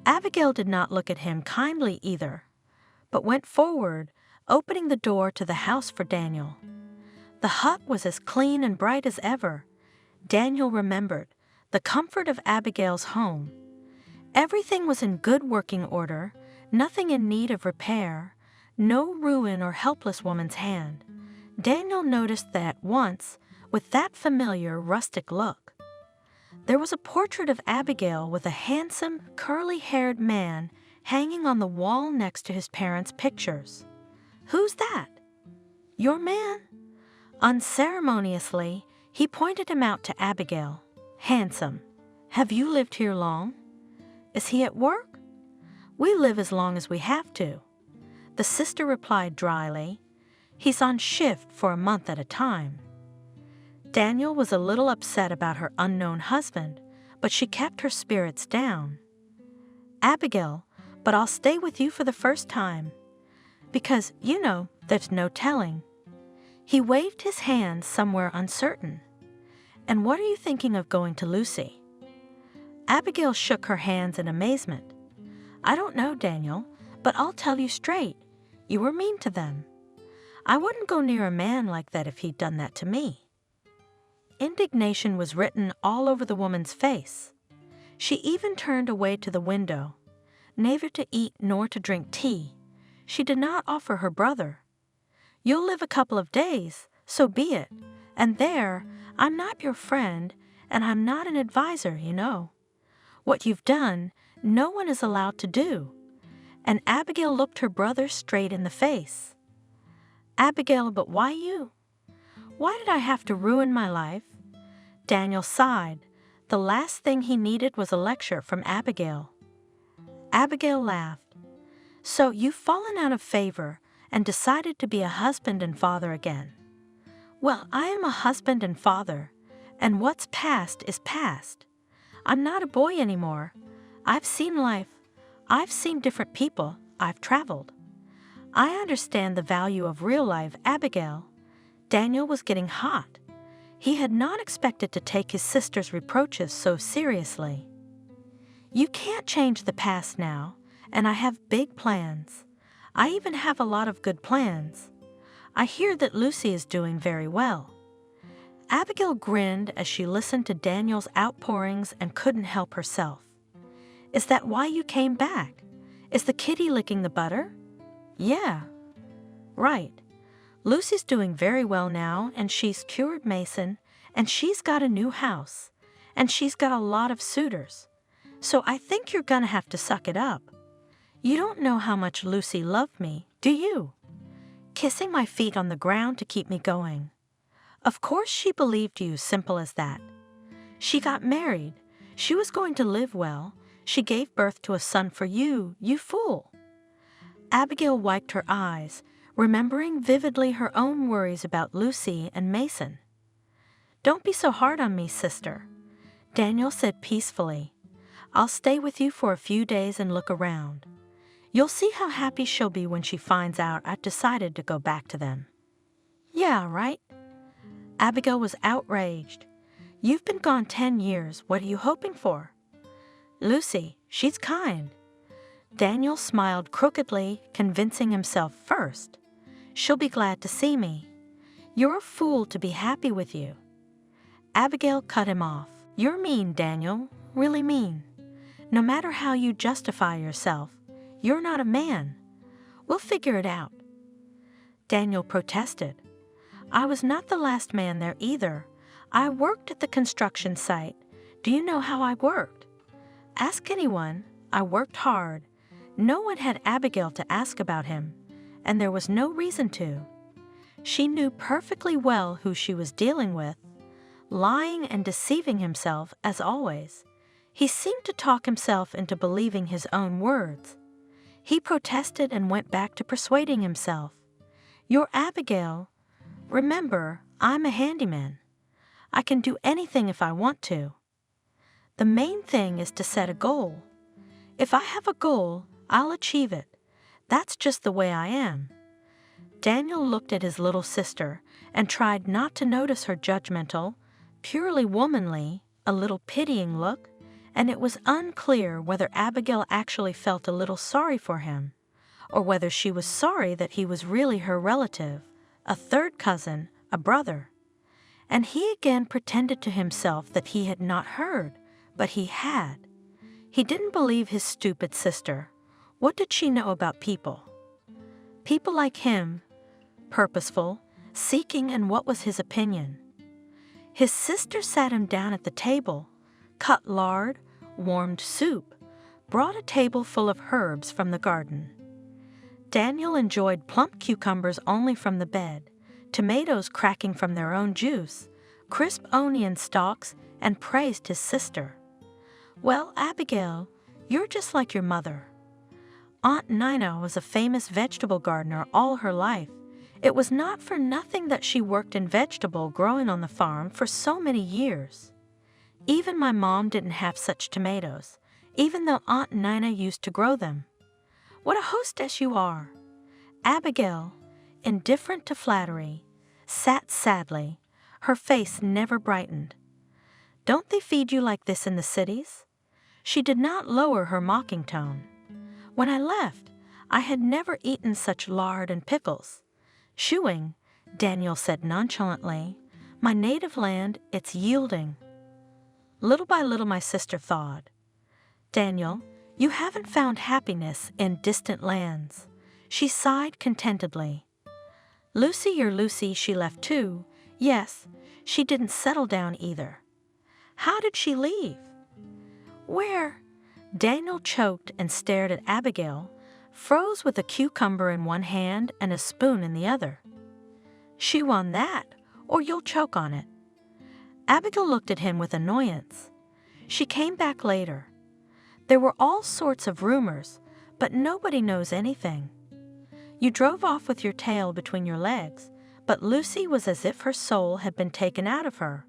Abigail did not look at him kindly either, but went forward, opening the door to the house for Daniel. The hut was as clean and bright as ever. Daniel remembered the comfort of Abigail's home. Everything was in good working order, nothing in need of repair, no ruin or helpless woman's hand. Daniel noticed that at once, with that familiar rustic look. There was a portrait of Abigail with a handsome, curly-haired man hanging on the wall next to his parents' pictures. "Who's that?" "Your man." Unceremoniously, he pointed him out to Abigail. "Handsome. Have you lived here long?" "Is he at work?" "We live as long as we have to." The sister replied dryly, "He's on shift for a month at a time." Daniel was a little upset about her unknown husband, but she kept her spirits down. "Abigail, but I'll stay with you for the first time. Because, you know, there's no telling." He waved his hand somewhere uncertain. "And what are you thinking of going to Lucy?" Abigail shook her hands in amazement. "I don't know, Daniel, but I'll tell you straight. You were mean to them. I wouldn't go near a man like that if he'd done that to me." Indignation was written all over the woman's face. She even turned away to the window, neither to eat nor to drink tea. She did not offer her brother. "You'll live a couple of days, so be it. And there, I'm not your friend, and I'm not an advisor, you know. What you've done, no one is allowed to do." And Abigail looked her brother straight in the face. "Abigail, but why you? Why did I have to ruin my life?" Daniel sighed. The last thing he needed was a lecture from Abigail. Abigail laughed. "So you've fallen out of favor and decided to be a husband and father again." "Well, I am a husband and father, and what's past is past. I'm not a boy anymore. I've seen life. I've seen different people. I've traveled. I understand the value of real life, Abigail." Daniel was getting hot. He had not expected to take his sister's reproaches so seriously. "You can't change the past now, and I have big plans. I even have a lot of good plans. I hear that Lucy is doing very well." Abigail grinned as she listened to Daniel's outpourings and couldn't help herself. "Is that why you came back? Is the kitty licking the butter?" "Yeah." "Right. Lucy's doing very well now, and she's cured Mason, and she's got a new house, and she's got a lot of suitors. So I think you're gonna have to suck it up. You don't know how much Lucy loved me, do you? Kissing my feet on the ground to keep me going. Of course she believed you, simple as that. She got married. She was going to live well. She gave birth to a son for you, you fool." Abigail wiped her eyes, remembering vividly her own worries about Lucy and Mason. "Don't be so hard on me, sister," Daniel said peacefully. "I'll stay with you for a few days and look around. You'll see how happy she'll be when she finds out I've decided to go back to them." "Yeah, right?" Abigail was outraged. "You've been gone 10 years. What are you hoping for?" "Lucy, she's kind." Daniel smiled crookedly, convincing himself first. "She'll be glad to see me. You're a fool to be happy with you." Abigail cut him off. "You're mean, Daniel, really mean. No matter how you justify yourself, you're not a man. We'll figure it out." Daniel protested. "I was not the last man there either. I worked at the construction site. Do you know how I worked? Ask anyone. I worked hard. No one had Abigail to ask about him, and there was no reason to. She knew perfectly well who she was dealing with, lying and deceiving himself as always. He seemed to talk himself into believing his own words. He protested and went back to persuading himself. You're Abigail. Remember, I'm a handyman. I can do anything if I want to. The main thing is to set a goal. If I have a goal, I'll achieve it. That's just the way I am. Daniel looked at his little sister and tried not to notice her judgmental, purely womanly, a little pitying look, and it was unclear whether Abigail actually felt a little sorry for him, or whether she was sorry that he was really her relative, a third cousin, a brother. And he again pretended to himself that he had not heard, but he had. He didn't believe his stupid sister. What did she know about people? People like him, purposeful, seeking, and what was his opinion? His sister sat him down at the table, cut lard, warmed soup, brought a table full of herbs from the garden. Daniel enjoyed plump cucumbers only from the bed, tomatoes cracking from their own juice, crisp onion stalks, and praised his sister. Well, Abigail, you're just like your mother. Aunt Nina was a famous vegetable gardener all her life. It was not for nothing that she worked in vegetable growing on the farm for so many years. Even my mom didn't have such tomatoes, even though Aunt Nina used to grow them. What a hostess you are! Abigail, indifferent to flattery, sat sadly. Her face never brightened. Don't they feed you like this in the cities? She did not lower her mocking tone. When I left, I had never eaten such lard and pickles. Shoeing, Daniel said nonchalantly, my native land, it's yielding. Little by little my sister thawed. Daniel, you haven't found happiness in distant lands. She sighed contentedly. Lucy, your Lucy, she left too. Yes, she didn't settle down either. How did she leave? Where? Daniel choked and stared at Abigail, froze with a cucumber in one hand and a spoon in the other. Chew on that, or you'll choke on it. Abigail looked at him with annoyance. She came back later. There were all sorts of rumors, but nobody knows anything. You drove off with your tail between your legs, but Lucy was as if her soul had been taken out of her.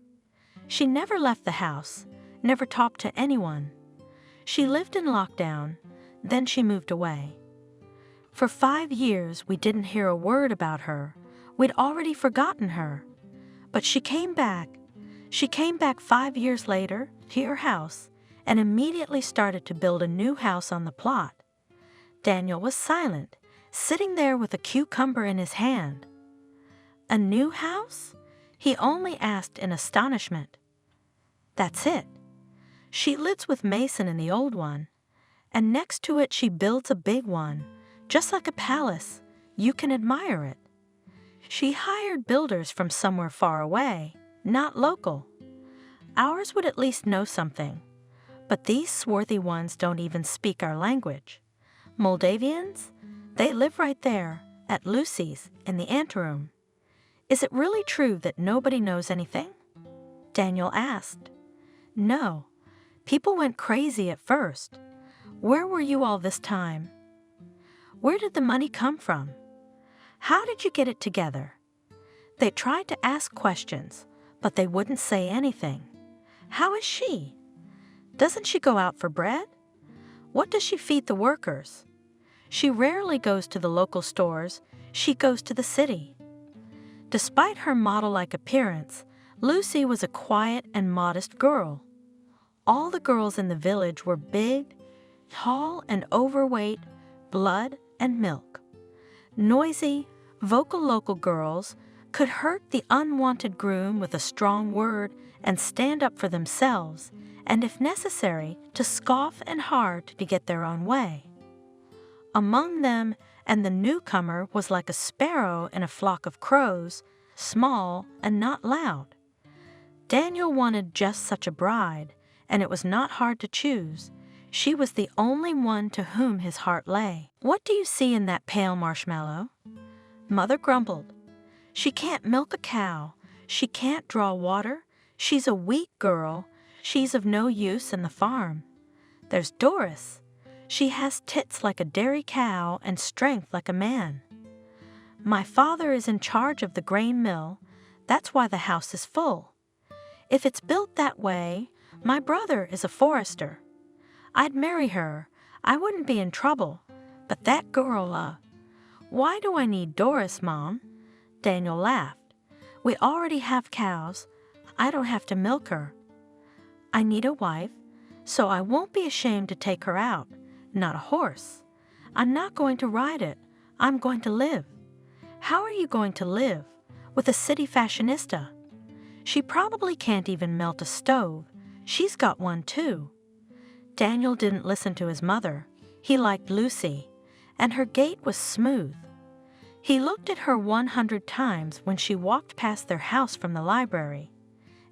She never left the house, never talked to anyone. She lived in lockdown, then she moved away. For 5 years, we didn't hear a word about her. We'd already forgotten her. But she came back. She came back 5 years later to your house and immediately started to build a new house on the plot. Daniel was silent, sitting there with a cucumber in his hand. A new house? He only asked in astonishment. That's it. She lives with Mason in the old one, and next to it she builds a big one, just like a palace. You can admire it. She hired builders from somewhere far away, not local. Ours would at least know something, but these swarthy ones don't even speak our language. Moldavians? They live right there, at Lucy's, in the anteroom. Is it really true that nobody knows anything? Daniel asked. No. People went crazy at first. Where were you all this time? Where did the money come from? How did you get it together? They tried to ask questions, but they wouldn't say anything. How is she? Doesn't she go out for bread? What does she feed the workers? She rarely goes to the local stores. She goes to the city. Despite her model-like appearance, Lucy was a quiet and modest girl. All the girls in the village were big, tall, and overweight, blood and milk. Noisy, vocal local girls could hurt the unwanted groom with a strong word and stand up for themselves, and if necessary, to scoff and hard to get their own way. Among them and the newcomer was like a sparrow in a flock of crows, small and not loud. Daniel wanted just such a bride, and it was not hard to choose. She was the only one to whom his heart lay. "What do you see in that pale marshmallow?" Mother grumbled. "She can't milk a cow. She can't draw water. She's a weak girl. She's of no use in the farm. There's Doris. She has tits like a dairy cow and strength like a man. My father is in charge of the grain mill. That's why the house is full. If it's built that way, my brother is a forester. I'd marry her. I wouldn't be in trouble. But that girl, why do I need Doris, Mom?" Daniel laughed. "We already have cows. I don't have to milk her. I need a wife, so I won't be ashamed to take her out. Not a horse. I'm not going to ride it. I'm going to live." "How are you going to live? With a city fashionista? She probably can't even melt a stove. She's got one too." Daniel didn't listen to his mother. He liked Lucy, and her gait was smooth. He looked at her 100 times when she walked past their house from the library,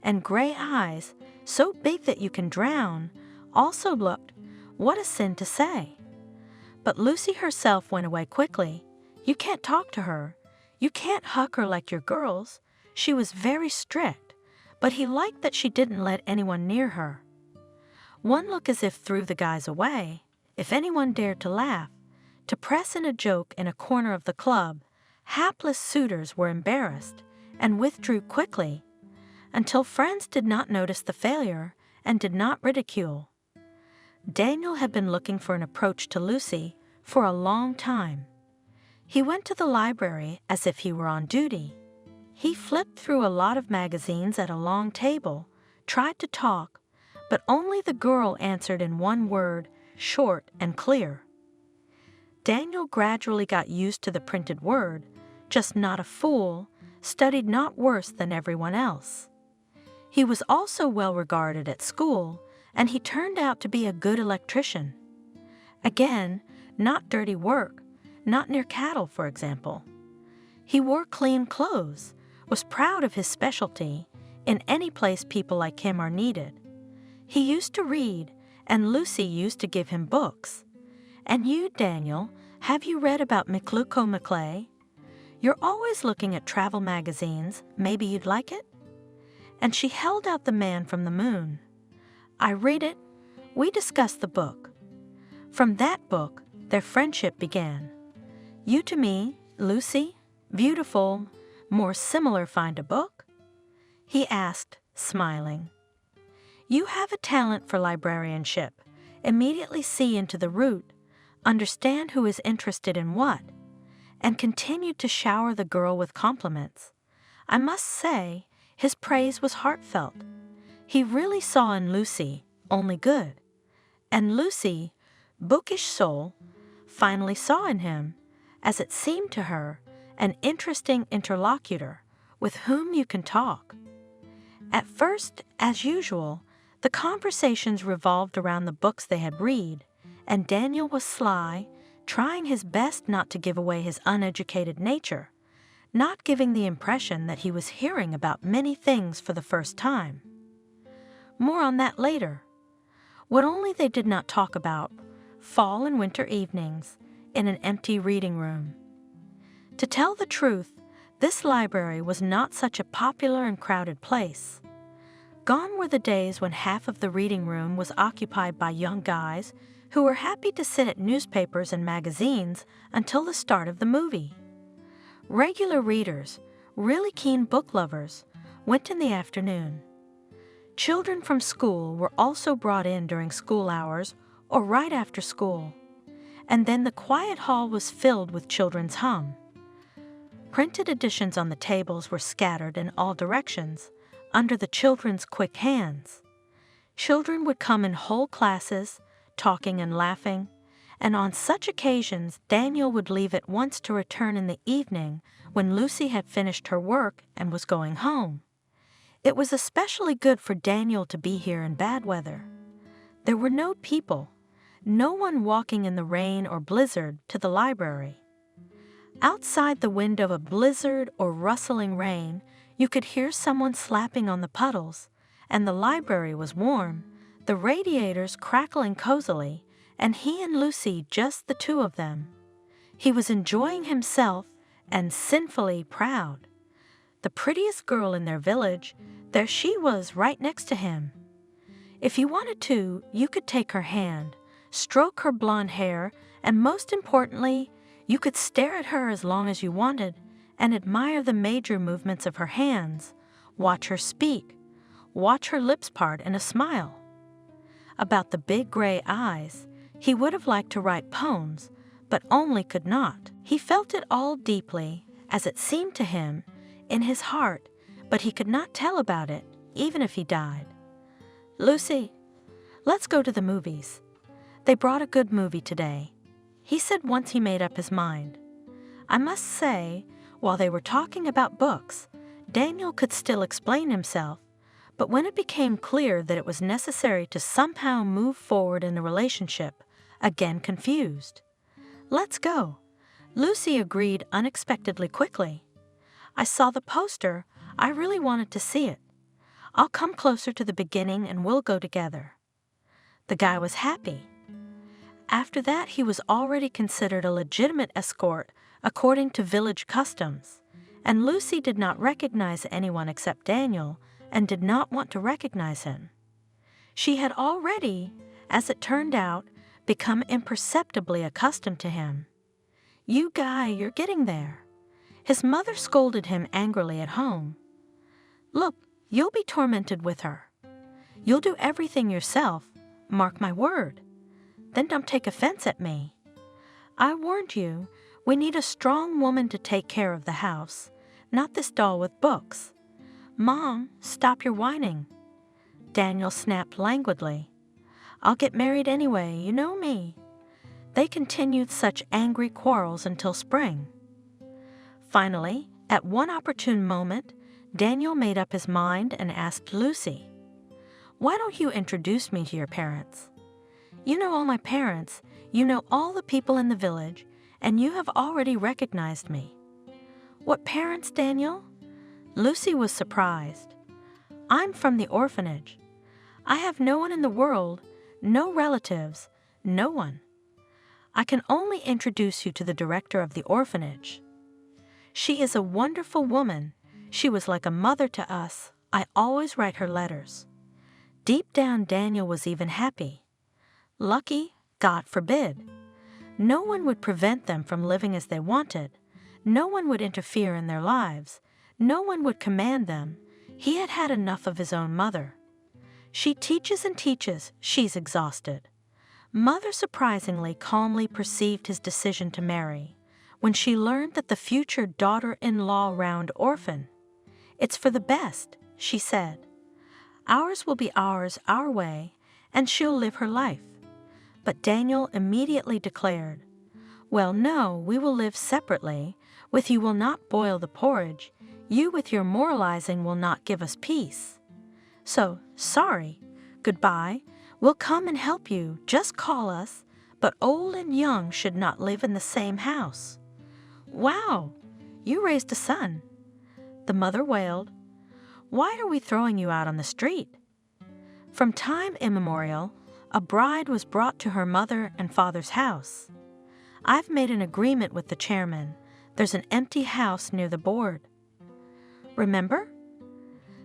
and gray eyes, so big that you can drown, also looked, what a sin to say. But Lucy herself went away quickly. You can't talk to her. You can't hug her like your girls. She was very strict, but he liked that she didn't let anyone near her. One look as if threw the guys away. If anyone dared to laugh, to press in a joke in a corner of the club, hapless suitors were embarrassed and withdrew quickly, until friends did not notice the failure and did not ridicule. Daniel had been looking for an approach to Lucy for a long time. He went to the library as if he were on duty. He flipped through a lot of magazines at a long table, tried to talk, but only the girl answered in one word, short and clear. Daniel gradually got used to the printed word, just not a fool, studied not worse than everyone else. He was also well regarded at school, and he turned out to be a good electrician. Again, not dirty work, not near cattle, for example. He wore clean clothes, was proud of his specialty. In any place people like him are needed. He used to read, and Lucy used to give him books. "And you, Daniel, have you read about McCluco McClay? You're always looking at travel magazines. Maybe you'd like it?" And she held out The Man from the Moon. "I read it. We discussed the book. From that book, their friendship began. You to me, Lucy, beautiful, more similar find a book?" He asked, smiling. "You have a talent for librarianship. Immediately see into the root, understand who is interested in what, and continued to shower the girl with compliments. I must say, his praise was heartfelt. He really saw in Lucy only good. And Lucy, bookish soul, finally saw in him, as it seemed to her, an interesting interlocutor with whom you can talk. At first, as usual, the conversations revolved around the books they had read, and Daniel was sly, trying his best not to give away his uneducated nature, not giving the impression that he was hearing about many things for the first time. More on that later. What only they did not talk about, fall and winter evenings, in an empty reading room. To tell the truth, this library was not such a popular and crowded place. Gone were the days when half of the reading room was occupied by young guys who were happy to sit at newspapers and magazines until the start of the movie. Regular readers, really keen book lovers, went in the afternoon. Children from school were also brought in during school hours or right after school, and then the quiet hall was filled with children's hum. Printed editions on the tables were scattered in all directions, under the children's quick hands. Children would come in whole classes, talking and laughing, and on such occasions Daniel would leave at once to return in the evening when Lucy had finished her work and was going home. It was especially good for Daniel to be here in bad weather. There were no people, no one walking in the rain or blizzard to the library. Outside the window of blizzard or rustling rain, You could hear someone slapping on the puddles, and the library was warm, the radiators crackling cozily, and he and Lucy just the two of them. He was enjoying himself and sinfully proud. The prettiest girl in their village, there she was right next to him. If you wanted to, you could take her hand, stroke her blonde hair, and most importantly, you could stare at her as long as you wanted and admire the major movements of her hands, watch her speak, watch her lips part in a smile. About the big gray eyes, he would have liked to write poems, but only could not. He felt it all deeply, as it seemed to him, in his heart, but he could not tell about it, even if he died. "Lucy, let's go to the movies. They brought a good movie today," he said once he made up his mind. I must say, while they were talking about books, Daniel could still explain himself, but when it became clear that it was necessary to somehow move forward in the relationship, again confused. "Let's go." Lucy agreed unexpectedly quickly. "I saw the poster. I really wanted to see it. I'll come closer to the beginning and we'll go together." The guy was happy. After that, he was already considered a legitimate escort according to village customs, and Lucy did not recognize anyone except Daniel and did not want to recognize him. She had already, as it turned out, become imperceptibly accustomed to him. "You guy, you're getting there." His mother scolded him angrily at home. "Look, you'll be tormented with her. You'll do everything yourself, mark my word. Then don't take offense at me. I warned you, we need a strong woman to take care of the house, not this doll with books. Mom, stop your whining." Daniel snapped languidly. "I'll get married anyway, you know me." They continued such angry quarrels until spring. Finally, at one opportune moment, Daniel made up his mind and asked Lucy, "Why don't you introduce me to your parents? You know all my parents, you know all the people in the village, and you have already recognized me." "What parents, Daniel?" Lucy was surprised. "I'm from the orphanage. I have no one in the world, no relatives, no one. I can only introduce you to the director of the orphanage. She is a wonderful woman. She was like a mother to us. I always write her letters." Deep down, Daniel was even happy. Lucky, God forbid. No one would prevent them from living as they wanted. No one would interfere in their lives. No one would command them. He had had enough of his own mother. She teaches and teaches. She's exhausted. Mother surprisingly calmly perceived his decision to marry when she learned that the future daughter-in-law round orphan. "It's for the best," she said. "Ours will be ours our way, and she'll live her life." But Daniel immediately declared, "Well, no, we will live separately. With you will not boil the porridge. You with your moralizing will not give us peace. So, sorry. Goodbye. We'll come and help you. Just call us. But old and young should not live in the same house." "Wow, you raised a son." The mother wailed, "Why are we throwing you out on the street?" From time immemorial, a bride was brought to her mother and father's house. "I've made an agreement with the chairman. There's an empty house near the board. Remember?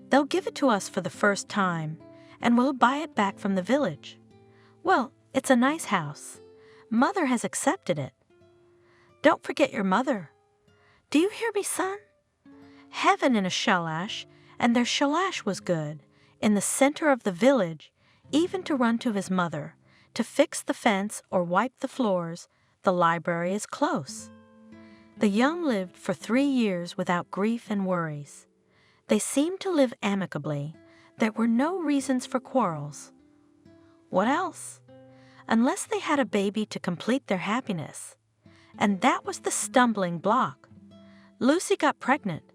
They'll give it to us for the first time, and we'll buy it back from the village. Well, it's a nice house. Mother has accepted it. Don't forget your mother. Do you hear me, son?" Heaven in a shalash, and their shalash was good, in the center of the village, even to run to his mother, to fix the fence or wipe the floors. The library is close. The young lived for 3 years without grief and worries. They seemed to live amicably. There were no reasons for quarrels. What else? Unless they had a baby to complete their happiness. And that was the stumbling block. Lucy got pregnant.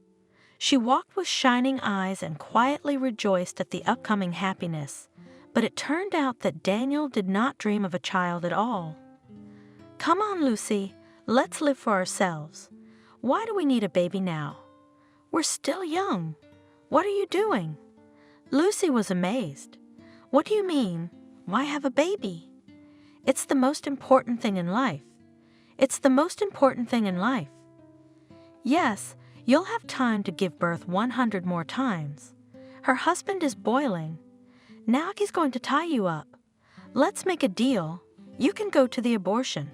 She walked with shining eyes and quietly rejoiced at the upcoming happiness, but it turned out that Daniel did not dream of a child at all. "Come on, Lucy, let's live for ourselves. Why do we need a baby now? "We're still young. What are you doing?" Lucy was amazed. "What do you mean? Why have a baby?" "It's the most important thing in life. It's the most important thing in life." "Yes, you'll have time to give birth 100 more times. Her husband is boiling. Now he's going to tie you up. Let's make a deal. You can go to the abortion.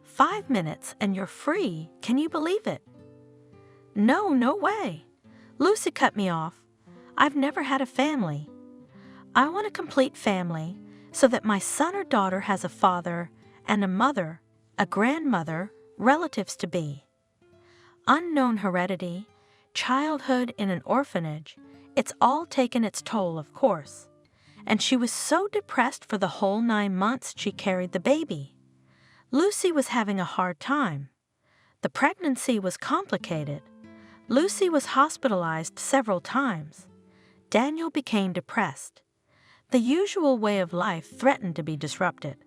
5 minutes and you're free. Can you believe it?" "No, no way." Lucy cut me off. "I've never had a family. I want a complete family so that my son or daughter has a father and a mother, a grandmother, relatives to be. Unknown heredity, childhood in an orphanage, it's all taken its toll, of course. And she was so depressed for the whole 9 months she carried the baby. Lucy was having a hard time. The pregnancy was complicated. Lucy was hospitalized several times. Daniel became depressed. The usual way of life threatened to be disrupted.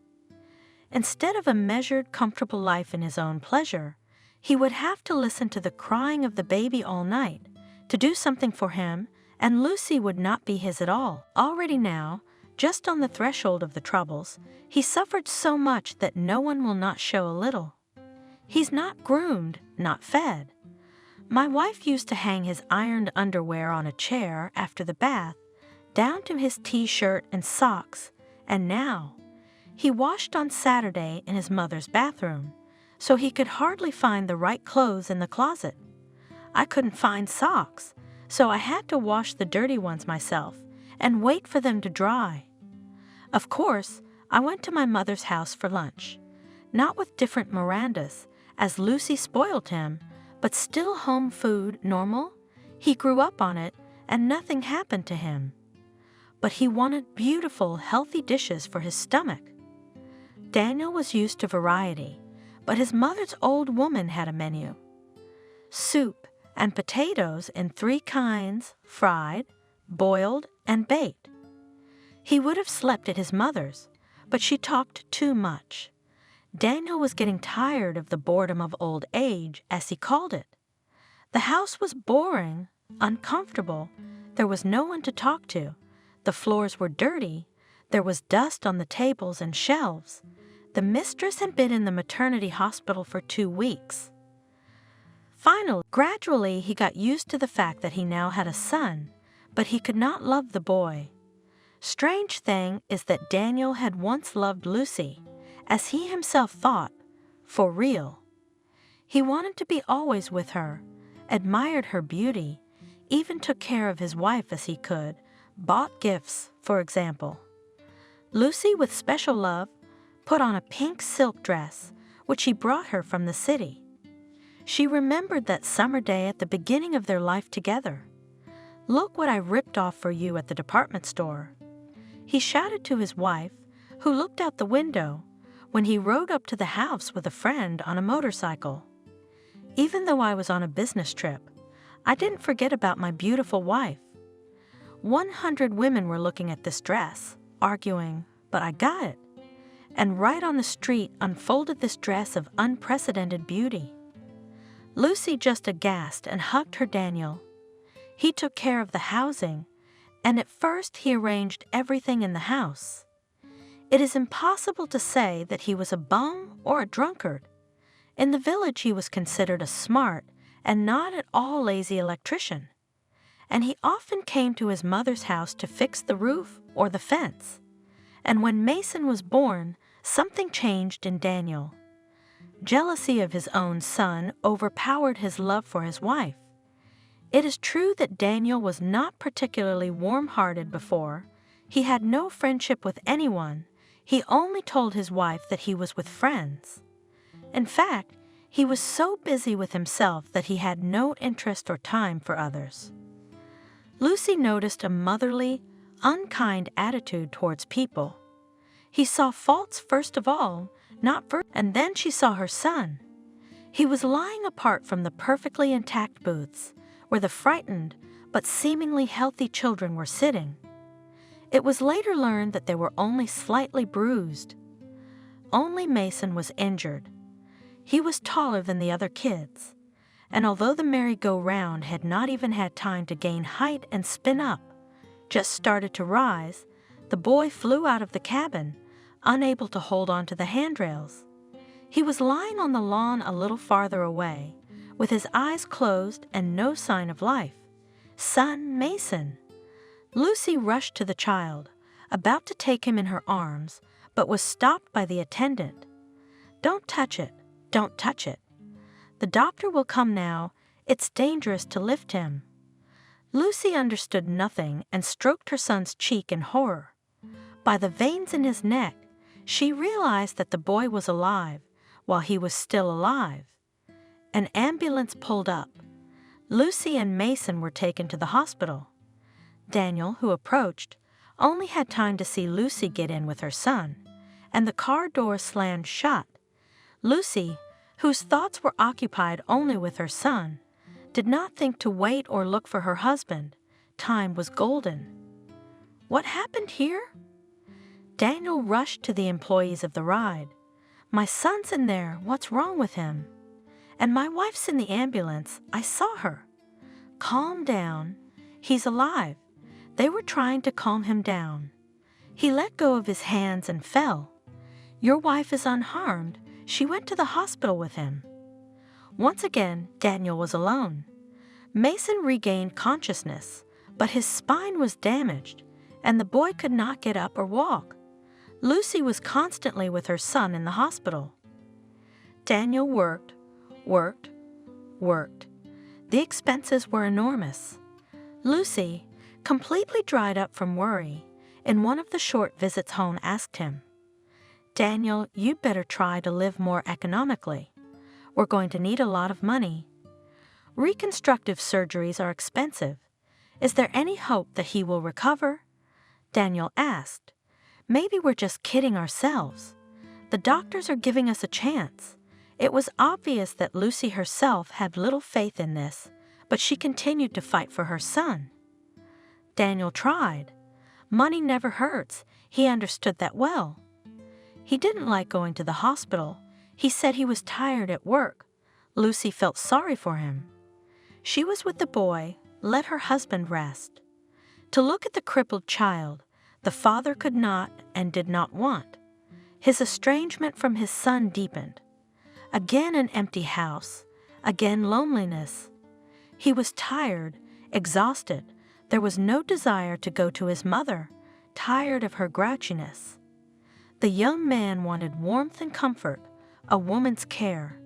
Instead of a measured, comfortable life in his own pleasure, he would have to listen to the crying of the baby all night, to do something for him, and Lucy would not be his at all. Already now, just on the threshold of the troubles, he suffered so much that no one will not show a little. He's not groomed, not fed. My wife used to hang his ironed underwear on a chair after the bath, down to his t-shirt and socks, and now he washed on Saturday in his mother's bathroom, so he could hardly find the right clothes in the closet. I couldn't find socks, so I had to wash the dirty ones myself and wait for them to dry. Of course, I went to my mother's house for lunch, not with different Mirandas, as Lucy spoiled him, but still home food, normal. He grew up on it, and nothing happened to him. But he wanted beautiful, healthy dishes for his stomach. Daniel was used to variety, but his mother's old woman had a menu. Soup and potatoes in 3 kinds, fried, boiled, and baked. He would have slept at his mother's, but she talked too much. Daniel was getting tired of the boredom of old age, as he called it. The house was boring, uncomfortable. There was no one to talk to. The floors were dirty. There was dust on the tables and shelves. The mistress had been in the maternity hospital for 2 weeks. Finally, gradually, he got used to the fact that he now had a son, but he could not love the boy. Strange thing is that Daniel had once loved Lucy, as he himself thought, for real. He wanted to be always with her, admired her beauty, even took care of his wife as he could, bought gifts, for example. Lucy, with special love, put on a pink silk dress, which he brought her from the city. She remembered that summer day at the beginning of their life together. "Look what I ripped off for you at the department store." He shouted to his wife, who looked out the window, when he rode up to the house with a friend on a motorcycle. Even though I was on a business trip, I didn't forget about my beautiful wife. 100 women were looking at this dress, arguing, but I got it. And right on the street unfolded this dress of unprecedented beauty. Lucy just aghast and hugged her Daniel. He took care of the housing, and at first he arranged everything in the house. It is impossible to say that he was a bum or a drunkard. In the village he was considered a smart and not at all lazy electrician, and he often came to his mother's house to fix the roof or the fence. And when Mason was born, something changed in Daniel. Jealousy of his own son overpowered his love for his wife. It is true that Daniel was not particularly warm-hearted before. He had no friendship with anyone. He only told his wife that he was with friends. In fact, he was so busy with himself that he had no interest or time for others. Lucy noticed a motherly, unkind attitude towards people. He saw faults first of all, and then she saw her son. He was lying apart from the perfectly intact booths, where the frightened but seemingly healthy children were sitting. It was later learned that they were only slightly bruised. Only Mason was injured. He was taller than the other kids, and although the merry-go-round had not even had time to gain height and spin up, just started to rise, the boy flew out of the cabin, unable to hold on to the handrails. He was lying on the lawn a little farther away, with his eyes closed and no sign of life. Son Mason! Lucy rushed to the child, about to take him in her arms, but was stopped by the attendant. "Don't touch it, don't touch it. The doctor will come now. It's dangerous to lift him." Lucy understood nothing and stroked her son's cheek in horror. By the veins in his neck, she realized that the boy was alive, while he was still alive. An ambulance pulled up. Lucy and Mason were taken to the hospital. Daniel, who approached, only had time to see Lucy get in with her son, and the car door slammed shut. Lucy, whose thoughts were occupied only with her son, did not think to wait or look for her husband. Time was golden. What happened here? Daniel rushed to the employees of the ride. "My son's in there. What's wrong with him? And my wife's in the ambulance. I saw her." "Calm down. He's alive." They were trying to calm him down. He let go of his hands and fell. "Your wife is unharmed. She went to the hospital with him." Once again, Daniel was alone. Mason regained consciousness, but his spine was damaged, and the boy could not get up or walk. Lucy was constantly with her son in the hospital. Daniel worked. The expenses were enormous. Lucy, completely dried up from worry, in one of the short visits home asked him, "Daniel, you'd better try to live more economically. We're going to need a lot of money. Reconstructive surgeries are expensive. Is there any hope that he will recover?" Daniel asked. "Maybe we're just kidding ourselves. The doctors are giving us a chance." It was obvious that Lucy herself had little faith in this, but she continued to fight for her son. Daniel tried. Money never hurts. He understood that well. He didn't like going to the hospital. He said he was tired at work. Lucy felt sorry for him. She was with the boy, let her husband rest. To look at the crippled child, the father could not and did not want. His estrangement from his son deepened. Again an empty house, again loneliness. He was tired, exhausted. There was no desire to go to his mother, tired of her grouchiness. The young man wanted warmth and comfort, a woman's care.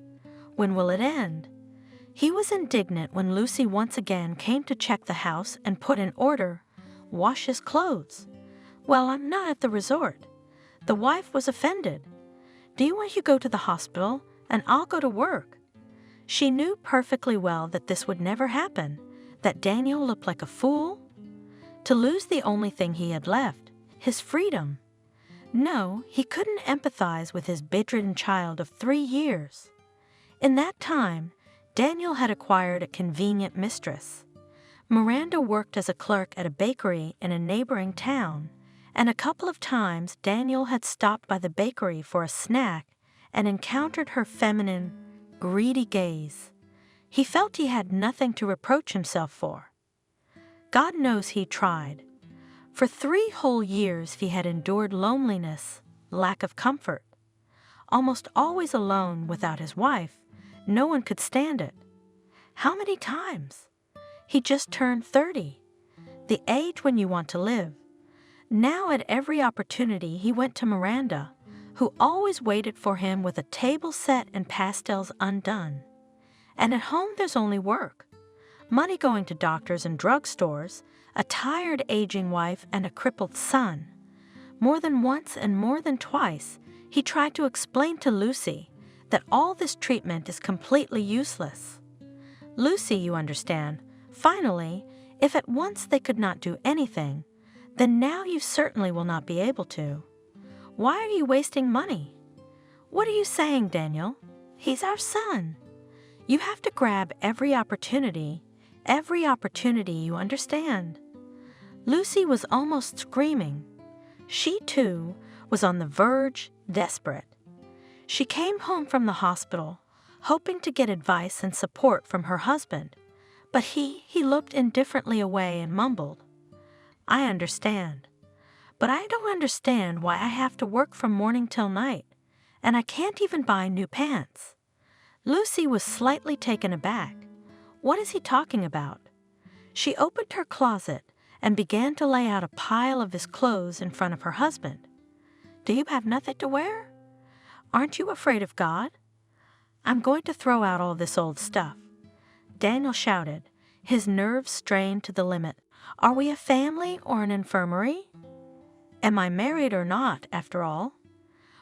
When will it end? He was indignant when Lucy once again came to check the house and put in order, wash his clothes. "Well, I'm not at the resort." The wife was offended. "Do you want to go to the hospital, and I'll go to work?" She knew perfectly well that this would never happen, that Daniel looked like a fool. To lose the only thing he had left, his freedom. No, he couldn't empathize with his bedridden child of 3 years. In that time, Daniel had acquired a convenient mistress. Miranda worked as a clerk at a bakery in a neighboring town, and a couple of times Daniel had stopped by the bakery for a snack and encountered her feminine, greedy gaze. He felt he had nothing to reproach himself for. God knows he tried. For 3 whole years he had endured loneliness, lack of comfort. Almost always alone without his wife, no one could stand it. How many times? He just turned 30, the age when you want to live. Now at every opportunity he went to Miranda, who always waited for him with a table set and pastels undone. And at home there's only work. Money going to doctors and drugstores, a tired aging wife and a crippled son. More than once and more than twice, he tried to explain to Lucy that all this treatment is completely useless. "Lucy, you understand, finally, if at once they could not do anything, then now you certainly will not be able to. Why are you wasting money?" "What are you saying, Daniel? He's our son. You have to grab every opportunity, you understand." Lucy was almost screaming. She, too, was on the verge, desperate. She came home from the hospital, hoping to get advice and support from her husband, but he looked indifferently away and mumbled, "I understand. But I don't understand why I have to work from morning till night, and I can't even buy new pants." Lucy was slightly taken aback. What is he talking about? She opened her closet and began to lay out a pile of his clothes in front of her husband. "Do you have nothing to wear? Aren't you afraid of God? I'm going to throw out all this old stuff." Daniel shouted, his nerves strained to the limit. "Are we a family or an infirmary? Am I married or not, after all?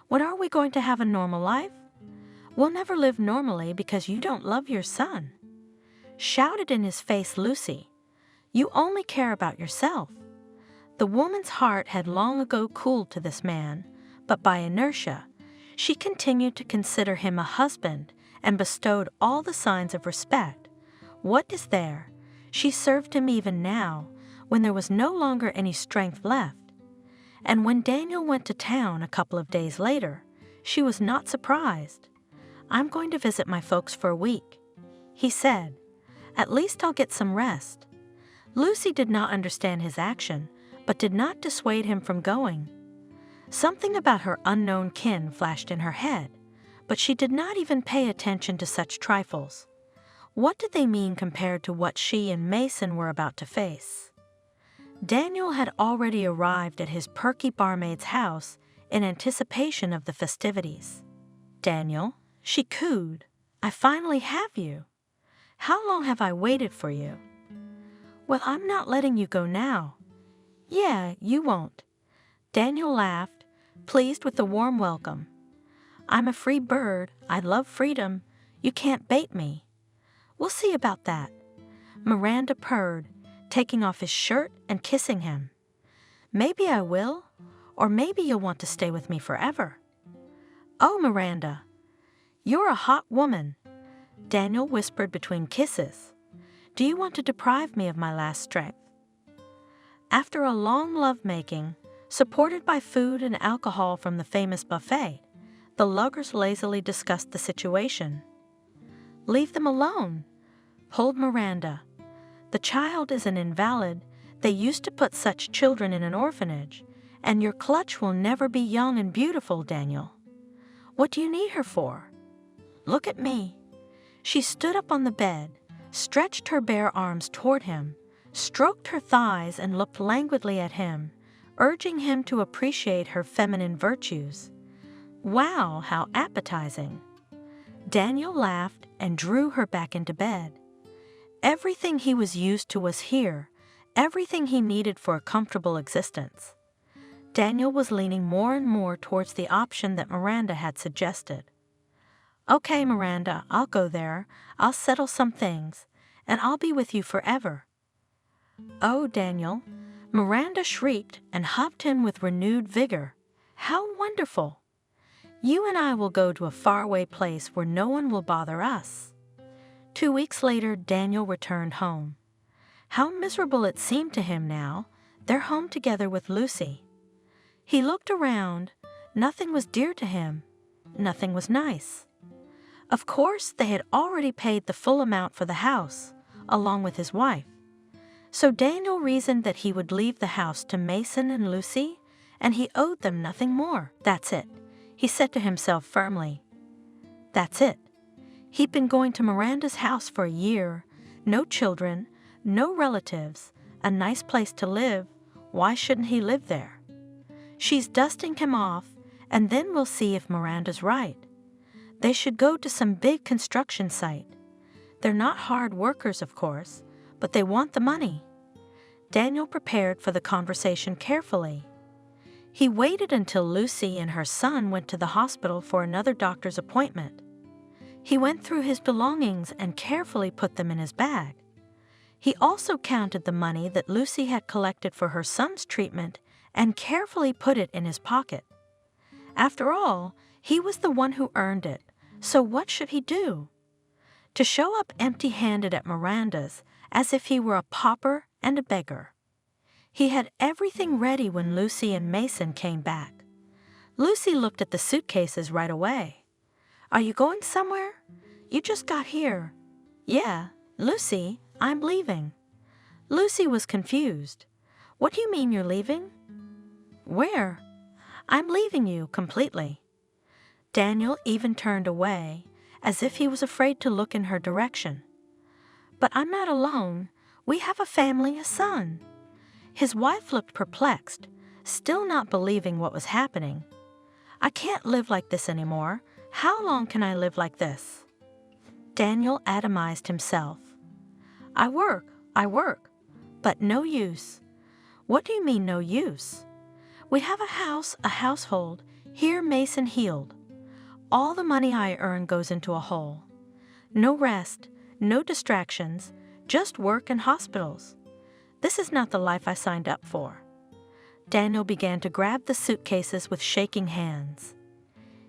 When are we going to have a normal life? We'll never live normally because you don't love your son." Shouted in his face Lucy, "You only care about yourself." The woman's heart had long ago cooled to this man, but by inertia, she continued to consider him a husband and bestowed all the signs of respect. What is there? She served him even now, when there was no longer any strength left. And when Daniel went to town a couple of days later, she was not surprised. "I'm going to visit my folks for a week," he said. "At least I'll get some rest." Lucy did not understand his action, but did not dissuade him from going. Something about her unknown kin flashed in her head, but she did not even pay attention to such trifles. What did they mean compared to what she and Mason were about to face? Daniel had already arrived at his perky barmaid's house in anticipation of the festivities. "Daniel," she cooed, "I finally have you. How long have I waited for you?" "Well, I'm not letting you go now." "Yeah, you won't." Daniel laughed, pleased with the warm welcome. "I'm a free bird. I love freedom. You can't bait me." "We'll see about that." Miranda purred, taking off his shirt and kissing him. "Maybe I will, or maybe you'll want to stay with me forever." "Oh, Miranda, you're a hot woman," Daniel whispered between kisses. "Do you want to deprive me of my last strength?" After a long lovemaking, supported by food and alcohol from the famous buffet, the luggers lazily discussed the situation. "Leave them alone," pulled Miranda. "The child is an invalid. They used to put such children in an orphanage, and your clutch will never be young and beautiful, Daniel. What do you need her for? Look at me." She stood up on the bed, stretched her bare arms toward him, stroked her thighs and looked languidly at him, urging him to appreciate her feminine virtues. Wow, how appetizing. Daniel laughed and drew her back into bed. Everything he was used to was here, everything he needed for a comfortable existence. Daniel was leaning more and more towards the option that Miranda had suggested. "Okay, Miranda, I'll go there. I'll settle some things, and I'll be with you forever." "Oh, Daniel," Miranda shrieked and hugged him with renewed vigor. "How wonderful! You and I will go to a faraway place where no one will bother us." 2 weeks later, Daniel returned home. How miserable it seemed to him now, their home together with Lucy. He looked around. Nothing was dear to him. Nothing was nice. Of course, they had already paid the full amount for the house, along with his wife. So Daniel reasoned that he would leave the house to Mason and Lucy, and he owed them nothing more. That's it, he said to himself firmly. That's it. He'd been going to Miranda's house for a year, no children, no relatives, a nice place to live. Why shouldn't he live there? She's dusting him off, and then we'll see if Miranda's right. They should go to some big construction site. They're not hard workers, of course, but they want the money. Daniel prepared for the conversation carefully. He waited until Lucy and her son went to the hospital for another doctor's appointment. He went through his belongings and carefully put them in his bag. He also counted the money that Lucy had collected for her son's treatment and carefully put it in his pocket. After all, he was the one who earned it, so what should he do? To show up empty-handed at Miranda's as if he were a pauper and a beggar. He had everything ready when Lucy and Mason came back. Lucy looked at the suitcases right away. Are you going somewhere? You just got here." "Yeah, Lucy, I'm leaving." Lucy was confused. "What do you mean you're leaving?" "Where?" "I'm leaving you completely." Daniel even turned away, as if he was afraid to look in her direction. "But I'm not alone. We have a family, a son." His wife looked perplexed, still not believing what was happening. "I can't live like this anymore. How long can I live like this?" Daniel atomized himself. I work, but no use." "What do you mean, no use?" "We have a house, a household, here Mason healed. All the money I earn goes into a hole. No rest, no distractions, just work and hospitals. This is not the life I signed up for." Daniel began to grab the suitcases with shaking hands.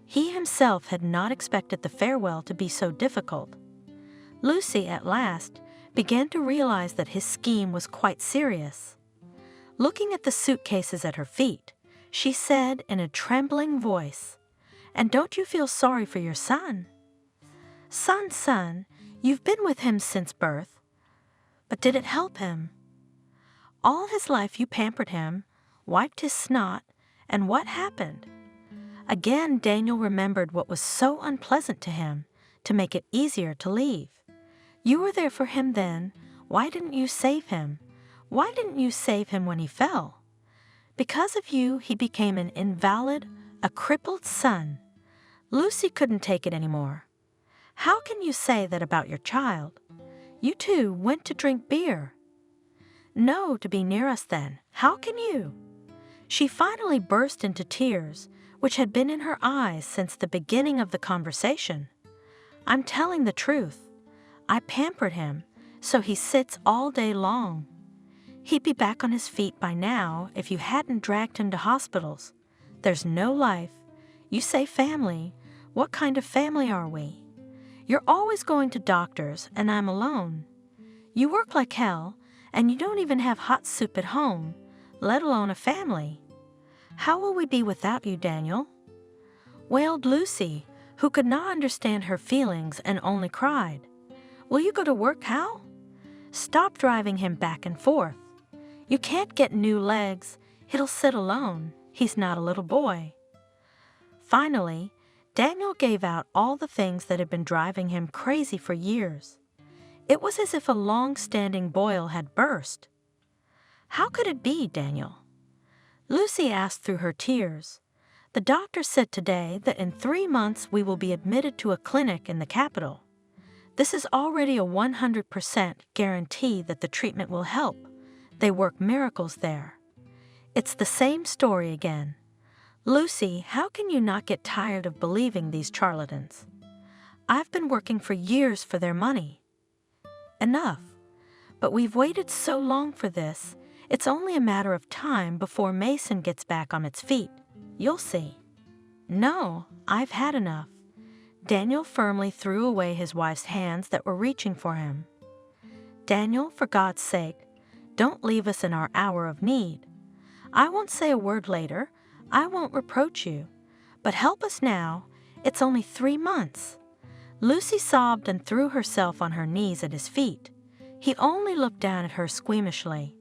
He himself had not expected the farewell to be so difficult. Lucy, at last, began to realize that his scheme was quite serious. Looking at the suitcases at her feet, she said in a trembling voice, "And don't you feel sorry for your son?" Son, you've been with him since birth. But did it help him? All his life you pampered him, wiped his snot, and what happened?" Again Daniel remembered what was so unpleasant to him, to make it easier to leave. "You were there for him then. Why didn't you save him? Why didn't you save him when he fell? Because of you, he became an invalid, a crippled son." Lucy couldn't take it anymore. "How can you say that about your child? You two went to drink beer." "No, to be near us then. How can you?" She finally burst into tears, which had been in her eyes since the beginning of the conversation. "I'm telling the truth. I pampered him, so he sits all day long. He'd be back on his feet by now if you hadn't dragged him to hospitals. There's no life. You say family. What kind of family are we? You're always going to doctors, and I'm alone. You work like hell, and you don't even have hot soup at home, let alone a family. How will we be without you, Daniel?" Wailed Lucy, who could not understand her feelings and only cried. "Will you go to work, Hal? Stop driving him back and forth. You can't get new legs. He'll sit alone. He's not a little boy." Finally, Daniel gave out all the things that had been driving him crazy for years. It was as if a long-standing boil had burst. "How could it be, Daniel?" Lucy asked through her tears. "The doctor said today that in 3 months we will be admitted to a clinic in the capital. This is already a 100% guarantee that the treatment will help. They work miracles there. It's the same story again. Lucy, how can you not get tired of believing these charlatans? I've been working for years for their money." "Enough. But we've waited so long for this, it's only a matter of time before Mason gets back on its feet. You'll see." "No, I've had enough." Daniel firmly threw away his wife's hands that were reaching for him. "Daniel, for God's sake, don't leave us in our hour of need. I won't say a word later. I won't reproach you. But help us now. It's only 3 months." Lucy sobbed and threw herself on her knees at his feet. He only looked down at her squeamishly.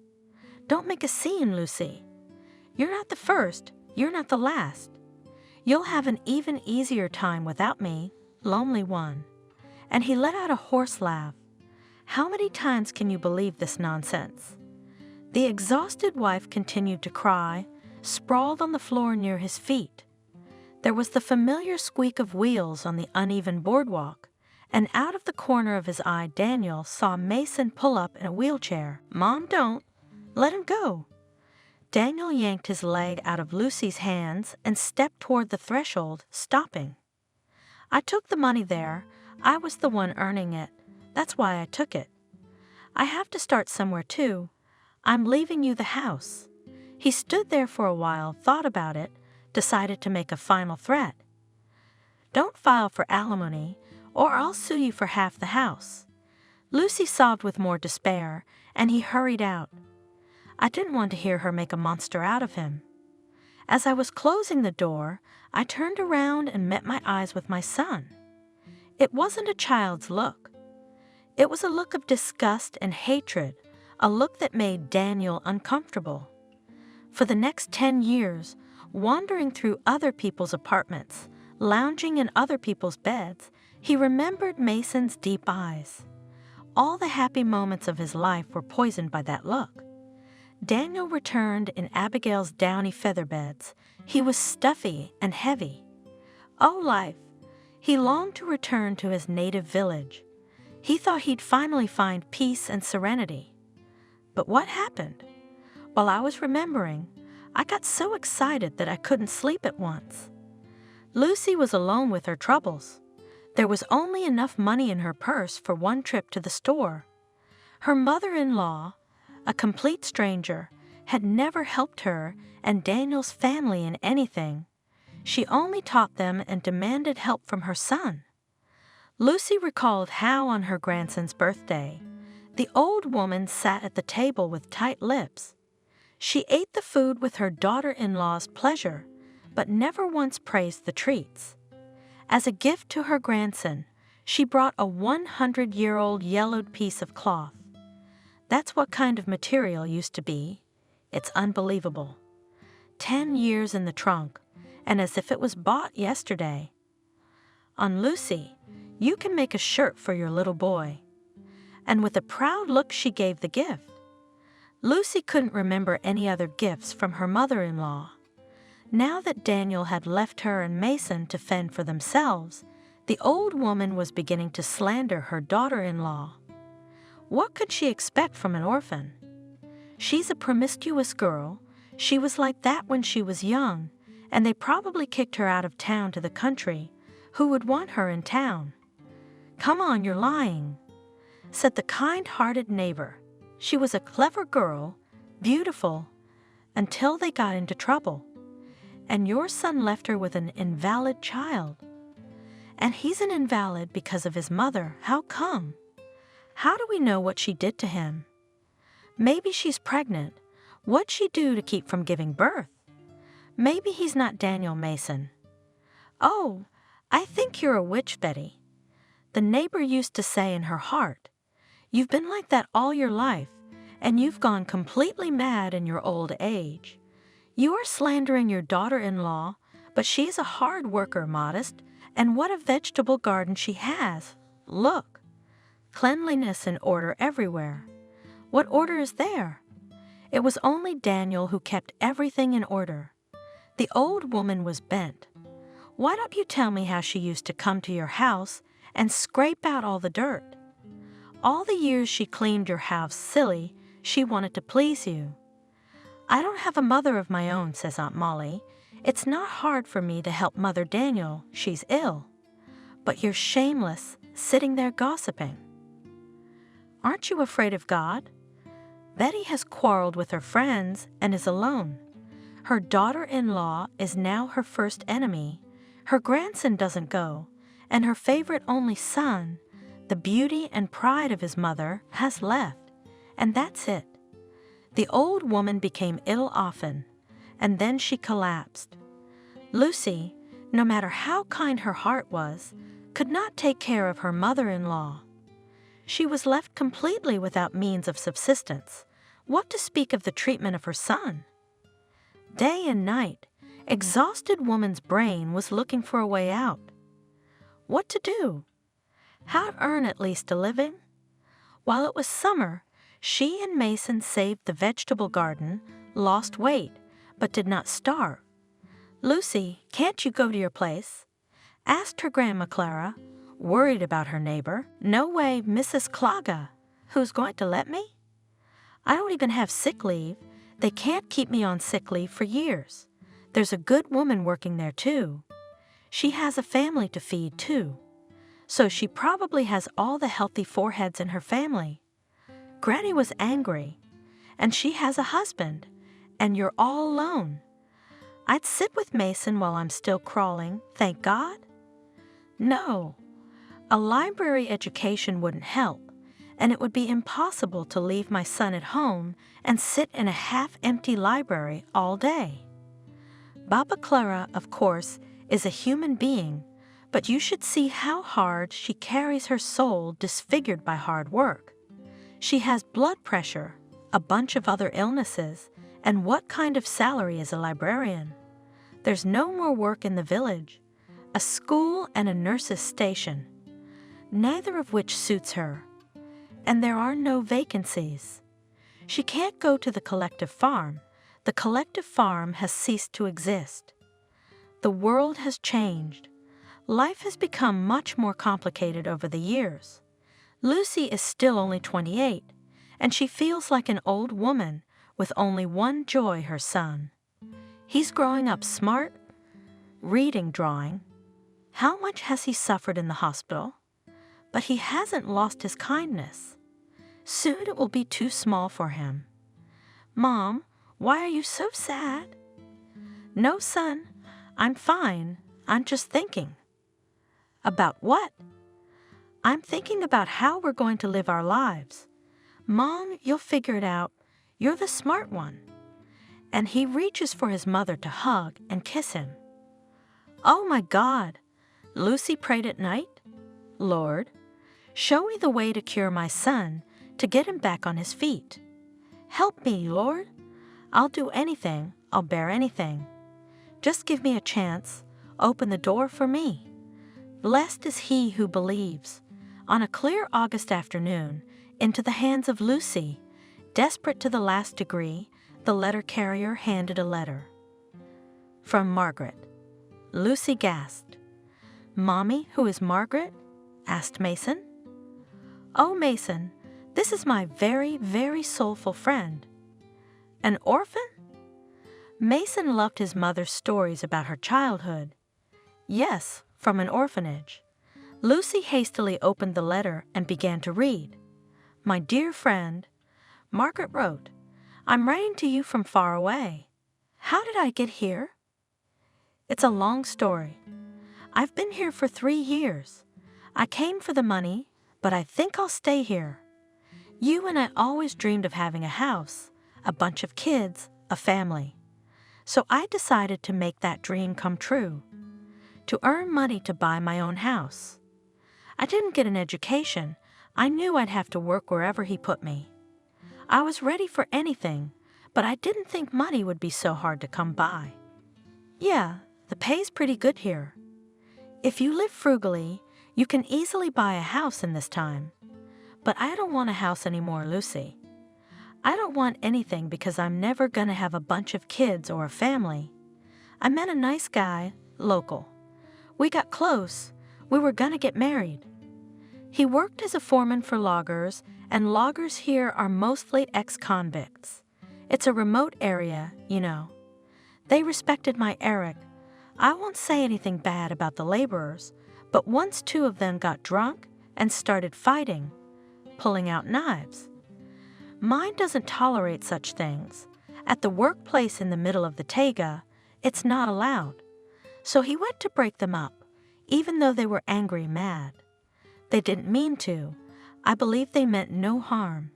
"Don't make a scene, Lucy. You're not the first. You're not the last. You'll have an even easier time without me, lonely one." And he let out a hoarse laugh. How many times can you believe this nonsense? The exhausted wife continued to cry, sprawled on the floor near his feet. There was the familiar squeak of wheels on the uneven boardwalk, and out of the corner of his eye Daniel saw Mason pull up in a wheelchair. "Mom, don't. Let him go." Daniel yanked his leg out of Lucy's hands and stepped toward the threshold, stopping. "I took the money there. I was the one earning it. That's why I took it. I have to start somewhere too. I'm leaving you the house." He stood there for a while, thought about it, decided to make a final threat. "Don't file for alimony, or I'll sue you for half the house." Lucy sobbed with more despair, and he hurried out. I didn't want to hear her make a monster out of him. As I was closing the door, I turned around and met my eyes with my son. It wasn't a child's look. It was a look of disgust and hatred, a look that made Daniel uncomfortable. For the next 10 years, wandering through other people's apartments, lounging in other people's beds, he remembered Mason's deep eyes. All the happy moments of his life were poisoned by that look. Daniel returned in Abigail's downy feather beds. He was stuffy and heavy. Oh, life! He longed to return to his native village. He thought he'd finally find peace and serenity. But what happened? While I was remembering, I got so excited that I couldn't sleep at once. Lucy was alone with her troubles. There was only enough money in her purse for one trip to the store. Her mother-in-law, a complete stranger, had never helped her and Daniel's family in anything. She only taught them and demanded help from her son. Lucy recalled how on her grandson's birthday, the old woman sat at the table with tight lips. She ate the food with her daughter-in-law's pleasure, but never once praised the treats. As a gift to her grandson, she brought a 100-year-old yellowed piece of cloth. That's what kind of material used to be. It's unbelievable. 10 years in the trunk, and as if it was bought yesterday. On Lucy, you can make a shirt for your little boy. And with a proud look she gave the gift. Lucy couldn't remember any other gifts from her mother-in-law. Now that Daniel had left her and Mason to fend for themselves, the old woman was beginning to slander her daughter-in-law. What could she expect from an orphan? She's a promiscuous girl. She was like that when she was young, and they probably kicked her out of town to the country. Who would want her in town? Come on, you're lying, said the kind-hearted neighbor. She was a clever girl, beautiful, until they got into trouble. And your son left her with an invalid child. And he's an invalid because of his mother. How come? How do we know what she did to him? Maybe she's pregnant. What'd she do to keep from giving birth? Maybe he's not Daniel Mason. Oh, I think you're a witch, Betty. The neighbor used to say in her heart, you've been like that all your life, and you've gone completely mad in your old age. You are slandering your daughter-in-law, but she is a hard worker, Modest, and what a vegetable garden she has. Look, cleanliness and order everywhere. What order is there? It was only Daniel who kept everything in order. The old woman was bent. Why don't you tell me how she used to come to your house and scrape out all the dirt? All the years she cleaned your house silly, she wanted to please you. I don't have a mother of my own, says Aunt Molly. It's not hard for me to help Mother Daniel. She's ill. But you're shameless, sitting there gossiping. Aren't you afraid of God? Betty has quarreled with her friends and is alone. Her daughter-in-law is now her first enemy. Her grandson doesn't go, and her favorite only son, the beauty and pride of his mother, has left. And that's it. The old woman became ill often, and then she collapsed. Lucy, no matter how kind her heart was, could not take care of her mother-in-law. She was left completely without means of subsistence. What to speak of the treatment of her son? Day and night, exhausted woman's brain was looking for a way out. What to do? How to earn at least a living? While it was summer, she and Mason saved the vegetable garden, lost weight, but did not starve. Lucy, can't you go to your place? Asked her Grandma Clara, worried about her neighbor. No way, Mrs. Claga. Who's going to let me? I don't even have sick leave. They can't keep me on sick leave for years. There's a good woman working there, too. She has a family to feed, too. So she probably has all the healthy foreheads in her family. Granny was angry, and she has a husband, and you're all alone. I'd sit with Mason while I'm still crawling, thank God. No, a library education wouldn't help, and it would be impossible to leave my son at home and sit in a half-empty library all day. Baba Clara, of course, is a human being, But you should see how hard she carries her soul disfigured by hard work. She has blood pressure, a bunch of other illnesses, and what kind of salary is a librarian? There's no more work in the village, a school and a nurse's station, neither of which suits her. And there are no vacancies. She can't go to the collective farm. The collective farm has ceased to exist. The world has changed. Life has become much more complicated over the years. Lucy is still only 28, and she feels like an old woman with only one joy, her son. He's growing up smart, reading, drawing. How much has he suffered in the hospital? But he hasn't lost his kindness. Soon it will be too small for him. Mom, why are you so sad? No, son, I'm fine. I'm just thinking. About what? I'm thinking about how we're going to live our lives. Mom, you'll figure it out. You're the smart one. And he reaches for his mother to hug and kiss him. Oh my God! Lucy prayed at night. Lord, show me the way to cure my son, to get him back on his feet. Help me, Lord. I'll do anything. I'll bear anything. Just give me a chance. Open the door for me. Blessed is he who believes. On a clear August afternoon, into the hands of Lucy, desperate to the last degree, the letter carrier handed a letter. From Margaret. Lucy gasped. Mommy, who is Margaret? Asked Mason. Oh, Mason, this is my very, very soulful friend. An orphan? Mason loved his mother's stories about her childhood. Yes, from an orphanage. Lucy hastily opened the letter and began to read. My dear friend, Margaret wrote, I'm writing to you from far away. How did I get here? It's a long story. I've been here for 3 years. I came for the money, but I think I'll stay here. You and I always dreamed of having a house, a bunch of kids, a family. So I decided to make that dream come true, to earn money to buy my own house. I didn't get an education. I knew I'd have to work wherever he put me. I was ready for anything, but I didn't think money would be so hard to come by. Yeah, the pay's pretty good here. If you live frugally, you can easily buy a house in this time. But I don't want a house anymore, Lucy. I don't want anything because I'm never gonna have a bunch of kids or a family. I met a nice guy, local. We got close. We were gonna get married. He worked as a foreman for loggers, and loggers here are mostly ex-convicts. It's a remote area, you know. They respected my Eric. I won't say anything bad about the laborers, but once 2 of them got drunk and started fighting, pulling out knives. Mine doesn't tolerate such things. At the workplace in the middle of the taiga, it's not allowed. So he went to break them up, even though they were angry mad. They didn't mean to. I believe they meant no harm.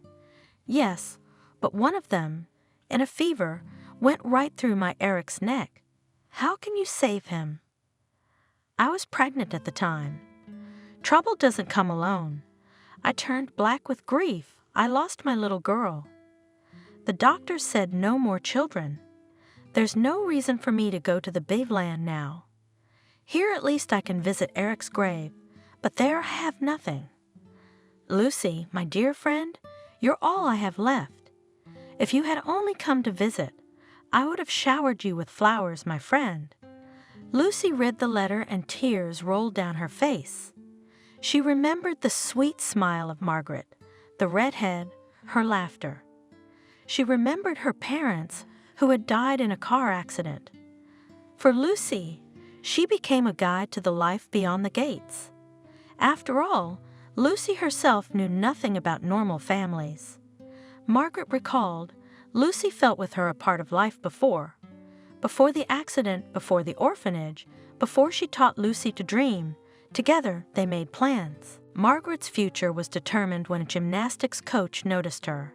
Yes, but one of them, in a fever, went right through my Eric's neck. How can you save him? I was pregnant at the time. Trouble doesn't come alone. I turned black with grief. I lost my little girl. The doctor said no more children. There's no reason for me to go to the big land now. Here at least I can visit Eric's grave, but there I have nothing. Lucy, my dear friend, you're all I have left. If you had only come to visit, I would have showered you with flowers, my friend. Lucy read the letter and tears rolled down her face. She remembered the sweet smile of Margaret, the redhead, her laughter. She remembered her parents who had died in a car accident. For Lucy, she became a guide to the life beyond the gates. After all, Lucy herself knew nothing about normal families. Margaret recalled, Lucy felt with her a part of life before the accident, before the orphanage, before she taught Lucy to dream. Together, they made plans. Margaret's future was determined when a gymnastics coach noticed her.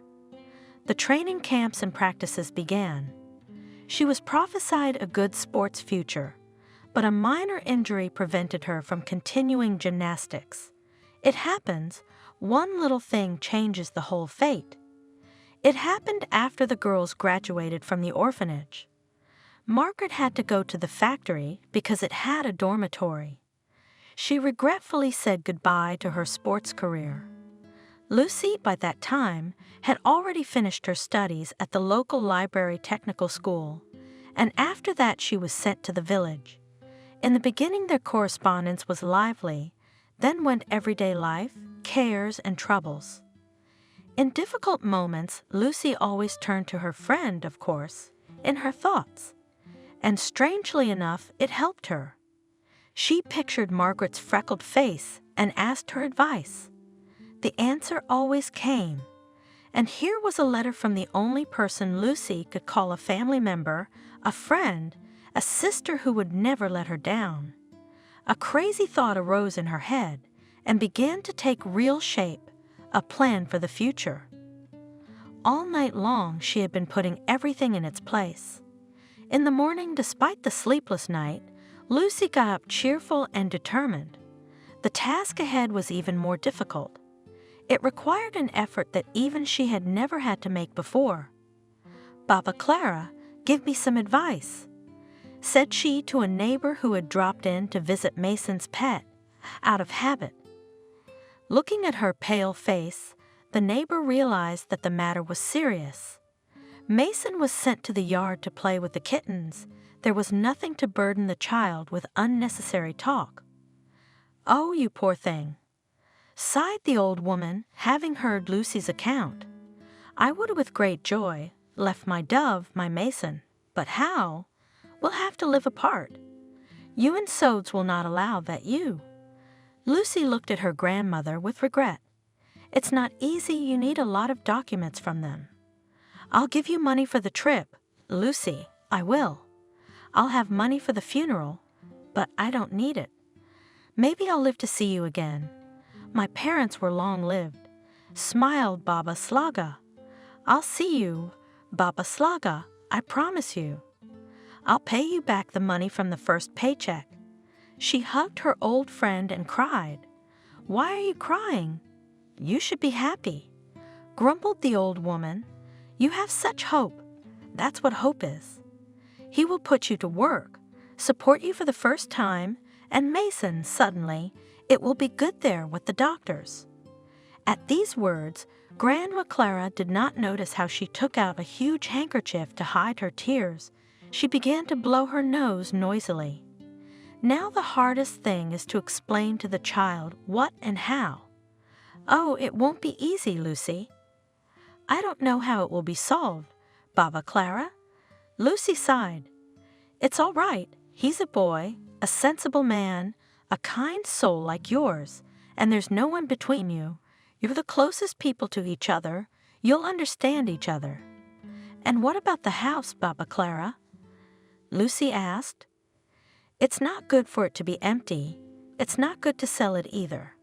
The training camps and practices began. She was prophesied a good sports future, but a minor injury prevented her from continuing gymnastics. It happens, one little thing changes the whole fate. It happened after the girls graduated from the orphanage. Margaret had to go to the factory because it had a dormitory. She regretfully said goodbye to her sports career. Lucy, by that time, had already finished her studies at the local library technical school, and after that she was sent to the village. In the beginning their correspondence was lively, then went everyday life, cares, and troubles. In difficult moments, Lucy always turned to her friend, of course, in her thoughts. And strangely enough, it helped her. She pictured Margaret's freckled face and asked her advice. The answer always came. And here was a letter from the only person Lucy could call a family member, a friend, a sister who would never let her down. A crazy thought arose in her head and began to take real shape, a plan for the future. All night long she had been putting everything in its place. In the morning, despite the sleepless night, Lucy got up cheerful and determined. The task ahead was even more difficult. It required an effort that even she had never had to make before. "Baba Clara, give me some advice," said she to a neighbor who had dropped in to visit Mason's pet, out of habit. Looking at her pale face, the neighbor realized that the matter was serious. Mason was sent to the yard to play with the kittens. There was nothing to burden the child with unnecessary talk. "Oh, you poor thing," sighed the old woman, having heard Lucy's account. "I would with great joy left my dove, my Mason, but how? We'll have to live apart. You and Sodes will not allow that you." Lucy looked at her grandmother with regret. "It's not easy, you need a lot of documents from them." "I'll give you money for the trip, Lucy, I will. I'll have money for the funeral, but I don't need it. Maybe I'll live to see you again. My parents were long-lived," smiled Baba Slaga. "I'll see you, Baba Slaga, I promise you. I'll pay you back the money from the first paycheck." She hugged her old friend and cried. "Why are you crying? You should be happy," grumbled the old woman. "You have such hope. That's what hope is. He will put you to work, support you for the first time, and Mason, suddenly, it will be good there with the doctors." At these words, Grandma Clara did not notice how she took out a huge handkerchief to hide her tears. She began to blow her nose noisily. Now the hardest thing is to explain to the child what and how. "Oh, it won't be easy, Lucy." "I don't know how it will be solved, Baba Clara." Lucy sighed. "It's all right. He's a boy, a sensible man, a kind soul like yours, and there's no one between you. You're the closest people to each other. You'll understand each other." "And what about the house, Baba Clara?" Lucy asked. "It's not good for it to be empty. It's not good to sell it either.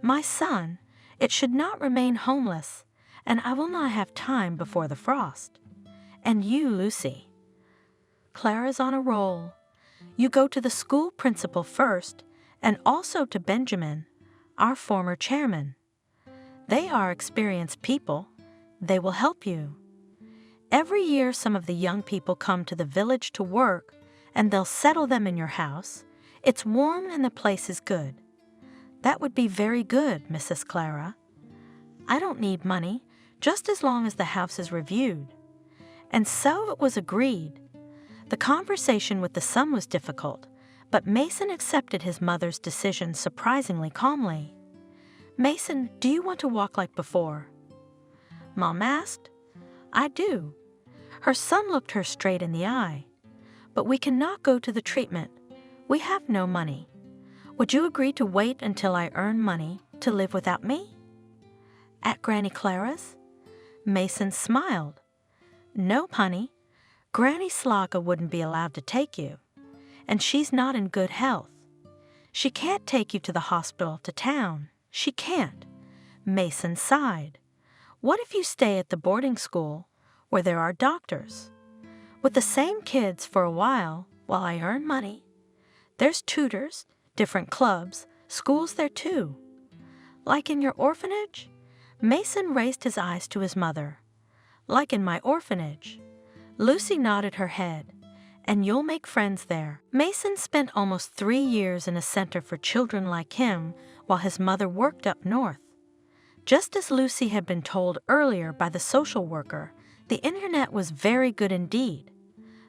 My son, it should not remain homeless, and I will not have time before the frost. And you, Lucy. Clara's on a roll. You go to the school principal first, and also to Benjamin, our former chairman. They are experienced people. They will help you. Every year some of the young people come to the village to work, and they'll settle them in your house. It's warm and the place is good." "That would be very good, Mrs. Clara." "I don't need money, just as long as the house is reviewed." And so it was agreed. The conversation with the son was difficult, but Mason accepted his mother's decision surprisingly calmly. "Mason, do you want to walk like before?" Mom asked. "I do." Her son looked her straight in the eye. "But we cannot go to the treatment. We have no money. Would you agree to wait until I earn money to live without me?" "At Granny Clara's?" Mason smiled. "No, honey. Granny Slaga wouldn't be allowed to take you. And she's not in good health. She can't take you to the hospital to town. She can't." Mason sighed. "What if you stay at the boarding school where there are doctors? With the same kids for a while I earn money. There's tutors, different clubs, schools there too. Like in your orphanage? Mason raised his eyes to his mother. Like in my orphanage. Lucy nodded her head. And you'll make friends there. Mason spent almost 3 years in a center for children like him while his mother worked up north. Just as Lucy had been told earlier by the social worker, the internet was very good indeed.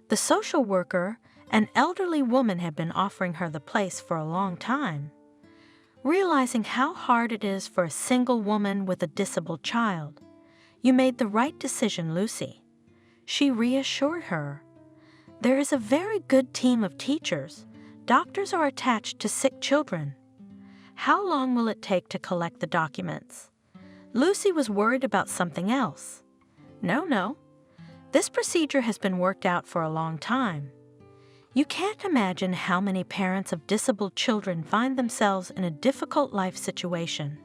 The social worker, an elderly woman, had been offering her the place for a long time. Realizing how hard it is for a single woman with a disabled child, "You made the right decision, Lucy," she reassured her. "There is a very good team of teachers. Doctors are attached to sick children. How long will it take to collect the documents?" Lucy was worried about something else. No. This procedure has been worked out for a long time. You can't imagine how many parents of disabled children find themselves in a difficult life situation.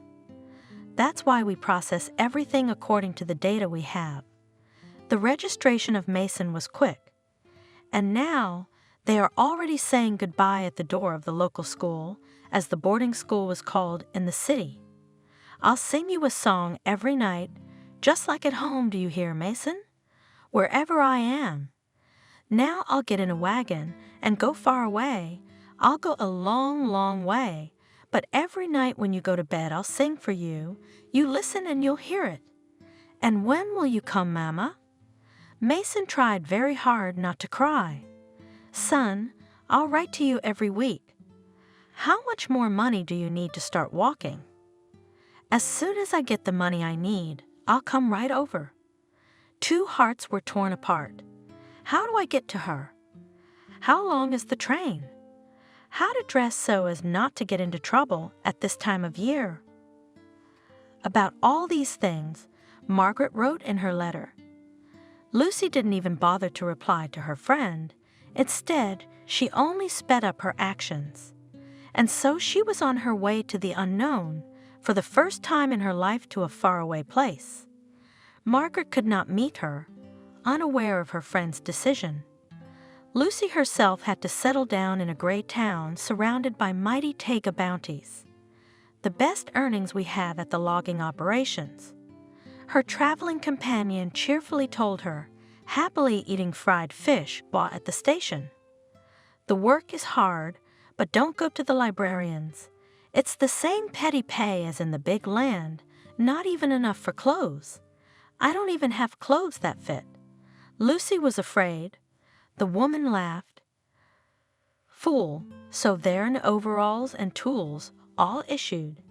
That's why we process everything according to the data we have. The registration of Mason was quick. And now, they are already saying goodbye at the door of the local school, as the boarding school was called in the city. "I'll sing you a song every night, just like at home, do you hear, Mason? Wherever I am. Now I'll get in a wagon and go far away. I'll go a long, long way. But every night when you go to bed, I'll sing for you. You listen and you'll hear it. And when will you come, Mama?" Mason tried very hard not to cry. "Son, I'll write to you every week. How much more money do you need to start walking?" "As soon as I get the money I need, I'll come right over." Two hearts were torn apart. How do I get to her? How long is the train? How to dress so as not to get into trouble at this time of year? About all these things, Margaret wrote in her letter. Lucy didn't even bother to reply to her friend. Instead, she only sped up her actions. And so she was on her way to the unknown, for the first time in her life to a faraway place. Margaret could not meet her, unaware of her friend's decision. Lucy herself had to settle down in a gray town surrounded by mighty taiga bounties, the best earnings we have at the logging operations. Her traveling companion cheerfully told her, happily eating fried fish bought at the station. "The work is hard, but don't go to the librarians. It's the same petty pay as in the big land, not even enough for clothes. I don't even have clothes that fit." Lucy was afraid. The woman laughed. "Fool, so there in overalls and tools, all issued.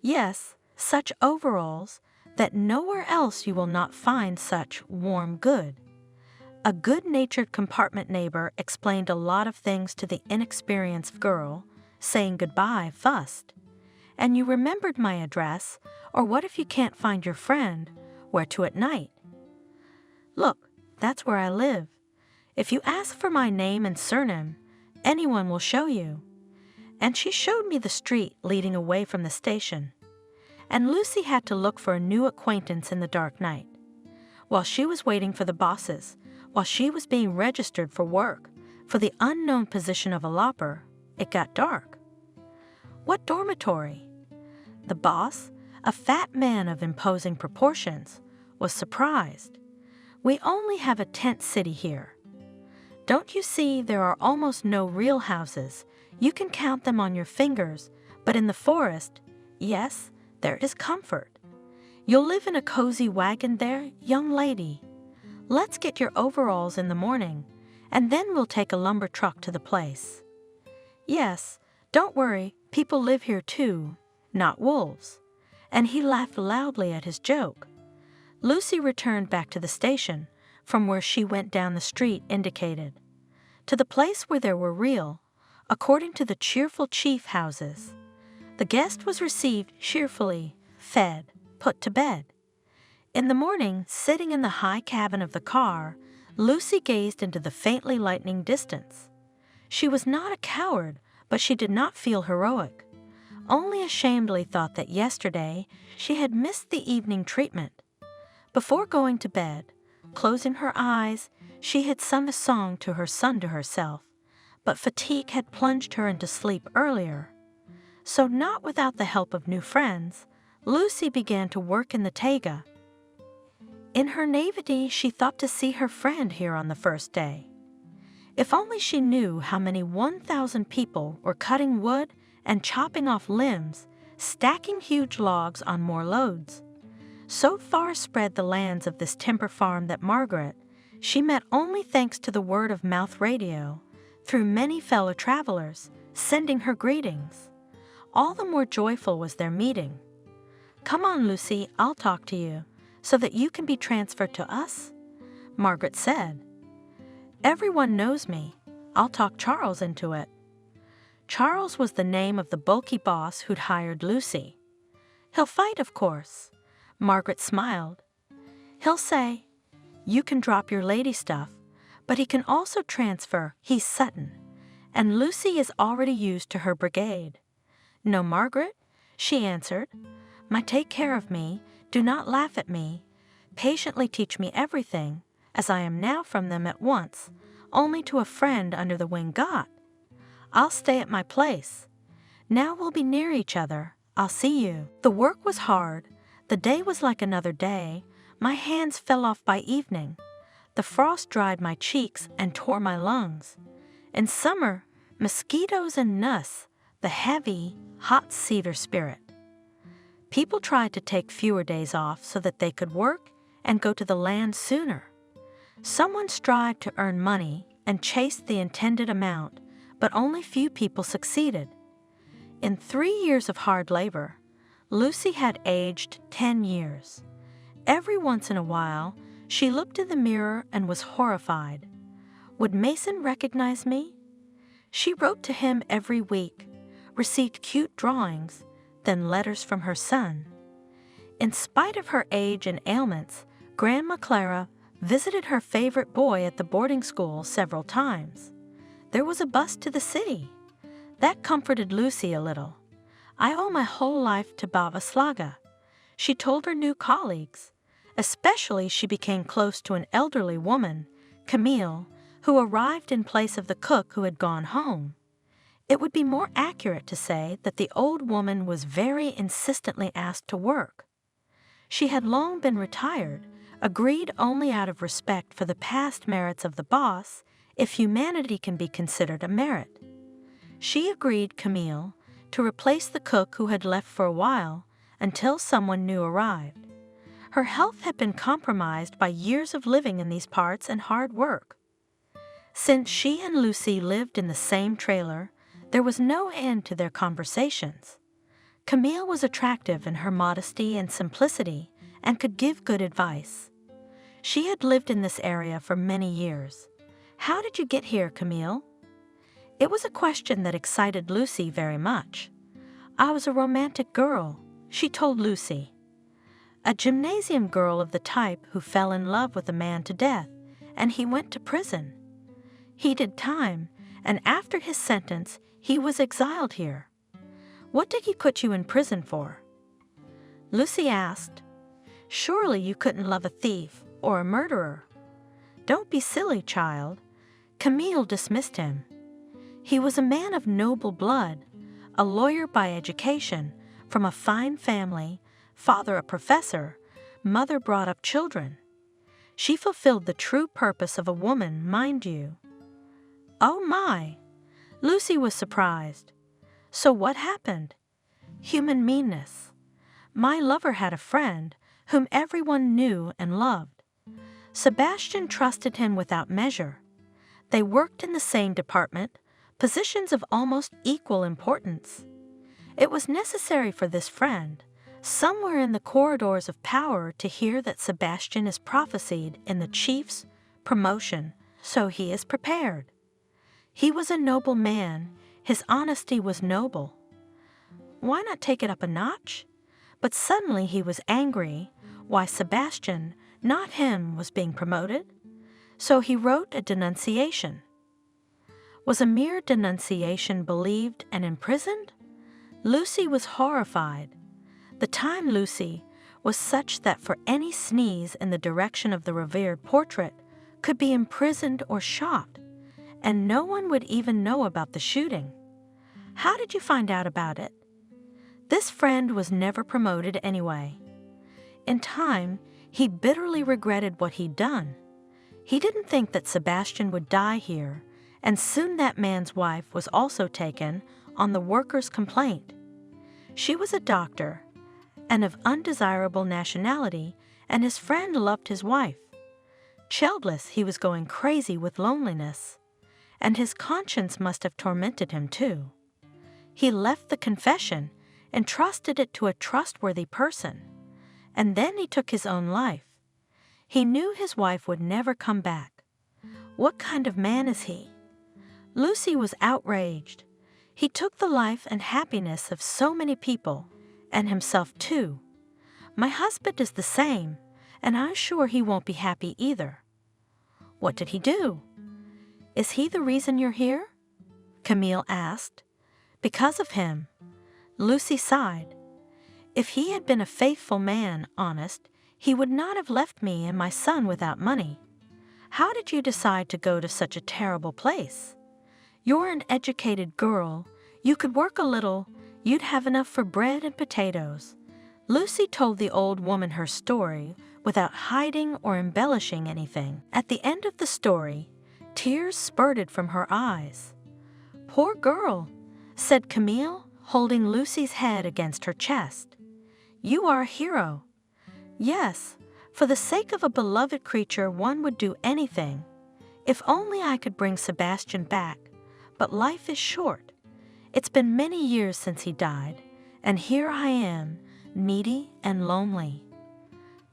Yes, such overalls, that nowhere else you will not find such warm good." A good-natured compartment neighbor explained a lot of things to the inexperienced girl, saying goodbye fussed. "And you remembered my address, or what if you can't find your friend? Where to at night?" "Look, that's where I live. If you ask for my name and surname, anyone will show you." And she showed me the street leading away from the station. And Lucy had to look for a new acquaintance in the dark night. While she was waiting for the bosses, while she was being registered for work, for the unknown position of a lopper, it got dark. "What dormitory?" The boss, a fat man of imposing proportions, was surprised. "We only have a tent city here. Don't you see there are almost no real houses? You can count them on your fingers, but in the forest, yes, there is comfort. You'll live in a cozy wagon there, young lady. Let's get your overalls in the morning, and then we'll take a lumber truck to the place. Yes, don't worry, people live here too, not wolves." And he laughed loudly at his joke. Lucy returned back to the station, from where she went down the street indicated, to the place where there were real, according to the cheerful chief, houses. The guest was received cheerfully, fed, put to bed. In the morning, sitting in the high cabin of the car, Lucy gazed into the faintly lightening distance. She was not a coward, but she did not feel heroic. Only ashamedly thought that yesterday she had missed the evening treatment. Before going to bed, closing her eyes, she had sung a song to her son to herself, but fatigue had plunged her into sleep earlier. So, not without the help of new friends, Lucy began to work in the taiga. In her naivety, she thought to see her friend here on the first day. If only she knew how many 1,000 people were cutting wood and chopping off limbs, stacking huge logs on more loads. So far spread the lands of this timber farm that Margaret, she met only thanks to the word-of-mouth radio, through many fellow travelers, sending her greetings. All the more joyful was their meeting. "Come on, Lucy, I'll talk to you, so that you can be transferred to us," Margaret said. "Everyone knows me. I'll talk Charles into it." Charles was the name of the bulky boss who'd hired Lucy. "He'll fight, of course." Margaret smiled. "He'll say, 'You can drop your lady stuff,' but he can also transfer, he's Sutton, and Lucy is already used to her brigade." "No, Margaret," she answered. "My take care of me, do not laugh at me, patiently teach me everything, as I am now from them at once, only to a friend under the wing got. I'll stay at my place. Now we'll be near each other, I'll see you." The work was hard, the day was like another day, my hands fell off by evening. The frost dried my cheeks and tore my lungs. In summer, mosquitoes and nuss, the heavy, hot cedar spirit. People tried to take fewer days off so that they could work and go to the land sooner. Someone strived to earn money and chased the intended amount, but only few people succeeded. In 3 years of hard labor, Lucy had aged 10 years. Every once in a while, she looked in the mirror and was horrified. Would Mason recognize me? She wrote to him every week, received cute drawings, then letters from her son. In spite of her age and ailments, Grandma Clara visited her favorite boy at the boarding school several times. There was a bus to the city. That comforted Lucy a little. "I owe my whole life to Baba Slaga," she told her new colleagues. Especially she became close to an elderly woman, Camille, who arrived in place of the cook who had gone home. It would be more accurate to say that the old woman was very insistently asked to work. She had long been retired, agreed only out of respect for the past merits of the boss, if humanity can be considered a merit. She agreed, Camille, to replace the cook who had left for a while until someone new arrived. Her health had been compromised by years of living in these parts and hard work. Since she and Lucy lived in the same trailer, there was no end to their conversations. Camille was attractive in her modesty and simplicity and could give good advice. She had lived in this area for many years. "How did you get here, Camille?" It was a question that excited Lucy very much. "I was a romantic girl," she told Lucy. "A gymnasium girl of the type who fell in love with a man to death, and he went to prison. He did time, and after his sentence, he was exiled here." "What did he put you in prison for?" Lucy asked. "Surely you couldn't love a thief or a murderer." "Don't be silly, child." Camille dismissed him. "He was a man of noble blood, a lawyer by education, from a fine family, father a professor, mother brought up children. She fulfilled the true purpose of a woman, mind you." "Oh my!" Lucy was surprised. "So what happened?" "Human meanness. My lover had a friend whom everyone knew and loved. Sebastian trusted him without measure. They worked in the same department, positions of almost equal importance. It was necessary for this friend, somewhere in the corridors of power, to hear that Sebastian is prophesied in the chief's promotion, so he is prepared. He was a noble man, his honesty was noble. Why not take it up a notch? But suddenly he was angry. Why Sebastian, not him, was being promoted? So he wrote a denunciation. Was a mere denunciation believed and imprisoned? Lucy was horrified. The time, Lucy, was such that for any sneeze in the direction of the revered portrait could be imprisoned or shot. and no one would even know about the shooting. How did you find out about it? This friend was never promoted anyway. In time, he bitterly regretted what he'd done. He didn't think that Sebastian would die here, and soon that man's wife was also taken on the workers' complaint. She was a doctor and of undesirable nationality, and his friend loved his wife. Childless, he was going crazy with loneliness, and his conscience must have tormented him too. He left the confession and trusted it to a trustworthy person, and then he took his own life. He knew his wife would never come back. What kind of man is he? Lucy was outraged. He took the life and happiness of so many people, and himself too. My husband is the same, and I'm sure he won't be happy either. What did he do? Is he the reason you're here? Camille asked. Because of him. Lucy sighed. If he had been a faithful man, honest, he would not have left me and my son without money. How did you decide to go to such a terrible place? You're an educated girl. You could work a little. You'd have enough for bread and potatoes. Lucy told the old woman her story without hiding or embellishing anything. At the end of the story, tears spurted from her eyes. Poor girl, said Camille, holding Lucy's head against her chest. You are a hero. Yes, for the sake of a beloved creature one would do anything. If only I could bring Sebastian back. But life is short. It's been many years since he died, and here I am, needy and lonely.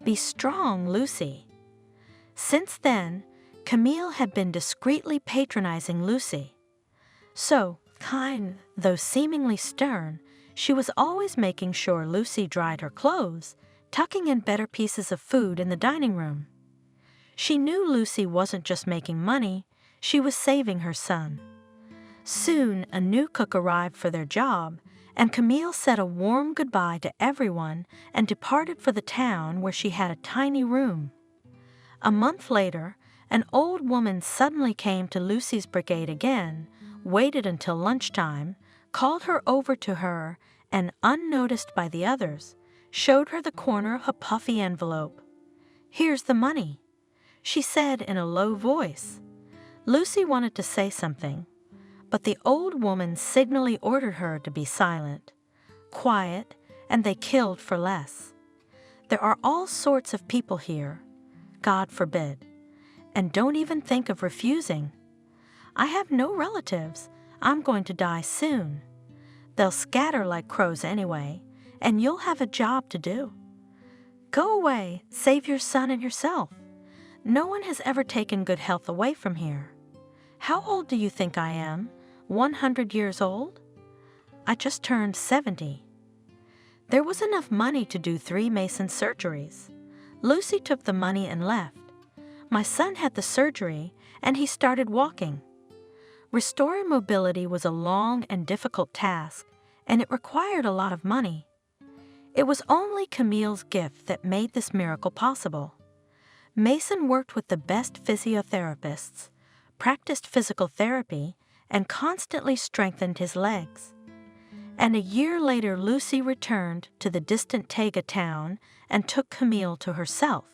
Be strong, Lucy. Since then, Camille had been discreetly patronizing Lucy. So, kind, though seemingly stern, she was always making sure Lucy dried her clothes, tucking in better pieces of food in the dining room. She knew Lucy wasn't just making money, she was saving her son. Soon, a new cook arrived for their job, and Camille said a warm goodbye to everyone and departed for the town where she had a tiny room. A month later, an old woman suddenly came to Lucy's brigade again, waited until lunchtime, called her over to her, and, unnoticed by the others, showed her the corner of a puffy envelope. Here's the money, she said in a low voice. Lucy wanted to say something, but the old woman signally ordered her to be silent, quiet, and they killed for less. There are all sorts of people here, God forbid, and don't even think of refusing. I have no relatives. I'm going to die soon. They'll scatter like crows anyway, and you'll have a job to do. Go away, save your son and yourself. No one has ever taken good health away from here. How old do you think I am? 100 years old? I just turned 70. There was enough money to do 3 Mason surgeries. Lucy took the money and left. My son had the surgery, and he started walking. Restoring mobility was a long and difficult task, and it required a lot of money. It was only Camille's gift that made this miracle possible. Mason worked with the best physiotherapists, practiced physical therapy, and constantly strengthened his legs. And a year later, Lucy returned to the distant Tega town and took Camille to herself.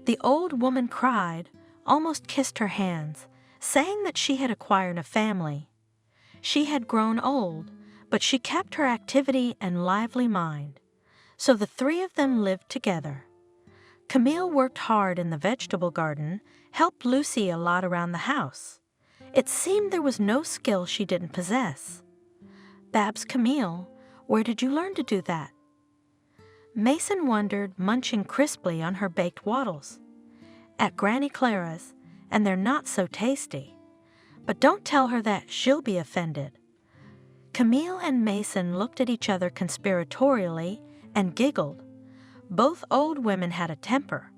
The old woman cried, almost kissed her hands, saying that she had acquired a family. She had grown old, but she kept her activity and lively mind. So the 3 of them lived together. Camille worked hard in the vegetable garden, helped Lucy a lot around the house. It seemed there was no skill she didn't possess. Babs Camille, where did you learn to do that? Mason wondered, munching crisply on her baked waddles. At Granny Clara's, and they're not so tasty. But don't tell her that, she'll be offended. Camille and Mason looked at each other conspiratorially and giggled. Both old women had a temper,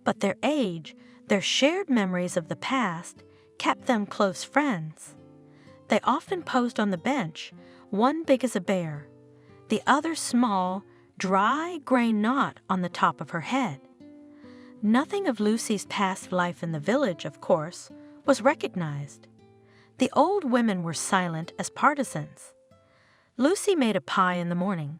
but their age, their shared memories of the past, kept them close friends. They often posed on the bench, one big as a bear, the other small, dry gray knot on the top of her head. Nothing of Lucy's past life in the village, of course, was recognized. The old women were silent as partisans. Lucy made a pie in the morning.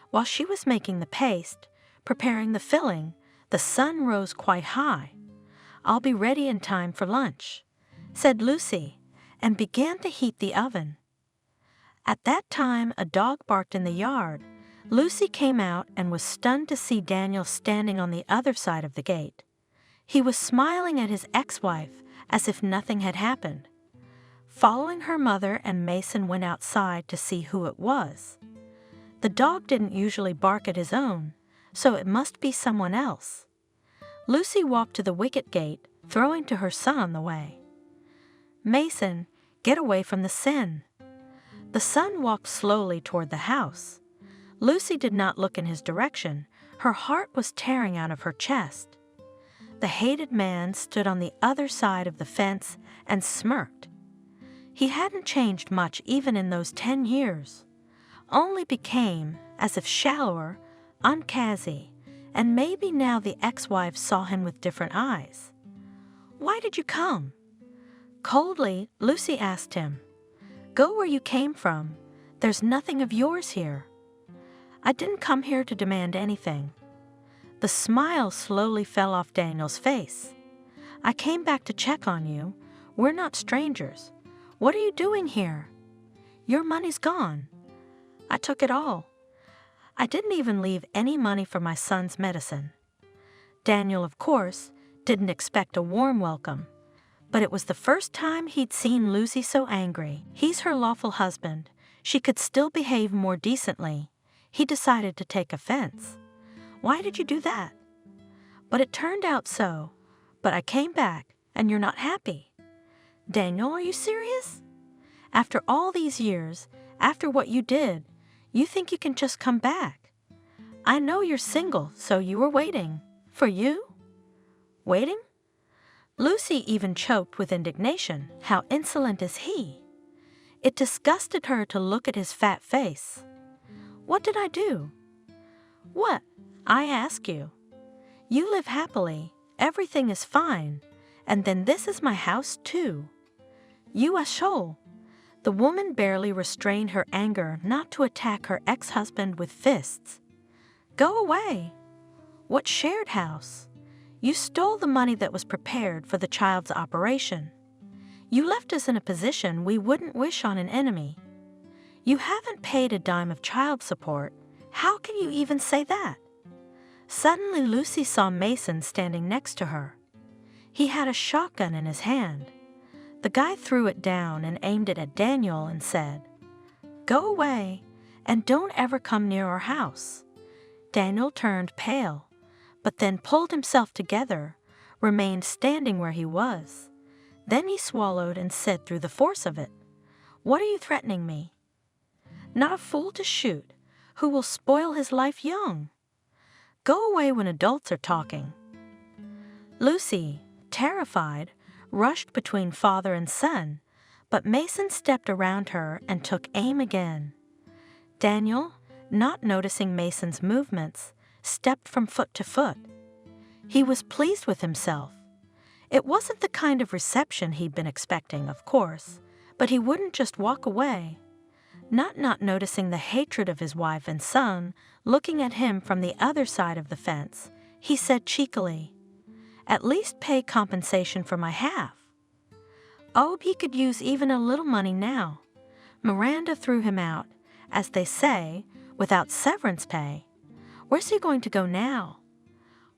While she was making the paste, preparing the filling, the sun rose quite high. "I'll be ready in time for lunch," said Lucy, and began to heat the oven. At that time, a dog barked in the yard. Lucy came out and was stunned to see Daniel standing on the other side of the gate. He was smiling at his ex-wife as if nothing had happened. Following her mother and Mason went outside to see who it was. The dog didn't usually bark at his own, so it must be someone else. Lucy walked to the wicket gate, throwing to her son on the way. "Mason, get away from the sin." The son walked slowly toward the house. Lucy did not look in his direction. Her heart was tearing out of her chest. The hated man stood on the other side of the fence and smirked. He hadn't changed much even in those 10 years, only became, as if shallower, uncasey, and maybe now the ex-wife saw him with different eyes. "Why did you come?" Coldly, Lucy asked him. "Go where you came from. There's nothing of yours here." "I didn't come here to demand anything." The smile slowly fell off Daniel's face. "I came back to check on you. We're not strangers. What are you doing here?" "Your money's gone." "I took it all. I didn't even leave any money for my son's medicine." Daniel, of course, didn't expect a warm welcome, but it was the first time he'd seen Lucy so angry. He's her lawful husband. She could still behave more decently. He decided to take offense. "Why did you do that?" "But it turned out so. But I came back, and you're not happy." "Daniel, are you serious? After all these years, after what you did, you think you can just come back? I know you're single, so you were waiting. For you?" "Waiting?" Lucy even choked with indignation. How insolent is he? It disgusted her to look at his fat face. "What did I do?" "What? I ask you. You live happily, everything is fine, and then this is my house too. You Ashol." The woman barely restrained her anger not to attack her ex-husband with fists. "Go away." "What shared house? You stole the money that was prepared for the child's operation. You left us in a position we wouldn't wish on an enemy. You haven't paid a dime of child support. How can you even say that?" Suddenly, Lucy saw Mason standing next to her. He had a shotgun in his hand. The guy threw it down and aimed it at Daniel and said, "Go away, and don't ever come near our house." Daniel turned pale, but then pulled himself together, remained standing where he was. Then he swallowed and said through the force of it, "What are you threatening me?" "Not a fool to shoot, who will spoil his life young. Go away when adults are talking." Lucy, terrified, rushed between father and son, but Mason stepped around her and took aim again. Daniel, not noticing Mason's movements, stepped from foot to foot. He was pleased with himself. It wasn't the kind of reception he'd been expecting, of course, but he wouldn't just walk away. Not noticing the hatred of his wife and son looking at him from the other side of the fence, he said cheekily, "At least pay compensation for my half." Oh, he could use even a little money now. Miranda threw him out, as they say, without severance pay. Where's he going to go now?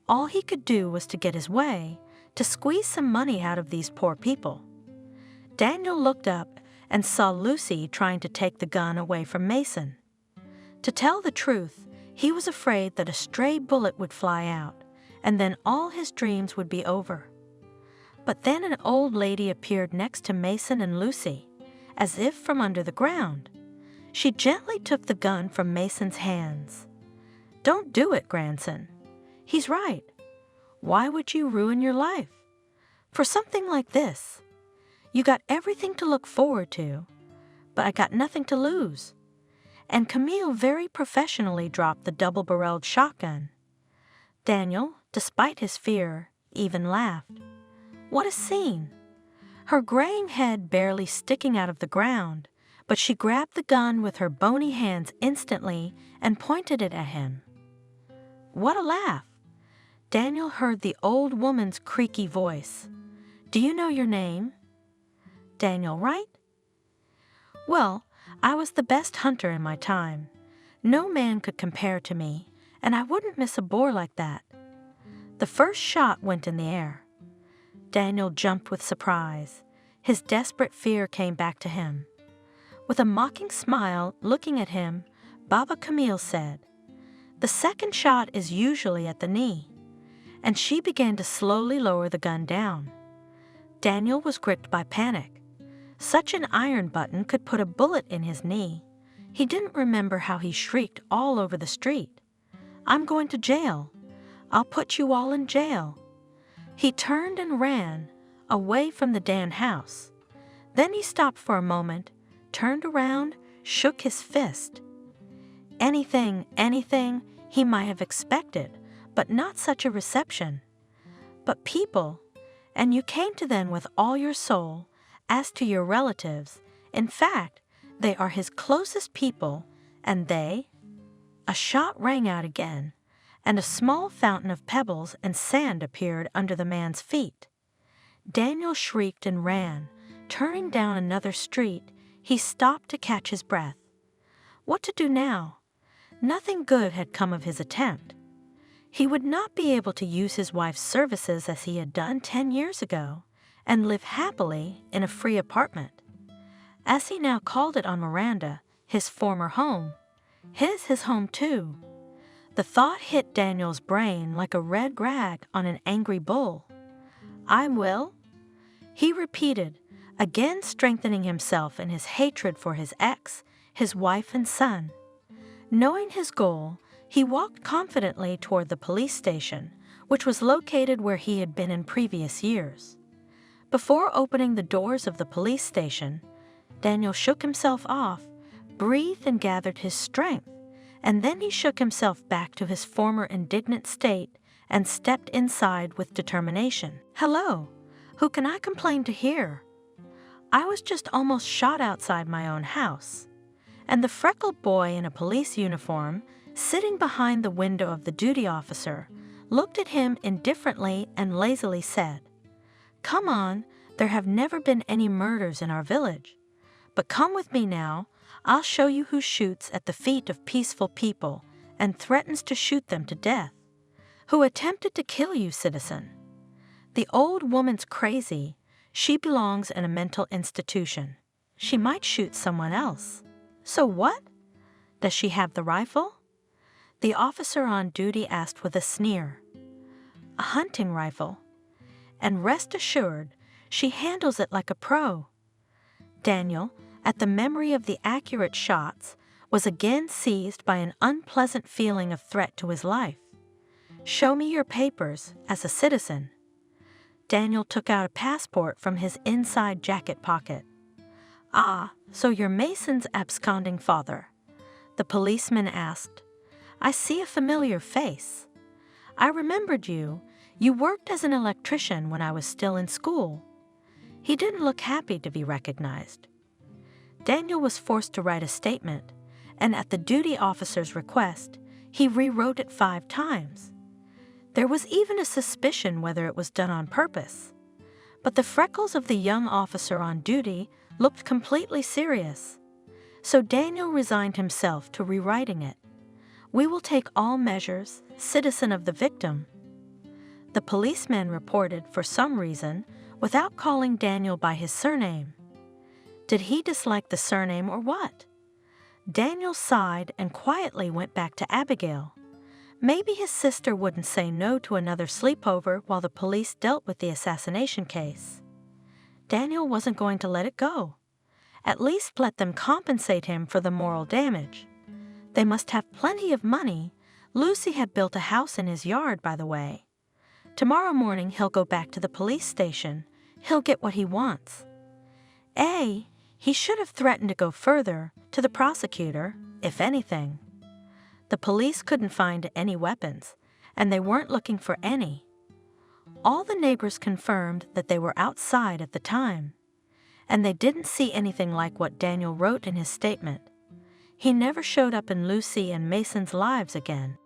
All he could do was to get his way, to squeeze some money out of these poor people. Daniel looked up and saw Lucy trying to take the gun away from Mason. To tell the truth, he was afraid that a stray bullet would fly out, and then all his dreams would be over. But then an old lady appeared next to Mason and Lucy, as if from under the ground. She gently took the gun from Mason's hands. "Don't do it, grandson. He's right. Why would you ruin your life? For something like this. You got everything to look forward to, but I got nothing to lose." And Camille very professionally dropped the double-barreled shotgun. Daniel, despite his fear, even laughed. What a scene! her graying head barely sticking out of the ground, but she grabbed the gun with her bony hands instantly and pointed it at him. What a laugh! Daniel heard the old woman's creaky voice. "Do you know your name?" "Daniel Wright?" "Well, I was the best hunter in my time. No man could compare to me, and I wouldn't miss a boar like that." The first shot went in the air. Daniel jumped with surprise. His desperate fear came back to him. With a mocking smile, looking at him, Baba Camille said, "The second shot is usually at the knee." And she began to slowly lower the gun down. Daniel was gripped by panic. Such an iron button could put a bullet in his knee. He didn't remember how he shrieked all over the street. "I'm going to jail. I'll put you all in jail." He turned and ran, away from the Dan house. Then he stopped for a moment, turned around, shook his fist. Anything he might have expected, but not such a reception. But people, and you came to them with all your soul. As to your relatives, in fact, they are his closest people, and they... A shot rang out again, and a small fountain of pebbles and sand appeared under the man's feet. Daniel shrieked and ran. Turning down another street, he stopped to catch his breath. What to do now? Nothing good had come of his attempt. He would not be able to use his wife's services as he had done 10 years ago, and live happily in a free apartment. As he now called it on Miranda, his former home, his home too. The thought hit Daniel's brain like a red rag on an angry bull. "I will," he repeated, again strengthening himself in his hatred for his ex, his wife and son. Knowing his goal, he walked confidently toward the police station, which was located where he had been in previous years. Before opening the doors of the police station, Daniel shook himself off, breathed and gathered his strength, and then he shook himself back to his former indignant state and stepped inside with determination. "Hello, who can I complain to here? I was just almost shot outside my own house." And the freckled boy in a police uniform, sitting behind the window of the duty officer, looked at him indifferently and lazily said, "Come on, there have never been any murders in our village. But come with me now, I'll show you who shoots at the feet of peaceful people and threatens to shoot them to death. Who attempted to kill you, citizen? The old woman's crazy. She belongs in a mental institution. She might shoot someone else. So what? Does she have the rifle?" The officer on duty asked with a sneer. "A hunting rifle. And rest assured, she handles it like a pro." Daniel, at the memory of the accurate shots, was again seized by an unpleasant feeling of threat to his life. "Show me your papers as a citizen." Daniel took out a passport from his inside jacket pocket. "Ah, so you're Mason's absconding father?" the policeman asked. "I see a familiar face. I remembered you. You worked as an electrician when I was still in school." He didn't look happy to be recognized. Daniel was forced to write a statement, and at the duty officer's request, he rewrote it 5 times. There was even a suspicion whether it was done on purpose. But the freckles of the young officer on duty looked completely serious. So Daniel resigned himself to rewriting it. "We will take all measures, citizen of the victim." The policeman reported, for some reason, without calling Daniel by his surname. Did he dislike the surname or what? Daniel sighed and quietly went back to Abigail. Maybe his sister wouldn't say no to another sleepover while the police dealt with the assassination case. Daniel wasn't going to let it go. At least let them compensate him for the moral damage. They must have plenty of money. Lucy had built a house in his yard, by the way. Tomorrow morning he'll go back to the police station. He'll get what he wants. He should have threatened to go further, to the prosecutor, if anything. The police couldn't find any weapons, and they weren't looking for any. All the neighbors confirmed that they were outside at the time. and they didn't see anything like what Daniel wrote in his statement. He never showed up in Lucy and Mason's lives again.